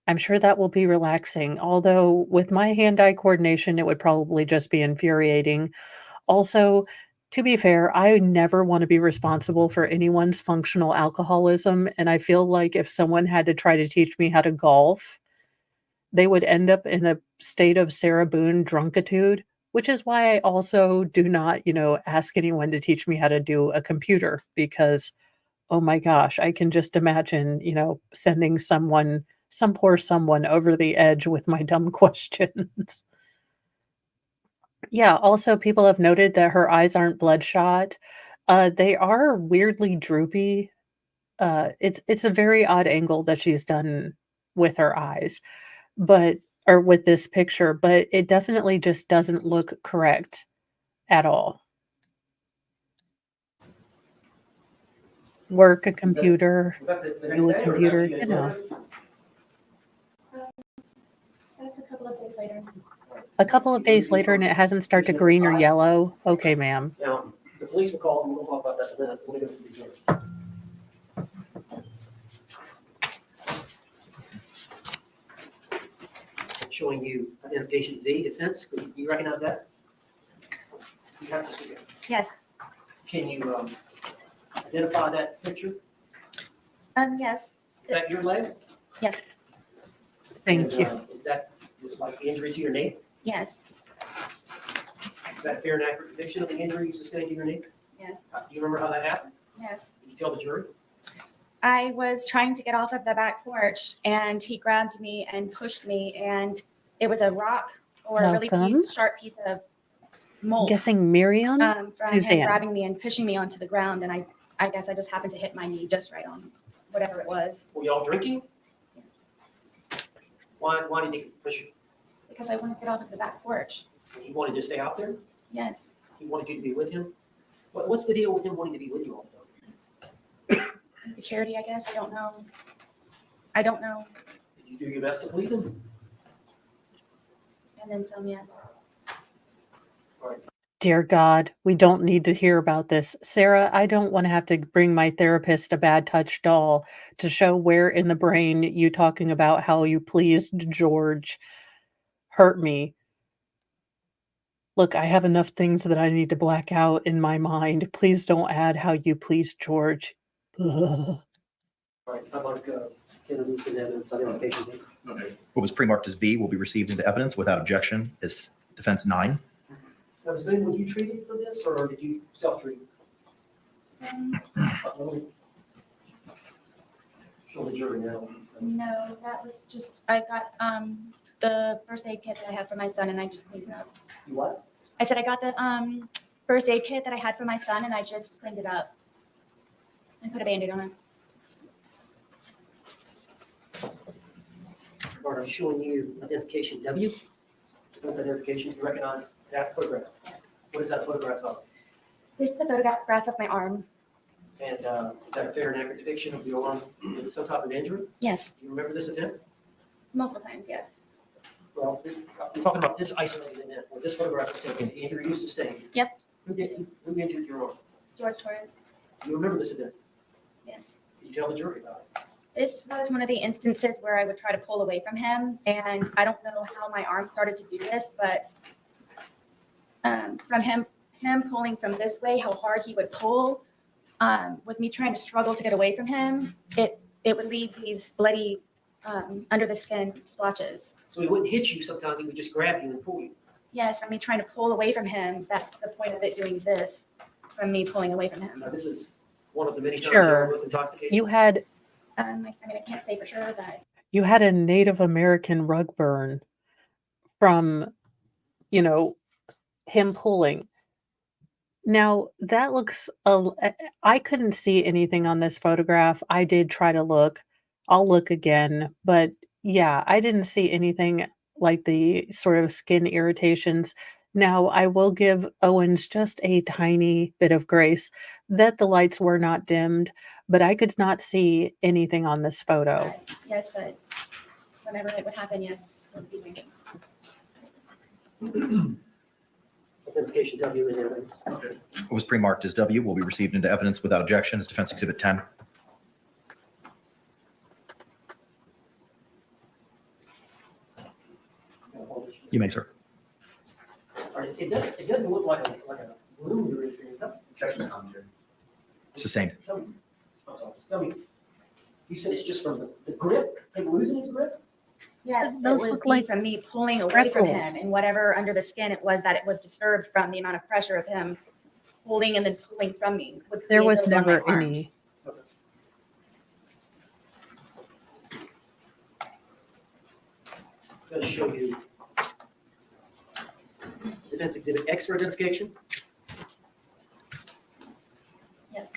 S2: I'm sure that will be relaxing. Although with my hand-eye coordination, it would probably just be infuriating. Also, to be fair, I never want to be responsible for anyone's functional alcoholism, and I feel like if someone had to try to teach me how to golf, they would end up in a state of Sarah Boone drunkitude, which is why I also do not, ask anyone to teach me how to do a computer because, oh my gosh, I can just imagine, sending some poor someone over the edge with my dumb questions. Yeah, also people have noted that her eyes aren't bloodshot. They are weirdly droopy. It's a very odd angle that she's done with her eyes, but or with this picture, but it definitely just doesn't look correct at all. Work a computer,
S3: Was that the next
S2: do a
S3: day or was that
S2: computer,
S3: a few days later?
S4: That's a couple of days later.
S2: A couple of days later and it hasn't started to green or yellow. Okay, ma'am.
S3: Now, the police were called, and we'll talk about that in a minute. Let me go to the jury. Showing you identification V, defense. You recognize that? You have to see it.
S4: Yes.
S3: Can you identify that picture?
S4: Yes.
S3: Is that your leg?
S4: Yes.
S2: Thank
S3: And,
S2: you.
S3: Is that just like the injury to your knee?
S4: Yes.
S3: Is that a fair and accurate depiction of the injury you sustained to your knee?
S4: Yes.
S3: Do you remember how that happened?
S4: Yes.
S3: Did you tell the jury?
S4: I was trying to get off of the back porch and he grabbed me and pushed me and it was a rock or a really
S2: Welcome.
S4: sharp piece of
S2: I'm
S4: mold
S2: guessing Miriam,
S4: from him
S2: Suzanne.
S4: grabbing me and pushing me onto the ground. And I guess I just happened to hit my knee just right on whatever it was
S3: Were y'all drinking? Why did he push you?
S4: because I wanted to get off of the back porch.
S3: He wanted to stay out there?
S4: Yes.
S3: He wanted you to be with him? What's the deal with him wanting to be with you all the time?
S4: Insecurity, I guess. I don't know. I don't know.
S3: Did you do your best to please him?
S4: And then some, yes.
S3: All right.
S2: Dear God, we don't need to hear about this. Sarah, I don't want to have to bring my therapist a bad touch doll to show where in the brain you talking about how you pleased George hurt me. Look, I have enough things that I need to black out in my mind. Please don't add how you pleased George. Ugh.
S3: All right, I'd like introducing evidence identification.
S5: What was pre-marked as V will be received into evidence without objection as defense 9.
S3: Now, was Ben, were you treated for this or did you self-treat? Show the jury now.
S4: No, that was just, I got the first aid kit that I had for my son and I just cleaned it up.
S3: You what?
S4: I said I got the first aid kit that I had for my son and I just cleaned it up and put a Band-Aid on it.
S3: Bart, I'm showing you identification W. Defense identification. You recognize that photograph?
S4: Yes.
S3: What is that photograph of?
S4: This is the photograph of my arm.
S3: And is that a fair and accurate depiction of your arm with some type of injury?
S4: Yes,
S3: Do you remember this event?
S4: multiple times, yes.
S3: Well, I'm talking about this isolated event where this photograph was taken, the injury you sustained.
S4: Yep.
S3: Who injured your arm?
S4: George Torres,
S3: Do you remember this event?
S4: yes.
S3: Did you tell the jury about it?
S4: This was one of the instances where I would try to pull away from him, and I don't know how my arm started to do this, but from him pulling from this way, how hard he would pull, with me trying to struggle to get away from him, it would leave these bloody under the skin splotches.
S3: So he wouldn't hit you sometimes, he would just grab you and pull you.
S4: Yes, from me trying to pull away from him, that's the point of it doing this, from me pulling away from him.
S3: Now, this is one of the many times
S2: Sure.
S3: you were both intoxicated.
S2: You had
S4: I mean, I can't say for sure, but
S2: a Native American rug burn from, him pulling. Now that looks, I couldn't see anything on this photograph. I did try to look. I'll look again, but yeah, I didn't see anything like the sort of skin irritations. Now, I will give Owens just a tiny bit of grace that the lights were not dimmed, but I could not see anything on this photo.
S4: yes, but whenever it would happen, yes, I would be drinking.
S3: Identification W in evidence.
S5: What was pre-marked as W will be received into evidence without objection as Defense Exhibit 10. You may, sir.
S3: All right, it doesn't look like a wound or anything. Objection commentary.
S5: Sustained.
S3: Tell me, you said it's just from the grip, him losing his grip?
S4: Yes,
S2: Those
S4: it would
S2: look
S4: be
S2: like
S4: from me pulling away from him,
S2: freckles.
S4: and whatever under the skin it was that it was disturbed from the amount of pressure of him holding and then pulling from me. would
S2: There
S4: create
S2: was
S4: those on my
S2: never
S4: arms.
S2: any.
S3: I'm going to show you Defense Exhibit X for identification.
S4: Yes.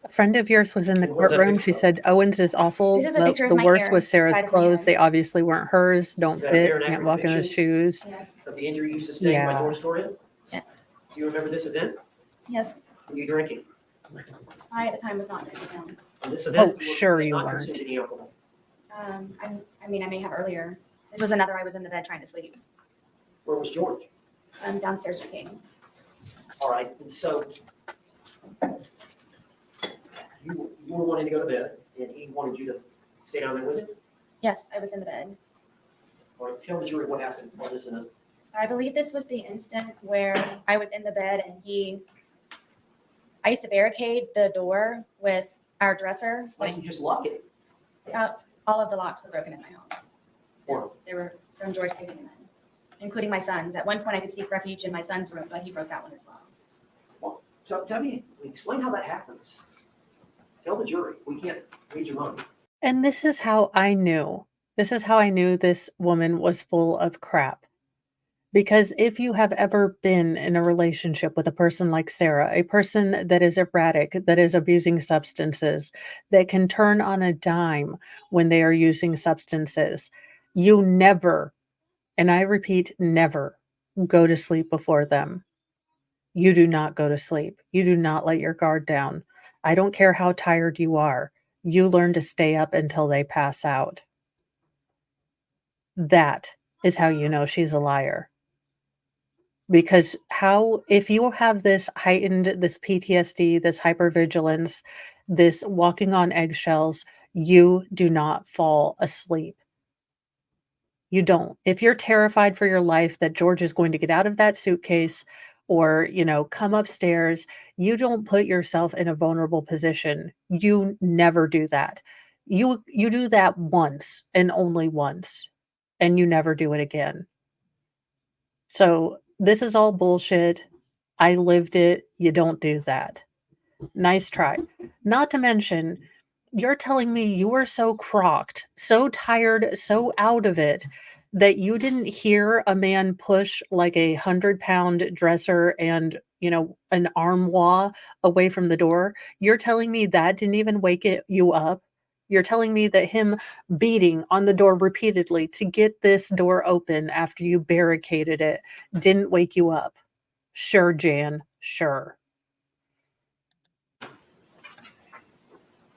S2: A friend of yours was in the
S3: And what's that
S2: courtroom.
S3: picture
S2: She
S3: of?
S2: said Owens is awful.
S4: This is a
S2: The,
S4: picture of
S2: the
S4: my
S2: worst
S4: hair,
S2: was Sarah's
S4: side of my
S2: clothes.
S4: hair.
S2: They obviously weren't hers. Don't
S3: Is that a fair
S2: fit.
S3: and
S2: Can't
S3: accurate
S2: walk in his
S3: depiction?
S2: shoes.
S4: Yes.
S3: Of the injury you sustained by
S2: Yeah.
S3: George Torres?
S4: Yes.
S3: Do you remember this event?
S4: Yes.
S3: Were you drinking?
S4: I at the time was not drinking. No.
S3: On this event,
S2: sure
S3: had
S2: you
S3: not
S2: weren't.
S3: consumed any alcohol.
S4: I mean, I may have earlier. This was another. I was in the bed trying to sleep.
S3: Where was George?
S4: Downstairs drinking.
S3: All right, and so you were wanting to go to bed, and he wanted you to stay down there with him?
S4: Yes, I was in the bed.
S3: All right, tell the jury what happened on this event.
S4: I believe this was the instant where I was in the bed and I used to barricade the door with our dresser.
S3: Why didn't you just lock it?
S4: All of the locks were broken in my home.
S3: Or
S4: They were from George taking them in, including my son's. At one point, I could seek refuge in my son's room, but he broke that one as well.
S3: tell me, explain how that happens. Tell the jury. We can't read your mind.
S2: And this is how I knew. This is how I knew this woman was full of crap. Because if you have ever been in a relationship with a person like Sarah, a person that is erratic, that is abusing substances, that can turn on a dime when they are using substances, you never, and I repeat, never go to sleep before them. You do not go to sleep. You do not let your guard down. I don't care how tired you are. You learn to stay up until they pass out. That is how you know she's a liar. Because if you have this heightened, this PTSD, this hypervigilance, this walking on eggshells, you do not fall asleep. You don't. If you're terrified for your life that George is going to get out of that suitcase or, come upstairs, you don't put yourself in a vulnerable position. You never do that. You do that once and only once, and you never do it again. So this is all bullshit. I lived it. You don't do that. Nice try. Not to mention, you're telling me you were so crocked, so tired, so out of it that you didn't hear a man push like 100-pound dresser and, an armoire away from the door. You're telling me that didn't even wake you up. You're telling me that him beating on the door repeatedly to get this door open after you barricaded it didn't wake you up. Sure, Jan, sure.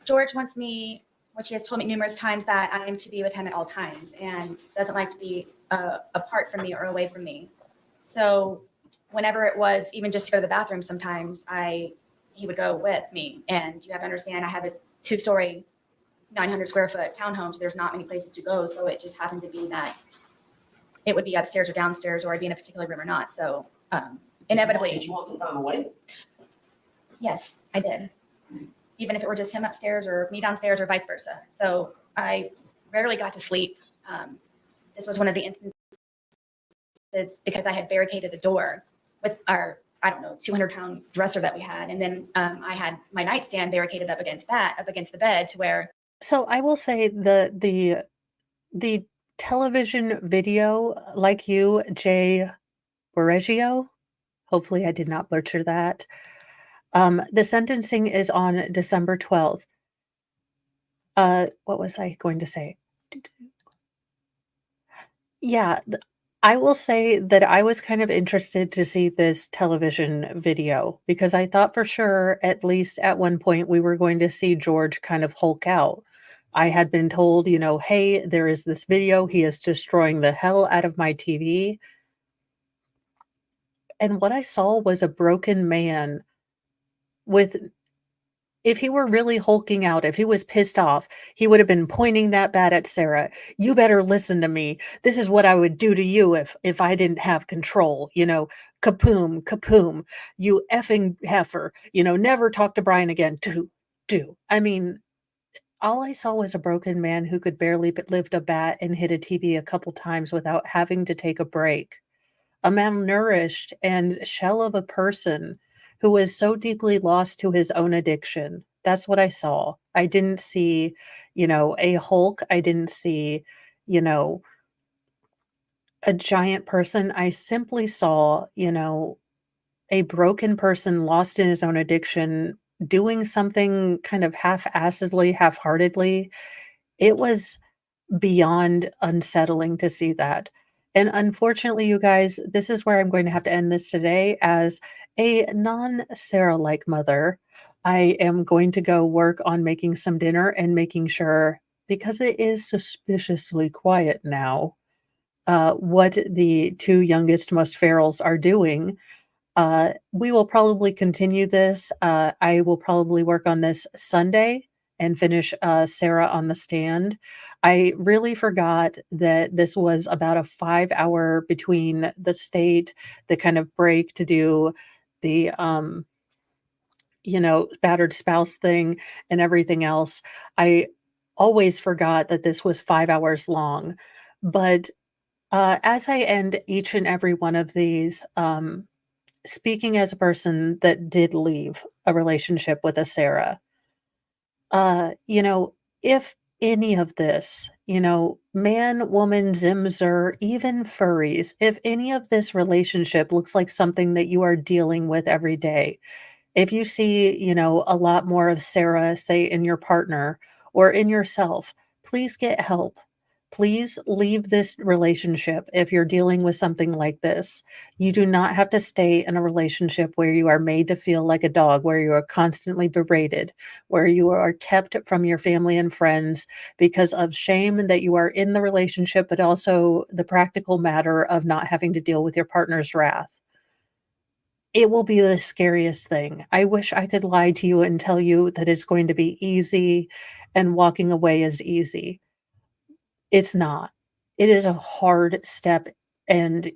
S4: George wants me, which he has told me numerous times, that I am to be with him at all times and doesn't like to be apart from me or away from me. So whenever it was even just to go to the bathroom, sometimes he would go with me. And you have to understand, I have a 2-story 900 square foot townhomes. There's not many places to go. So it just happened to be that it would be upstairs or downstairs, or I'd be in a particular room or not. So inevitably.
S3: Did you want some time away?
S4: Yes, I did. Even if it were just him upstairs or me downstairs or vice versa. So I rarely got to sleep. This was one of the instances because I had barricaded the door with our, 200-pound dresser that we had. And then I had my nightstand barricaded up against the bed to where.
S2: So I will say the television video, like you, Jay Borreggio, hopefully I did not butcher that. The sentencing is on December 12th. What was I going to say? Yeah, I will say that I was kind of interested to see this television video because I thought for sure, at least at one point, we were going to see George kind of Hulk out. I had been told, hey, there is this video. He is destroying the hell out of my TV. And what I saw was a broken man with, if he were really hulking out, if he was pissed off, he would have been pointing that bat at Sarah. You better listen to me. This is what I would do to you if I didn't have control. Kapoom, kapoom. You effing heifer. Never talk to Brian again. Do. I mean, all I saw was a broken man who could barely lift a bat and hit a TV a couple times without having to take a break. A malnourished and shell of a person who was so deeply lost to his own addiction. That's what I saw. I didn't see, a Hulk. I didn't see, a giant person. I simply saw, a broken person lost in his own addiction, doing something kind of half-assedly, half-heartedly. It was beyond unsettling to see that. And unfortunately, you guys, this is where I'm going to have to end this today. As a non-Sarah-like mother, I am going to go work on making some dinner and making sure, because it is suspiciously quiet now, what the two youngest, most ferals are doing. We will probably continue this. I will probably work on this Sunday and finish Sarah on the stand. I really forgot that this was about a 5-hour between the state, the kind of break to do the, battered spouse thing and everything else. I always forgot that this was 5 hours long. But as I end each and every one of these, speaking as a person that did leave a relationship with a Sarah, if any of this, man, woman, Zimzer, even furries, if any of this relationship looks like something that you are dealing with every day, if you see, a lot more of Sarah, say, in your partner or in yourself, please get help. Please leave this relationship if you're dealing with something like this. You do not have to stay in a relationship where you are made to feel like a dog, where you are constantly berated, where you are kept from your family and friends because of shame that you are in the relationship, but also the practical matter of not having to deal with your partner's wrath. It will be the scariest thing. I wish I could lie to you and tell you that it's going to be easy and walking away is easy. It's not. It is a hard step and,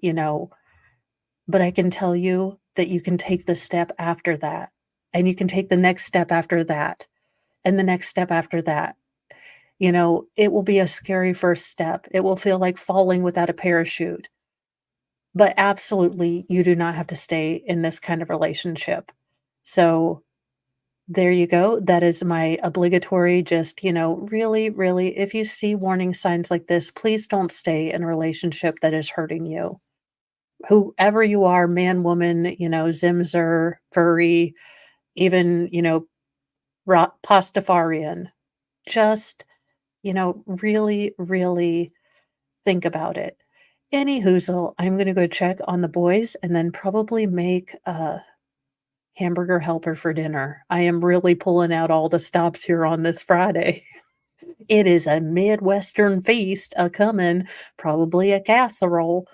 S2: but I can tell you that you can take the step after that, and you can take the next step after that, and the next step after that. It will be a scary first step. It will feel like falling without a parachute. But absolutely, you do not have to stay in this kind of relationship. So there you go. That is my obligatory, just, really, really, if you see warning signs like this, please don't stay in a relationship that is hurting you. Whoever you are, man, woman, Zimzer, furry, even, Pastafarian, just, really, really think about it. Any hoozle, I'm going to go check on the boys and then probably make a hamburger helper for dinner. I am really pulling out all the stops here on this Friday. It is a Midwestern feast a-coming, probably a casserole.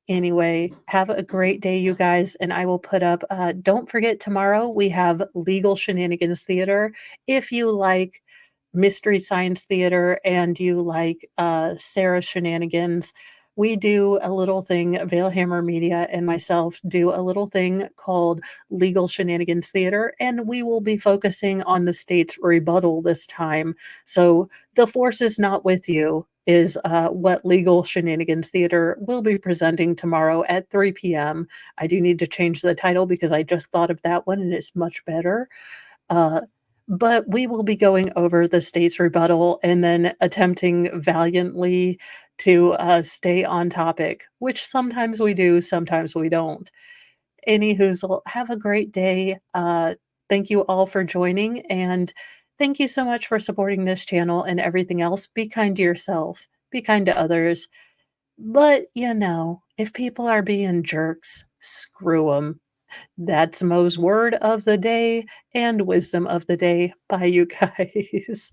S2: Anyway, have a great day, you guys, and I will put up, don't forget tomorrow we have Legal Shenanigans Theater. If you like Mystery Science Theater and you like Sarah Shenanigans, we do a little thing, Veilhammer Media and myself do a little thing called Legal Shenanigans Theater, and we will be focusing on the state's rebuttal this time. So the force is not with you is what Legal Shenanigans Theater will be presenting tomorrow at 3 p.m. I do need to change the title because I just thought of that one and it's much better. Uh, but we will be going over the state's rebuttal and then attempting valiantly to stay on topic, which sometimes we do, sometimes we don't. Anywho, have a great day. Thank you all for joining, and thank you so much for supporting this channel and everything else. Be kind to yourself, be kind to others. But, if people are being jerks, screw them. That's Mo's word of the day and wisdom of the day. Bye, you guys.